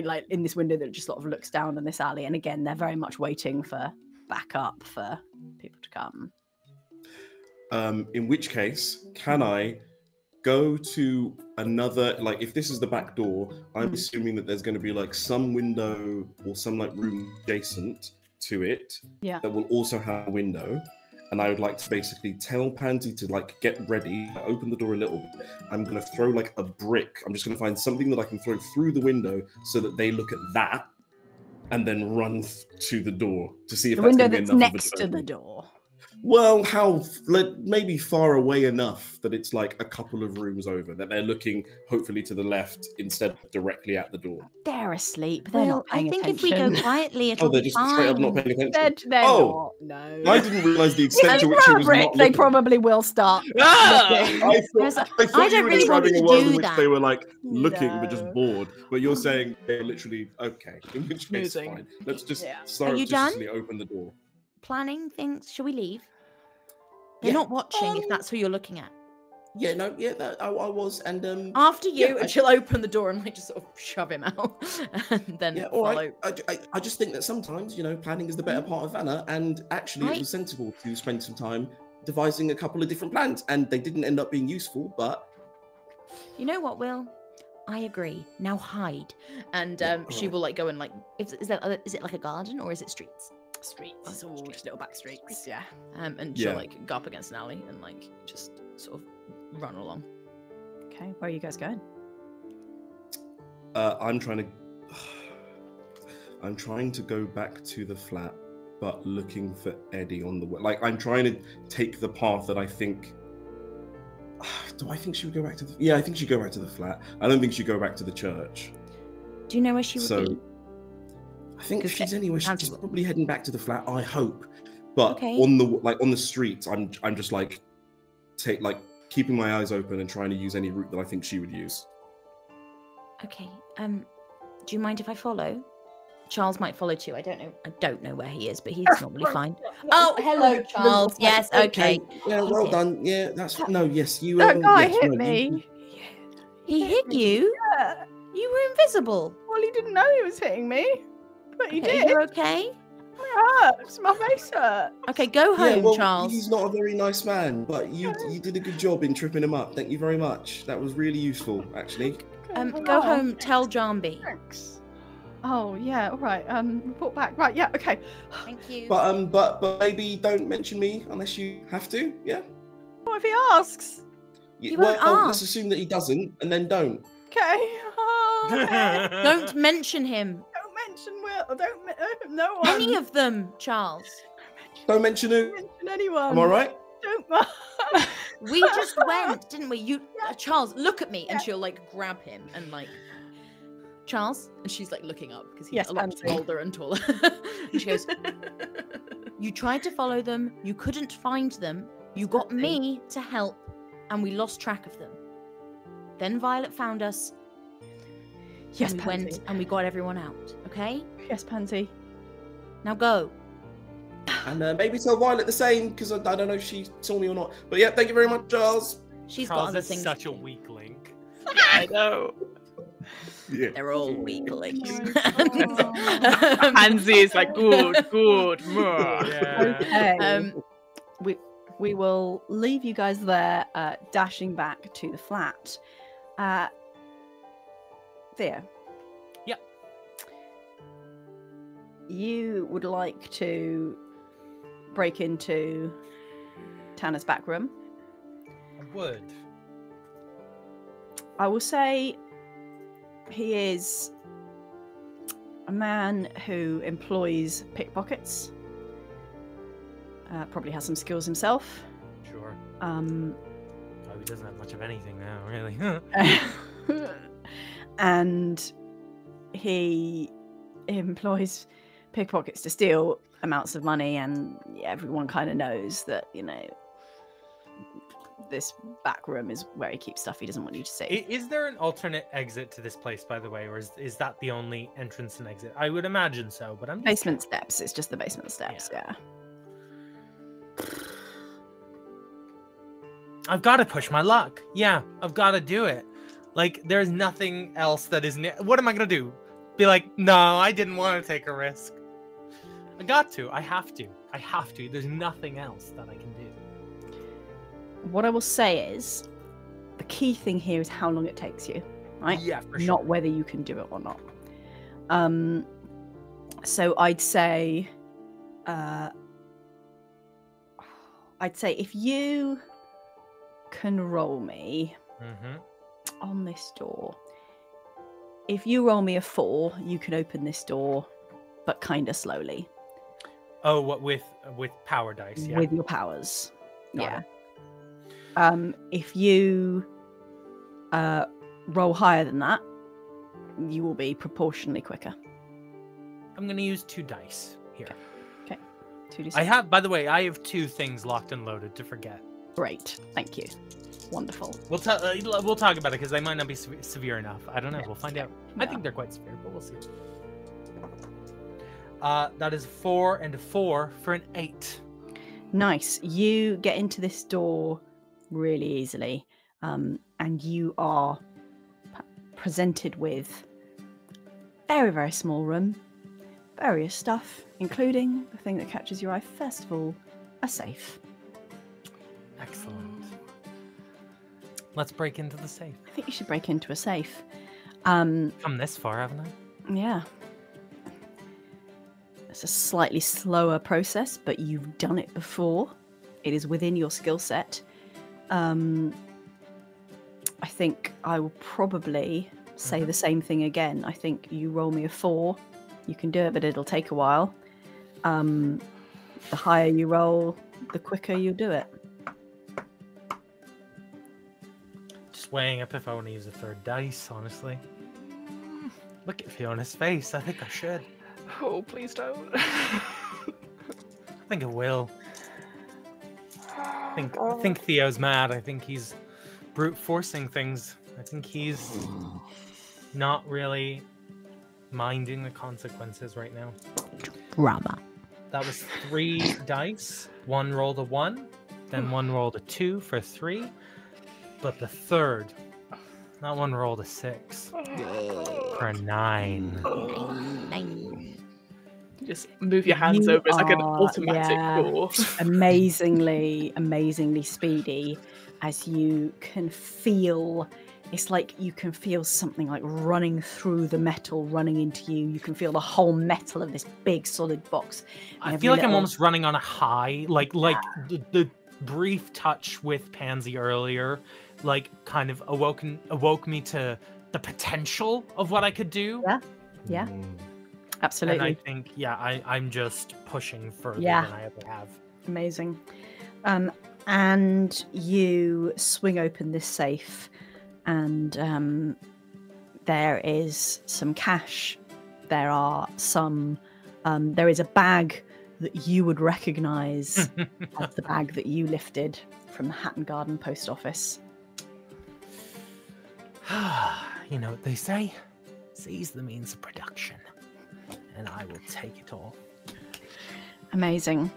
like in this window that just sort of looks down on this alley, and again they're very much waiting for backup for people to come. In which case, can I go to another, like if this is the back door, I'm assuming that there's going to be like some window or some like room adjacent to it Yeah. that will also have a window. And I would like to basically tell Pansy to like get ready, open the door a little bit. I'm going to throw like a brick. I'm just going to find something that I can throw through the window so that they look at that and then run to the door to see if The that's window going to be that's enough next of to a the door. Well, maybe far away enough that it's like a couple of rooms over, that they're looking hopefully to the left instead of directly at the door. They're asleep. They're Well, not paying I think attention. if we go quietly, it'll They're be just straight up not fine. paying attention. They're Oh, not. No. I didn't realise the extent If to you which he throw a was brick, not they looking. probably will start. Ah! looking. I There's thought, a- I thought I you don't were really want describing a to world do in which that. they were like looking but just No. bored. But you're saying they're literally okay. In which case, Snoozing. fine. Let's just Yeah. Are you done? surreptitiously open the door. Planning things. Shall we leave? They're Yeah. not watching if that's who you're looking at. Yeah, no, yeah, I was, and After you, Yeah, and she'll open the door and like just sort of shove him out, and then yeah, all follow. right. I just think that sometimes, planning is the better part of valor, and actually Right. it was sensible to spend some time devising a couple of different plans, and they didn't end up being useful, but You know what, Will? I agree. Now hide, and Yeah, she alright. will like go and like. Is it like a garden or is it streets? Streets. It's all just little back streets. Yeah. And Yeah. she'll like go up against an alley and like just sort of run along. Okay. Where are you guys going? I'm trying to go back to the flat, but looking for Eddie on the way. Like, I'm trying to take the path that I think. Do I think she would go back to the? Yeah, I think she'd go back to the flat. I don't think she'd go back to the church. Do you know where she would So, be? I think 'Cause she's anyway. She's Tangible. probably heading back to the flat. I hope, but Okay. on the streets, I'm just like keeping my eyes open and trying to use any route that I think she would use. Okay. Do you mind if I follow? Charles might follow too. I don't know where he is, but he's normally fine. Oh, hello, Charles. Yes. Okay. Yeah, He's well here. done. Yeah, that's no. Yes, you. That guy yes, hit no, me. He hit you. Yeah. You were invisible. Well, he didn't know he was hitting me, but he Okay, did. you're okay. It hurts. My face hurt. Okay, go Yeah, home, well, Charles. he's not a very nice man, but you did a good job in tripping him up. Thank you very much. That was really useful, actually. Go home. Tell Jambi. Thanks. Oh yeah. All right. Report back. Right. Yeah. Okay. Thank you. But maybe don't mention me unless you have to. Yeah. What if he asks? He won't Let's ask. assume that he doesn't, and then don't. Okay. Oh, okay. Don't mention him. Don't mention Will. No one. Any of them, Charles. Don't mention who. Don't mention anyone. Am I right? Don't. We just went, didn't we? You, Charles, look at me, and she'll like grab him and like, Charles, and she's like looking up because he's Yes, a lot Pansy. older and taller. And she goes, "You tried to follow them, you couldn't find them. You got me to help, and we lost track of them. Then Violet found us. Yes, and we Pansy. went and we got everyone out. Okay, Yes, Pansy. now go." And maybe tell Violet the same, because I don't know if she saw me or not. But yeah, thank you very much, Charles. She's got Charles other is things. such to a do. weak link. I know. Yeah. They're all weaklings. Pansy is like good. Yeah. Okay. We will leave you guys there, dashing back to the flat. Theo. Yep. You would like to break into Tanner's back room. I would. I will say he is a man who employs pickpockets. Probably has some skills himself. Sure. Oh, He doesn't have much of anything now, really. and he employs pickpockets to steal amounts of money, and everyone kind of knows that, this back room is where he keeps stuff he doesn't want you to see. Is there an alternate exit to this place, by the way, or is that the only entrance and exit? I would imagine so, but I'm just... Basement steps. It's just the basement steps, yeah. I've got to push my luck. Yeah, I've got to do it. Like, there's nothing else that is... What am I going to do? Be like, no, I didn't want to take a risk. I got to. I have to. I have to. There's nothing else that I can do. What I will say is, the key thing here is how long it takes you, right? Yeah, for sure. Not whether you can do it or not. So I'd say if you can roll me on this door, if you roll me a 4, you can open this door but kind of slowly. Oh, what with power dice? Yeah. With your powers. Got Yeah. If you roll higher than that, you will be proportionally quicker. I'm gonna use 2 dice here. Okay. 2d6. I have, by the way, I have 2 things locked and loaded to forget. Great. Thank you. Wonderful. We'll talk about it because they might not be severe enough. I don't know. Yeah. We'll find out. Yeah. I think they're quite severe, but we'll see. That is 4 and a 4 for an 8. Nice. You get into this door really easily, and you are presented with very, very small room, various stuff, including the thing that catches your eye first of all, a safe. Excellent. Let's break into the safe. I think you should break into a safe. Come this far, haven't I? Yeah. It's a slightly slower process, but you've done it before. It is within your skill set. I think I will probably say the same thing again. I think you roll me a 4. You can do it, but it'll take a while. The higher you roll, the quicker you do it. Just weighing up if I want to use a 3rd dice, honestly. Look at Fiona's face. I think I should. Oh, please don't. I think it will. I think Theo's mad. I think he's brute forcing things. I think he's not really minding the consequences right now. Drama. That was 3 dice. 1 rolled a 1, then 1 rolled a 2 for 3. But the 3rd, that one rolled a 6 for a 9. Just move your hands over. It's like an automatic door. amazingly speedy, as you can feel. It's like you can feel something like running through the metal, running into you. You can feel the whole metal of this big solid box. I feel like I'm almost running on a high. Like the brief touch with Pansy earlier, like kind of awoke me to the potential of what I could do. Yeah. Absolutely. And I think, I'm just pushing further than I ever have. Amazing. And you swing open this safe, and there is some cash. There are some. There is a bag that you would recognise as the bag that you lifted from the Hatton Garden post office. You know what they say? Seize the means of production, and I will take it all. Amazing.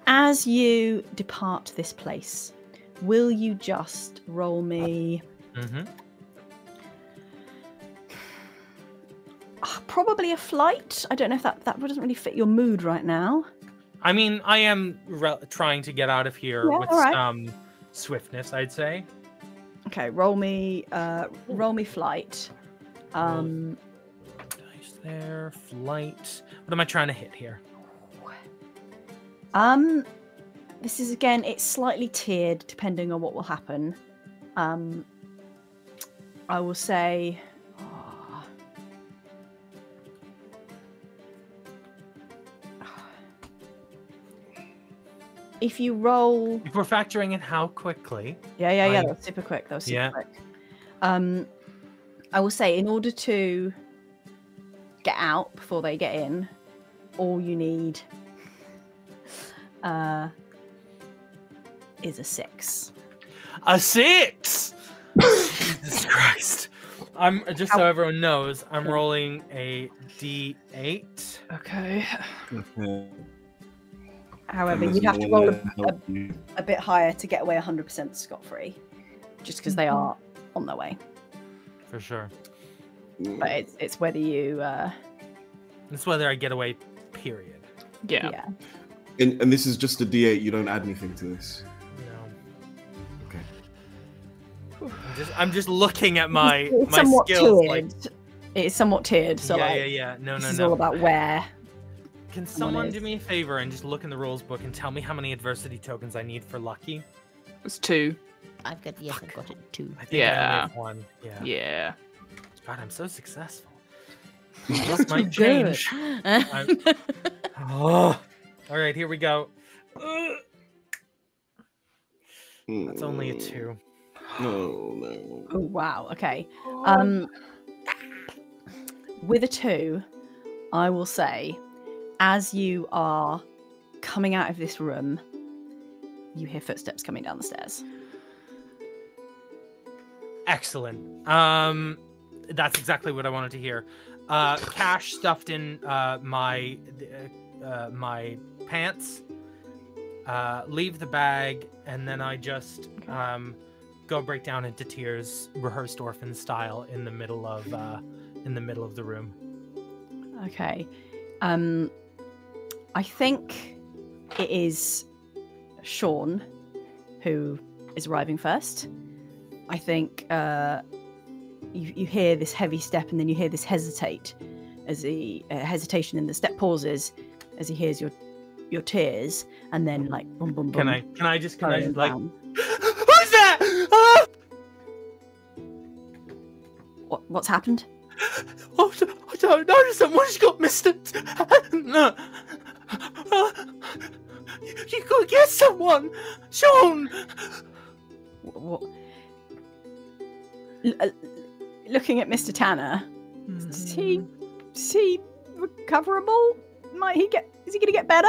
As you depart this place, will you just roll me... Probably a flight. I don't know if that doesn't really fit your mood right now. I mean, I am trying to get out of here with some swiftness, I'd say. Okay, roll me flight. Dice there, flight. What am I trying to hit here? This is again, it's slightly tiered depending on what will happen. I will say if you roll, if we're factoring in how quickly. Yeah, that was super quick. Quick. I will say, in order to get out before they get in, all you need is a 6. A 6! Jesus Christ. I'm just so everyone knows, I'm rolling a D8. Okay. However, you'd have to roll a bit higher to get away 100% scot-free, just because they are on their way. For sure. But it's whether you... It's whether I get away, period. Yeah. And this is just a D8, you don't add anything to this? No. Okay. I'm just looking at my somewhat skills. Tiered. It's somewhat tiered, so No. This is all about where... Can someone do me a favor and just look in the rules book and tell me how many adversity tokens I need for lucky? It's 2. I've got it 2. I think I only have 1. Yeah. God, I'm so successful. This might change. Oh. All right, here we go. That's only a 2. No. Oh wow. Okay. With a 2, I will say, as you are coming out of this room, you hear footsteps coming down the stairs. Excellent. That's exactly what I wanted to hear. Cash stuffed in my pants. Leave the bag, and then I just go break down into tears, rehearsed orphan style, in the middle of the room. Okay. I think it is Sean who is arriving first. I think you hear this heavy step, and then you hear this hesitation in the step pauses as he hears your tears, and then like boom, boom, boom. Can I just like, down. Who's that? Ah! What's happened? Oh, I don't know. Someone's got Mr. You gotta get someone, Sean. What? Looking at Mr. Tanner, is he recoverable? Is he gonna get better?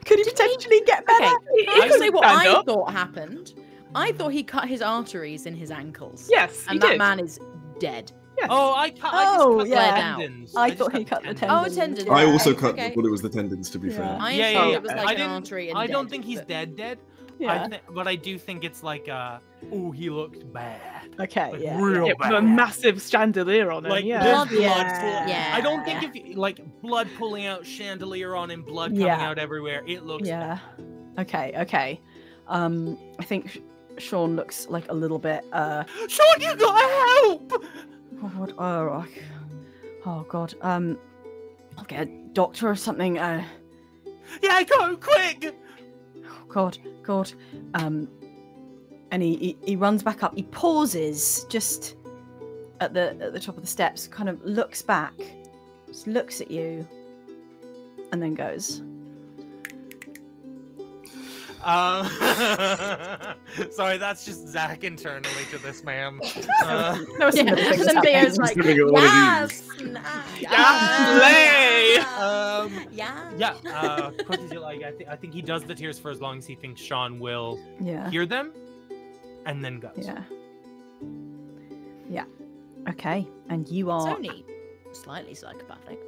Could he potentially get better? Okay, I say what stand I up. thought happened. I thought he cut his arteries in his ankles. Yes, and he that did. man is dead. Yes. Oh, I just Oh, cut yeah. the tendons. I just thought he cut the Oh, tendons. tendons. I also Okay. thought it was the tendons, to be fair. I Yeah, thought yeah, it was yeah. like I an didn't- artery and I don't dead, think he's but- dead. Yeah. But I do think it's like oh, he looked bad. Okay. Like, Yeah. real Yeah, with a massive chandelier on him. Like Yeah. there's Blood, blood. yeah. Yeah. I don't think if like blood pulling out chandelier on him, blood coming Yeah. out everywhere. It looks Yeah. Okay. I think Sean looks like a little bit. Sean, you gotta help! Oh God. I'll get a doctor or something. Yeah, go quick! God. And he runs back up. He pauses just at the top of the steps, kind of looks back, just looks at you, and then goes. Sorry, that's just Zack internally to this man. No, Yeah, and Theo's like, Just gonna get one of yes, Yeah. Quick as you like. I think he does the tears for as long as he thinks Sean will Yeah. hear them, and then goes. Yeah. Okay. And you It's are only slightly psychopathic.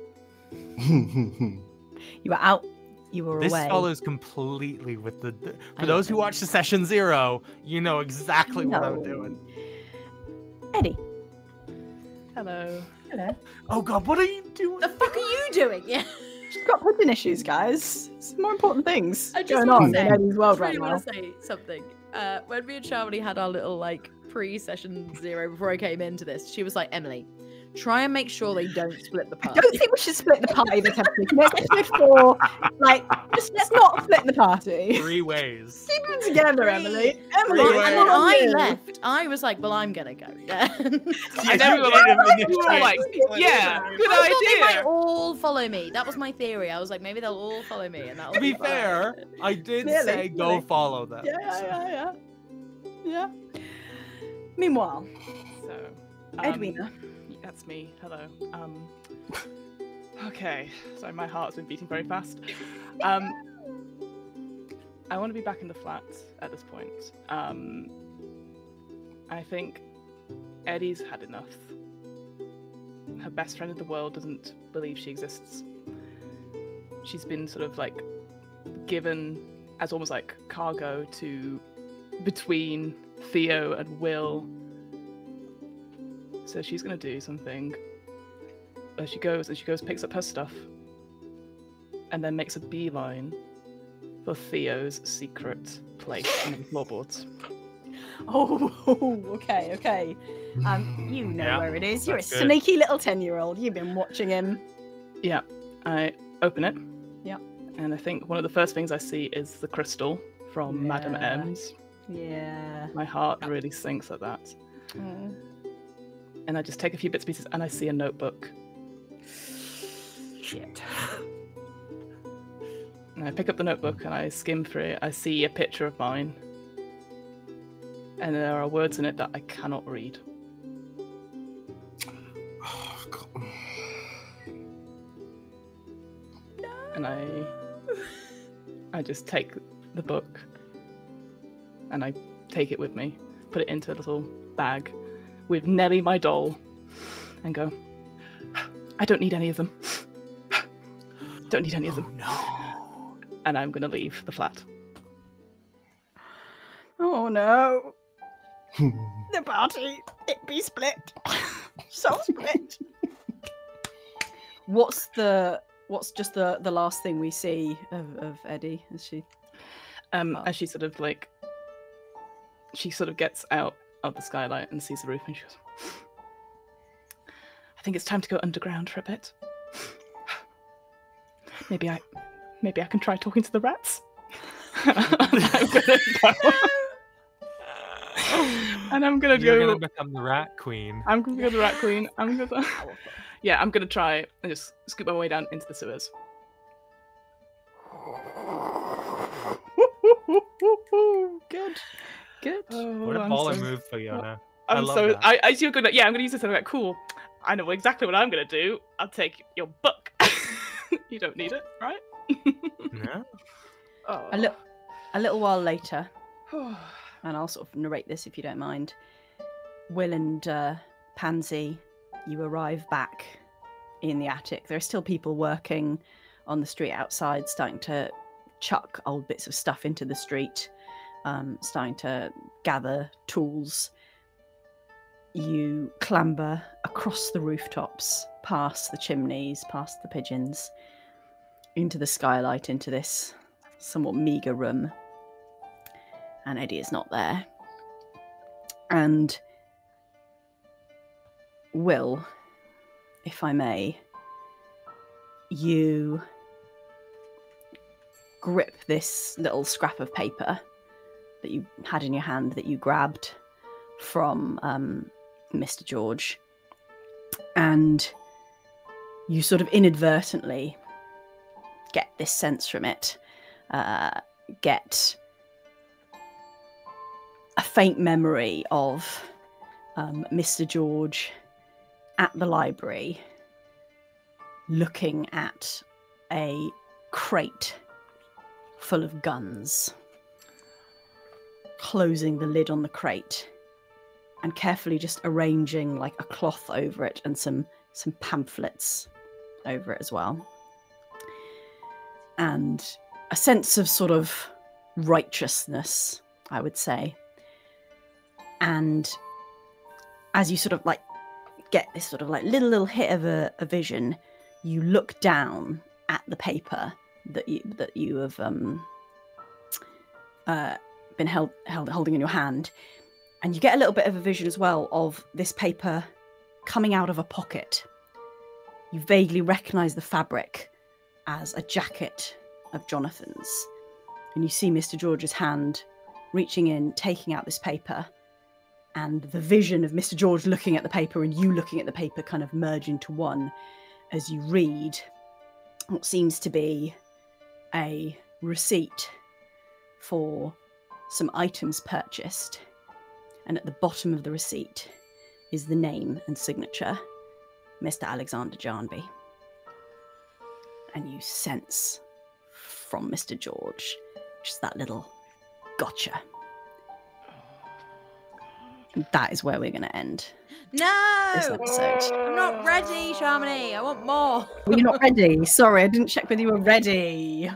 you are out. You were This away. follows completely with the. For those who watch the session 0, you know exactly what I'm doing. Eddie. Hello. Hello. Oh God, what are you doing? The fuck are you doing? Yeah. She's got pigeon issues, guys. It's more important things I just going wanna on say- in Eddie's world I right really now. want to say something. When me and Shamini had our little like pre-session 0 before I came into this, she was like, Emily, try and make sure they don't split the I party. don't think we should split the party this episode. Let's episode 4. Like, just let's not split the party. 3 ways. Keep them together, Emily. Emily, Three And ways. then I you. left. I was like, well, I'm gonna go. Yeah. I know you were like, yeah, good I thought they might idea. all follow me. That was my theory. I was like, maybe they'll all follow me, and that'll To be fine. fair, I did Clearly, say go clearly. follow them. Yeah. Meanwhile, So, Edwina. that's me. Hello. Okay. So my heart's been beating very fast. I want to be back in the flat at this point. I think Eddie's had enough. Her best friend in the world doesn't believe she exists. She's been sort of like given as almost like cargo to between Theo and Will. So she's gonna do something. As she goes, picks up her stuff, and then makes a beeline for Theo's secret place in the floorboards. Oh, okay. You know Yeah, where it is. You're a that's good. sneaky little 10-year-old. You've been watching him. Yeah, I open it. Yeah. And I think one of the first things I see is the crystal from Madame Yeah. M's. Yeah. My heart really sinks at that. Mm. And I just take a few bits and pieces, and I see a notebook. Shit. And I pick up the notebook and I skim through it. I see a picture of mine. And there are words in it that I cannot read. Oh, God. And I just take the book and I take it with me, put it into a little bag with Nelly, my doll, and go, I don't need any of them. Don't need any of them. No. And I'm going to leave the flat. Oh no. The party, it be split. So split. What's just the last thing we see of Eddie as she As she sort of gets out of the skylight and sees the roof, and she goes, I think it's time to go underground for a bit. Maybe I can try talking to the rats. And I'm gonna You're go. gonna become the rat queen. I'm gonna go the rat queen. I'm gonna. Yeah, I'm gonna try and just scoop my way down into the sewers. Good. What a baller move, Fiona. I'm love so. that. You're gonna. Yeah, I'm gonna use this. I'm like, cool. I know exactly what I'm gonna do. I'll take your book. You don't need it, right? No. Oh. a little while later, and I'll sort of narrate this if you don't mind. Will and Pansy, you arrive back in the attic. There are still people working on the street outside, starting to chuck old bits of stuff into the street, starting to gather tools. You clamber across the rooftops, past the chimneys, past the pigeons, into the skylight, into this somewhat meagre room. And Eddie is not there. And Will, if I may, you grip this little scrap of paper that you had in your hand that you grabbed from Mr. George, and you sort of inadvertently get this sense from it, get a faint memory of Mr. George at the library looking at a crate full of guns, closing the lid on the crate and carefully just arranging like a cloth over it and some pamphlets over it as well. And a sense of sort of righteousness, I would say. And as you sort of like get this sort of like little hit of a vision, you look down at the paper that you have been holding in your hand, and you get a little bit of a vision as well of this paper coming out of a pocket. You vaguely recognise the fabric as a jacket of Jonathan's, and you see Mr. George's hand reaching in, taking out this paper, and the vision of Mr. George looking at the paper and you looking at the paper kind of merge into one as you read what seems to be a receipt for some items purchased. And at the bottom of the receipt is the name and signature, Mr. Alexander Jarnby. And you sense from Mr. George just that little gotcha. And that is where we're going to end No! this episode. I'm not ready, Shamini. I want more. Well, you're not ready. Sorry, I didn't check whether you were ready.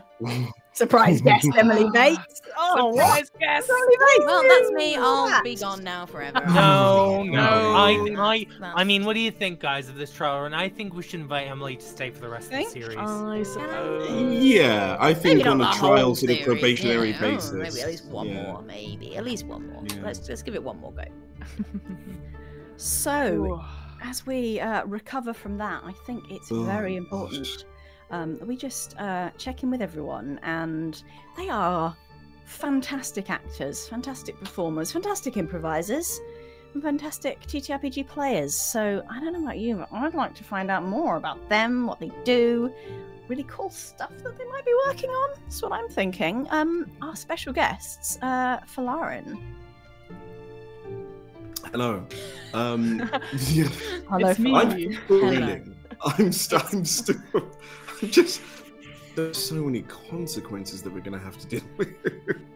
Surprise guest, Emily Bates. Oh, Surprise guest. Emily Bates. Well, that's me. I'll be gone now forever. No. No. I mean, what do you think, guys, of this trailer? And I think we should invite Emily to stay for the rest of the series. I suppose. Yeah, I think Maybe on not a the whole trial sort of series, probationary yeah. basis. Maybe at least one yeah. more. Maybe at least one more. Yeah. Let's give it one more go. So, as we recover from that, I think it's very important that we just check in with everyone. And they are fantastic actors, fantastic performers, fantastic improvisers. fantastic TTRPG players. So I don't know about you, but I'd like to find out more about them, what they do, really cool stuff that they might be working on. That's what I'm thinking. Our special guests, Folarin. Hello. Hello, It's me. Folarin. I'm still. I'm just. There's so many consequences that we're going to have to deal with.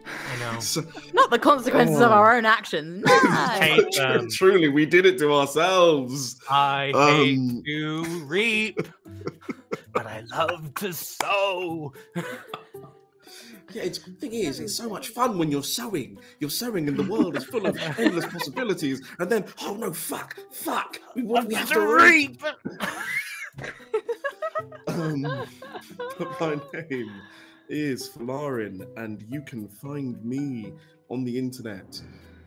I know. So, Not the consequences of our own actions. No. Hate them. truly, we did it to ourselves. I hate to reap, but I love to sow. Yeah, the thing is, it's so much fun when you're sewing. You're sewing, and the world is full of endless possibilities. And then, oh no, fuck, we have to reap. But my name is Folarin, and you can find me on the internet.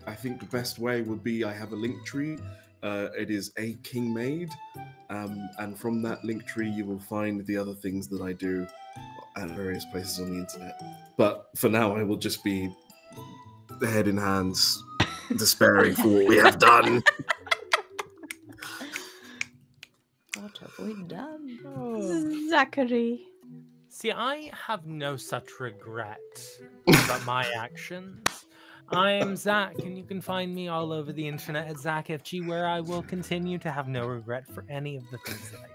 I think the best way would be I have a link tree. It is Akinmade, and from that link tree you will find the other things that I do at various places on the internet. But for now, I will just be head in hands, despairing for what we have done. What have we done? Zachary. See, I have no such regret about my actions. I am Zack, and you can find me all over the internet at ZackFG, where I will continue to have no regret for any of the things that I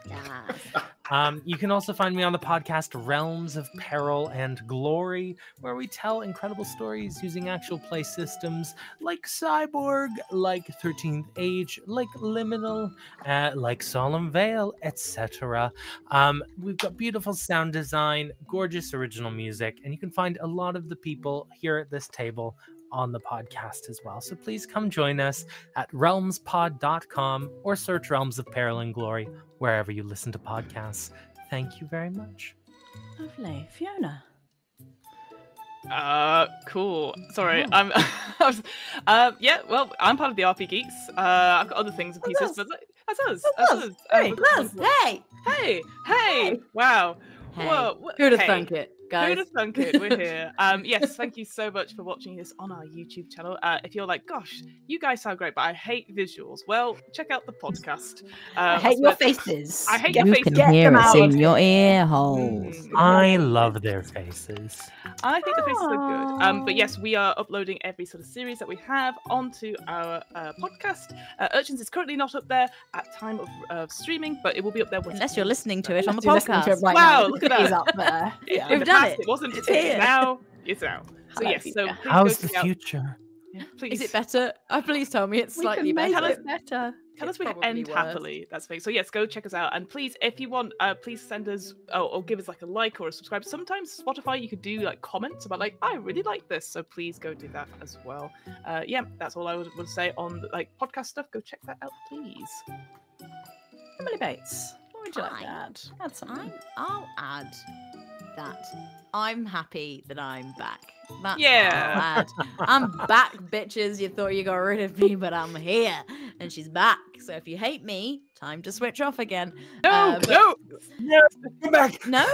do. You can also find me on the podcast Realms of Peril and Glory, where we tell incredible stories using actual play systems like Cyborg, like 13th Age, like Liminal, like Solemn Veil, etc. We've got beautiful sound design, gorgeous original music, and you can find a lot of the people here at this table on the podcast as well. So please come join us at realmspod.com or search Realms of Peril and Glory wherever you listen to podcasts. Thank you very much. Lovely. Fiona. Cool. Sorry, Oh. yeah, well, I'm part of the RP Geeks. I've got other things and pieces, but that's us. Hey, Hey! Wow. Hey. Whoa. Who'd have hey. thunk it, guys? Who'd have thunk it? We're here. Yes, thank you so much for watching this on our YouTube channel. If you're like, gosh, you guys sound great, but I hate visuals, well, check out the podcast. I hate your faces. I hate Get- your You faces. can hear them us out. in your ear holes. I love their faces. I think the faces are good. But yes, we are uploading every sort of series that we have onto our podcast. Urchins is currently not up there at time of streaming, but it will be up there once. Unless you're listening to it on the You're listening to it podcast. right Wow, now. look at It is that. up there. Yeah. In We've the done past, it. It wasn't. It's It's here. now. It's now. So Hello, yes. So Fiona. please How's go the check out- future? Yeah, please. Is it better? Please tell me it's We slightly can make better. it better. Tell It's us we probably end worse. happily. That's fake. So yes, go check us out, and please, if you want, please send us or give us like a like or a subscribe. Sometimes Spotify you could do like comments about like I really like this, so please go do that as well. Yeah, that's all I would say on like podcast stuff. Go check that out, please. Emily Bates. What would you like Hi. to add? Add something. I'll add that I'm happy that I'm back. That's Yeah. what I'll add. I'm back, bitches. You thought you got rid of me, but I'm here, and she's back. So if you hate me, time to switch off again. No, But- no. Come back. No,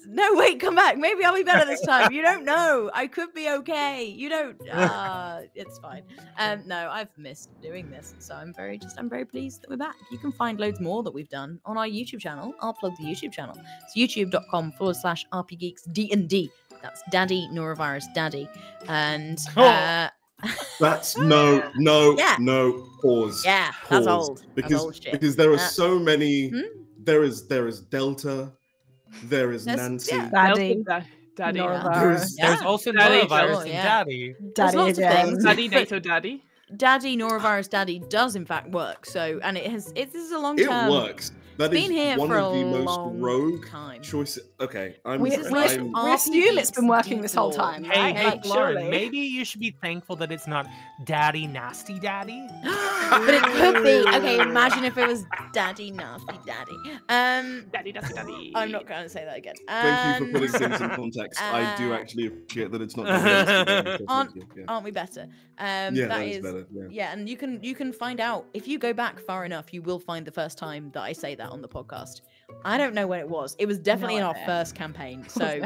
no, wait, come back. Maybe I'll be better this time. You don't know. I could be okay. You don't. It's fine. No, I've missed doing this, so I'm very pleased that we're back. You can find loads more that we've done on our YouTube channel. I'll plug the YouTube channel. It's youtube.com/RPGeeksD&D. That's Daddy Norovirus Daddy, and That's no, Yeah. no, pause. yeah, that's Pause. old. Because That's old shit. because there are so many. Hmm? There is Delta. There is There's- Nancy. yeah. Daddy. Daddy. Norovirus. There's also Daddy, norovirus sure, and yeah. daddy. There's Daddy lots of again. things. Daddy, NATO, daddy. Daddy Norovirus Daddy does in fact work. So, and this is a long It term. works. That is been here one for of the a most long rogue time. choices. Okay, I'm. We This is sorry, like I'm- we assume it's been working this whole lore. time. Hey, right? hey, Like, Lauren, surely. maybe you should be thankful that it's not Daddy Nasty Daddy. But it could be. Okay, imagine if it was Daddy Nasty Daddy. Daddy, daddy, daddy. I'm not going to say that again. Thank you for putting things in context. I do actually appreciate that it's not. Thank you, yeah. Aren't we better? Yeah, that is better. Yeah. Yeah, and you can find out if you go back far enough, you will find the first time that I say that on the podcast. I don't know when it was. It was definitely in our idea. first campaign. So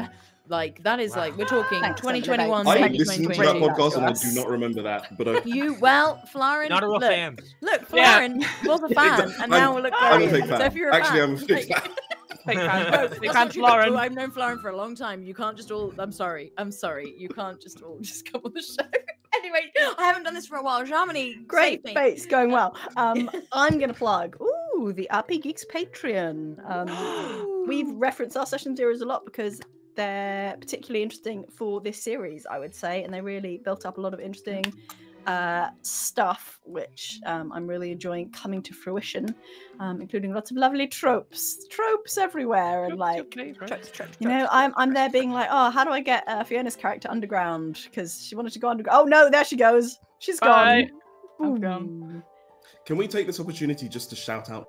Like that is like we're talking Thanks, 2021. I Thank you listened to that 2022. podcast and I do not remember that. But Folarin. Not a real fan. Look, Yeah. Folarin was a fan, and now look where I'm he a is. fake fan. So if you're a Actually, fan, I'm a fake fan. Fake fan. No, Fake that's fan not true. Look, Folarin. I've known Folarin for a long time. You can't just all. I'm sorry. You can't just all just come on the show. Anyway, I haven't done this for a while. Shamini, Great, save me. Fate's going well. I'm going to plug, the RP Geeks Patreon. We've referenced our session zeros a lot because they're particularly interesting for this series, I would say, and they really built up a lot of interesting stuff, which I'm really enjoying coming to fruition, including lots of lovely tropes everywhere, and like, you know, I'm there being like, oh, how do I get Fiona's character underground, because she wanted to go underground. Oh no, there she goes. She's Bye. gone. I'm gone. Can we take this opportunity just to shout out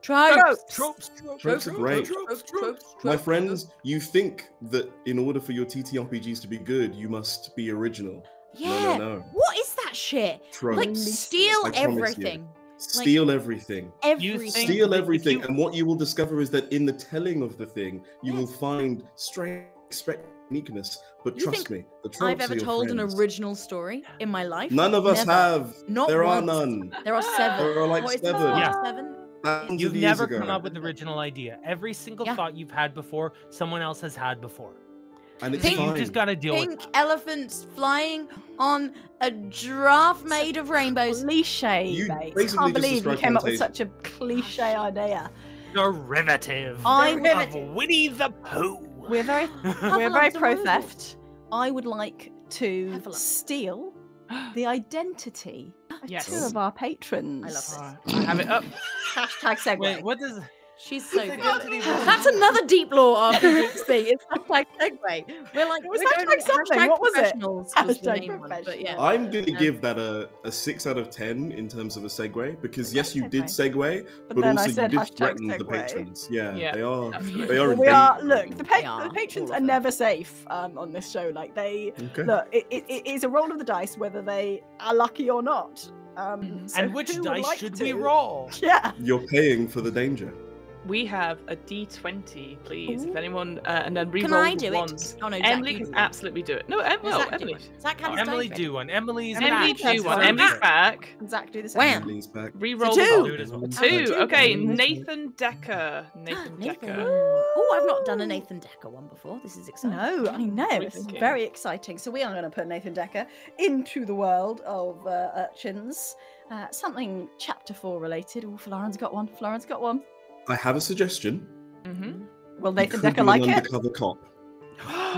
Tropes. Tropes. Tropes are great. Tropes. My friends, you think that in order for your TTRPGs to be good, you must be original. Yeah. No. What is that shit? Tropes. Like steal I promise you. everything. Steal everything. Everything. think- Steal if everything. you- And what you will discover is that in the telling of the thing, you will find strange uniqueness. But You trust think me, the tropes I've are ever your told friends. an original story in my life? None of us Never. have. Not There are once. none. There are 7. There are like What is it? 7. Yeah. 7? Thousands You've of years never ago. come up with the original idea. Every single Yeah. thought you've had before, someone else has had before. And it's So you fine. just gotta deal with Pink elephants flying on a giraffe made of rainbows. Cliche, You mate. basically Can't just believe you described came up with Fantasia. such a cliche idea. derivative I'm of Winnie the Pooh. We're very Hufflepuff's a pro rule. theft. I would like to Hufflepuff. steal the identity of Yes. 2 of our patrons. I love I have it up. Hashtag segue. Wait, what does? She's so It's good. identity That's another deep lore RP Geeks thing. It's hashtag segue. We're like, It was we're going hashtag with something. hashtag What was it? professionals was the Hashtag main one, but professional. yeah. I'm going to give that a 6 out of 10 in terms of a segue, because yes, you did segue, but then I also you said did hashtag threaten the segue. patrons. Yeah, Yeah, they are. absolutely. They are. Well, we are. indeed Look, the, They are. the patrons All are of them. never safe on this show. Like they Okay. look, it is a roll of the dice whether they are lucky or not. So And which who would dice like should to? we roll? Yeah. You're paying for the danger. We have a D20, please. If anyone, and then re-roll Can I do ones. it? Oh no, Zack, Emily you can do it. absolutely do it. No, Zack Emily. do it. Zack had his Emily, dice do one. Emily's Emily, back. do one. That's Emily's her. back. And Zach do the same. Wham. Emily's back. Re-roll So the two. one. Do it as well. Two. Two. Okay, Nathan. Nathan Decker. Nathan Decker. Oh, I've not done a Nathan Decker one before. This is exciting. No, I know. What are you It's thinking? very exciting. So we are going to put Nathan Decker into the world of Urchins. Something chapter 4 related. Oh, Folarin's got one. Folarin's got one. I have a suggestion. Mm-hmm. Will You Nathan could Decker be like an it? undercover cop.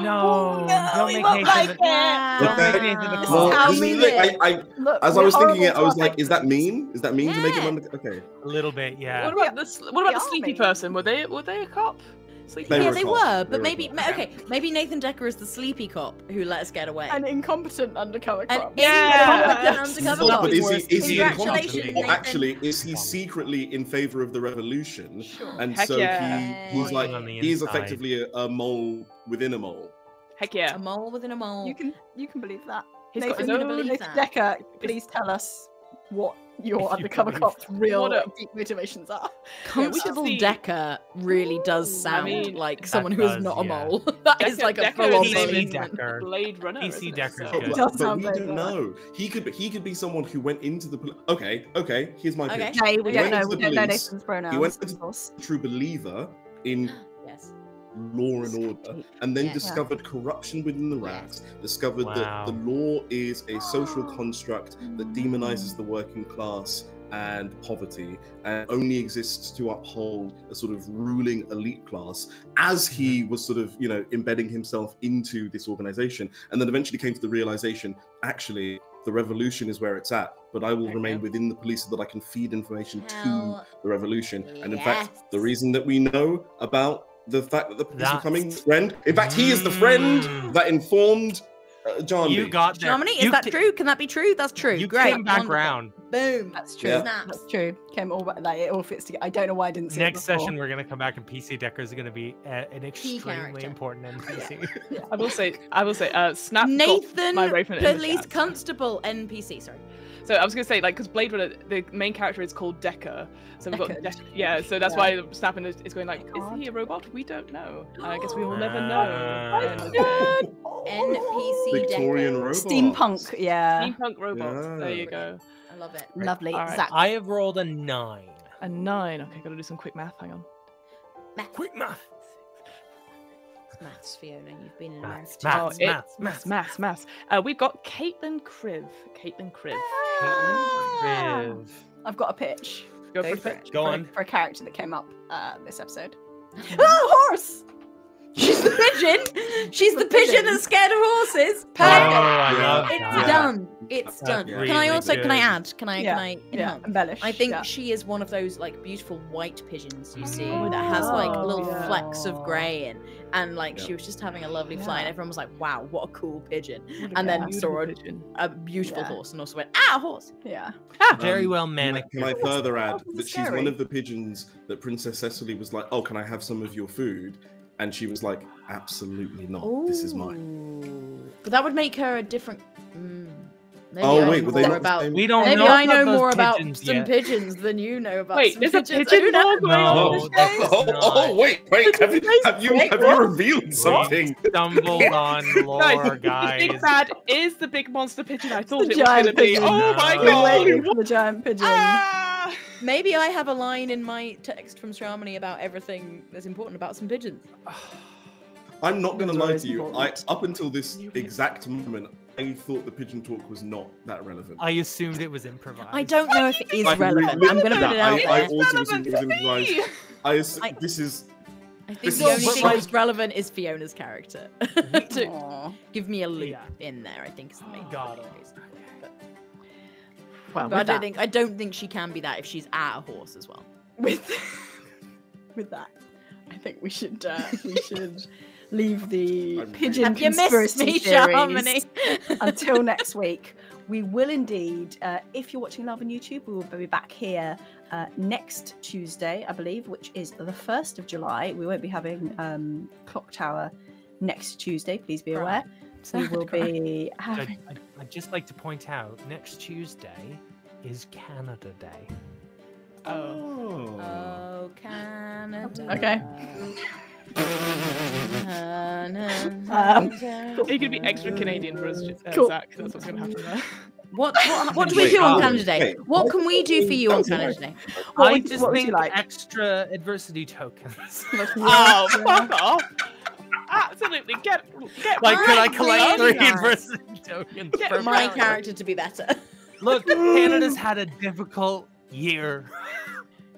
No, don't he make won't Nathan like the- it. Don't Okay. make Nathan the This is Well, cop. how this is we the thing. live. Look, As I we're was thinking horrible it, I was to like, our is that patrons. mean? Is that mean to make him Yeah. under? Okay. A little bit, yeah. What about this? What about the The sleepy army. person? Were they a cop? Sleepy. They Yeah, were a they cop. were, They but were a maybe cop. okay, maybe Nathan Decker is the sleepy cop who let us get away. An incompetent undercover An cop. Yeah. incompetent undercover No, cop. but is he Congratulations, incompetent? Or Nathan. actually, is he secretly in favor of the revolution? Sure. And Heck so yeah. he's like, On the he's inside. effectively a mole within a mole. Heck yeah. A mole within a mole. You can believe that. He's got his Nathan, own. believe Nathan that. Decker, please tell us what your If you undercover believe cop's real What a- deep motivations are. Yeah, we should Constable see- Decker really does Ooh. sound I mean, like that someone who is does, not a yeah. mole. That is Decker- like a Decker full-on is PC policeman. Decker. Blade Runner. PC isn't it? Decker's So- good. does But sound we very don't well. know. He could be someone who went into the okay. Here's my Okay. pitch. Jay, we He don't went know. into We the don't know police. Nathan's pronouns. He went of into course. True believer in Yes. law and order, and then Yeah. discovered corruption within the ranks, discovered that the law is a social construct that demonizes the working class and poverty, and only exists to uphold a sort of ruling elite class, as he was sort of, embedding himself into this organization, and then eventually came to the realization, actually, the revolution is where it's at, but I will Okay. remain within the police so that I can feed information Hell to the revolution. And in fact, yes. the reason that we know about the fact that the police are That's- coming, friend, in fact, he is the friend that informed John. You got there. Germany, is You that ca- true? Can that be true? That's true. You Great. came back Wonderful. round. Boom. That's true. Yeah. Snaps. That's true. Came all like it all fits together. I don't know why I didn't see Next it before. session, we're gonna come back, and PC Decker is gonna be an extremely character. important NPC. I will say, Snap Nathan, got my Raven in the police chat. constable, NPC. Sorry. So I was gonna say, like, because Blade Runner, the main character is called Decker. So we've got Deckard. yeah. So that's Yeah. why Snapping is going like, is he a robot? We don't know. I guess we will never Ah. know. NPC Victorian Decker. robot. Steampunk, yeah. Steampunk robots. There you Yeah. go. I love it. Lovely. All right. Zack. I have rolled a 9. A 9. Okay, gotta do some quick math. Hang on. Quick math. Maths, Fiona. You've been in Maths, America. maths. We've got Caitlin Criv. Caitlin Criv. Caitlin Criv. I've got a pitch. Go Go for for it. it. Go for, on. for a character that came up this episode. Oh, horse! She's the pigeon. She's the pigeon that's scared of horses. Oh, Perfect. I love It's that. done. It's That's done. really Can I also? Can I good. add? Can I? Yeah, Can I Yeah, enhance? embellish. I think yeah. she is one of those like beautiful white pigeons you see Mm. that has like Oh, little yeah. flecks of grey and like Yeah. she was just having a lovely fly and Yeah. everyone was like, wow, what a cool pigeon. What a And then beautiful saw pigeon. a beautiful Yeah. horse and also went, ah, horse. Yeah. Very well Can manicured. I further add Horses are that she's one scary. of the pigeons that Princess Cecily was like, "Oh, can I have some of your food?" And she was like, "Absolutely not. This is mine." Ooh. But that would make her a different. Maybe Oh I wait, know were they more not about. the same? We don't Maybe know I about know those more about pigeons some yet. pigeons than you know about. Wait, some there's a pigeons. pigeon Who knows? lore going on No, in this that's game? Oh, not. wait! Have you revealed something? Stumbled on lore, Guys, the guys. big bad is the big monster pigeon I thought The it was going to giant be. pigeon. Oh my No. We're god! waiting for the giant pigeon. Ah! Maybe I have a line in my text from Shamini about everything that's important about some pigeons. I'm not going to Those are lie always to you. important. Up until this exact moment, I thought the pigeon talk was not that relevant. I assumed it was improvised. I don't know if it is I relevant. I'm going to put it out I there. also assumed it was improvised. This is I think This the is- only thing but, that's relevant is Fiona's character. To Aw. give me a loop Yeah. in there, I think is the main Got thing. it. Well, But with that, I don't think she can be that if she's at a horse as well. With that, I think we should leave the I'm pigeon Have you missed conspiracy me, theories Shamini? until next week. We will indeed, if you're watching live on YouTube, we will be back here next Tuesday, I believe, which is the 1st of July. We won't be having Clock Tower next Tuesday, please be aware. We will be having... I'd just like to point out, next Tuesday is Canada Day. Oh, Canada. Okay. Are you going to be extra Canadian for us, Cool. Zach? That's what's going to happen there. What do we do on Canada Day? What can we do for you on Canada Day? What I would- just what would you think like? extra adversity tokens. Oh, fuck off! Absolutely, get Like, could I my collect 3 God. adversity tokens Get For per my round? character to be better. Look, Canada's had a difficult year.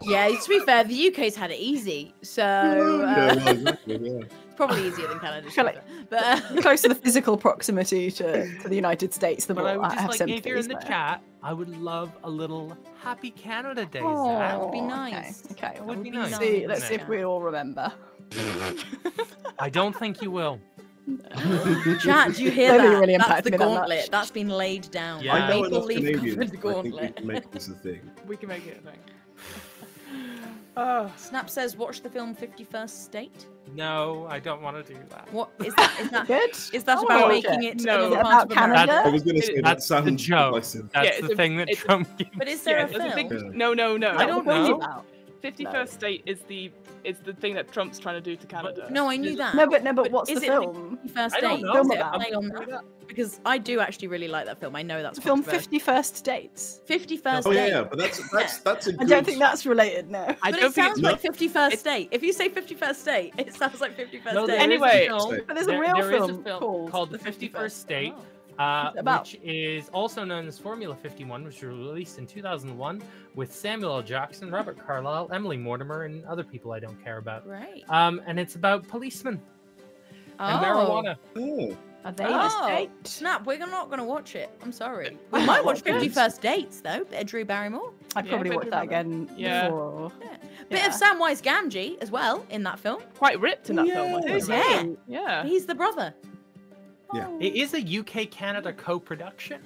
Yeah, to be fair, the UK's had it easy, so yeah, well, exactly, yeah. it's probably easier than Canada. to Feel be like- fair. But The closer the physical proximity to the United States, the But more I would I just have like, sympathy. if you're in the chat, I would love a little Happy Canada Day, Oh, Zach. That would be nice. Okay, That well, would be let's nice, see. wouldn't Let's see it? if we all remember. I don't think you will. Chat, do you hear Maybe that? you really That's impacted the me that much. gauntlet. That's been laid down. Yeah. I know Maple enough leaf Canadians. covered I think we gauntlet. can make this a thing. We can make it a thing. Oh, Snap says, watch the film 51st State. No, I don't want to do that. What is that? Is that, Good. is that Oh, about okay. making it to No. another Is it part of about America? Canada? I was going to say that That's the sounds joke. divisive. That's Yeah, the it's a- thing that it's a- Trump gives. But is there yeah, a there's film? a thing. Yeah. No. I don't know. know. About. 51st State is the thing that Trump's trying to do to Canada. No, I knew that. No, but what's is the it like film? 51st I don't Date? know. Is it a Film play on that? Because I do actually really like that film. I know that's The film controversial. 51st Dates. 51st Oh yeah, Date. yeah, but that's a I good. don't think that's related. No. I But don't it think sounds it's like 51st it's- Date. If you say 51st Date, it sounds like 51st No, Date. there is a Anyway. film- But there's a real there is film called The 51st State, What's it about? which is also known as Formula 51, which was released in 2001 with Samuel L. Jackson, Robert Carlyle, Emily Mortimer, and other people I don't care about. Right. And it's about policemen and marijuana. Oh, Are they in a state? Snap, we're not going to watch it. I'm sorry. We might watch 51st Dates, though. Bit of Drew Barrymore. I'd Yeah, probably but watch that again Yeah. before. Bit Yeah. of Samwise Gamgee as well in that film. quite ripped in that film. I Yes. think. Yeah. Yeah. He's the brother. Yeah. It is a UK-Canada co-production,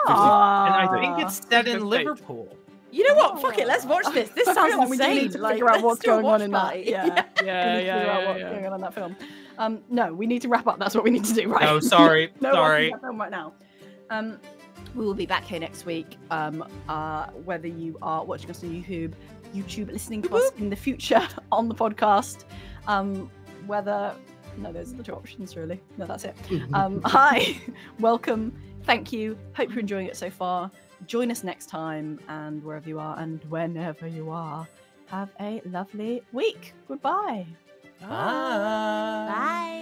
Aw. and I think it's set in 51st State. Liverpool. You know what? Fuck it. Let's watch this. This I feel sounds like we do insane. need to Like, figure out let's what's do a going on watch in that. party. Yeah. Yeah, We need to figure out what's yeah. going on in that film. No, we need to wrap up. That's what we need to do, right? No, sorry, no sorry. watching that film right now. We will be back here next week. Whether you are watching us on YouTube, listening to us in the future on the podcast, those are the two options really. No, that's it. Hi, welcome, thank you. Hope you're enjoying it so far. Join us next time, and wherever you are and whenever you are, have a lovely week. Goodbye. Bye. Bye.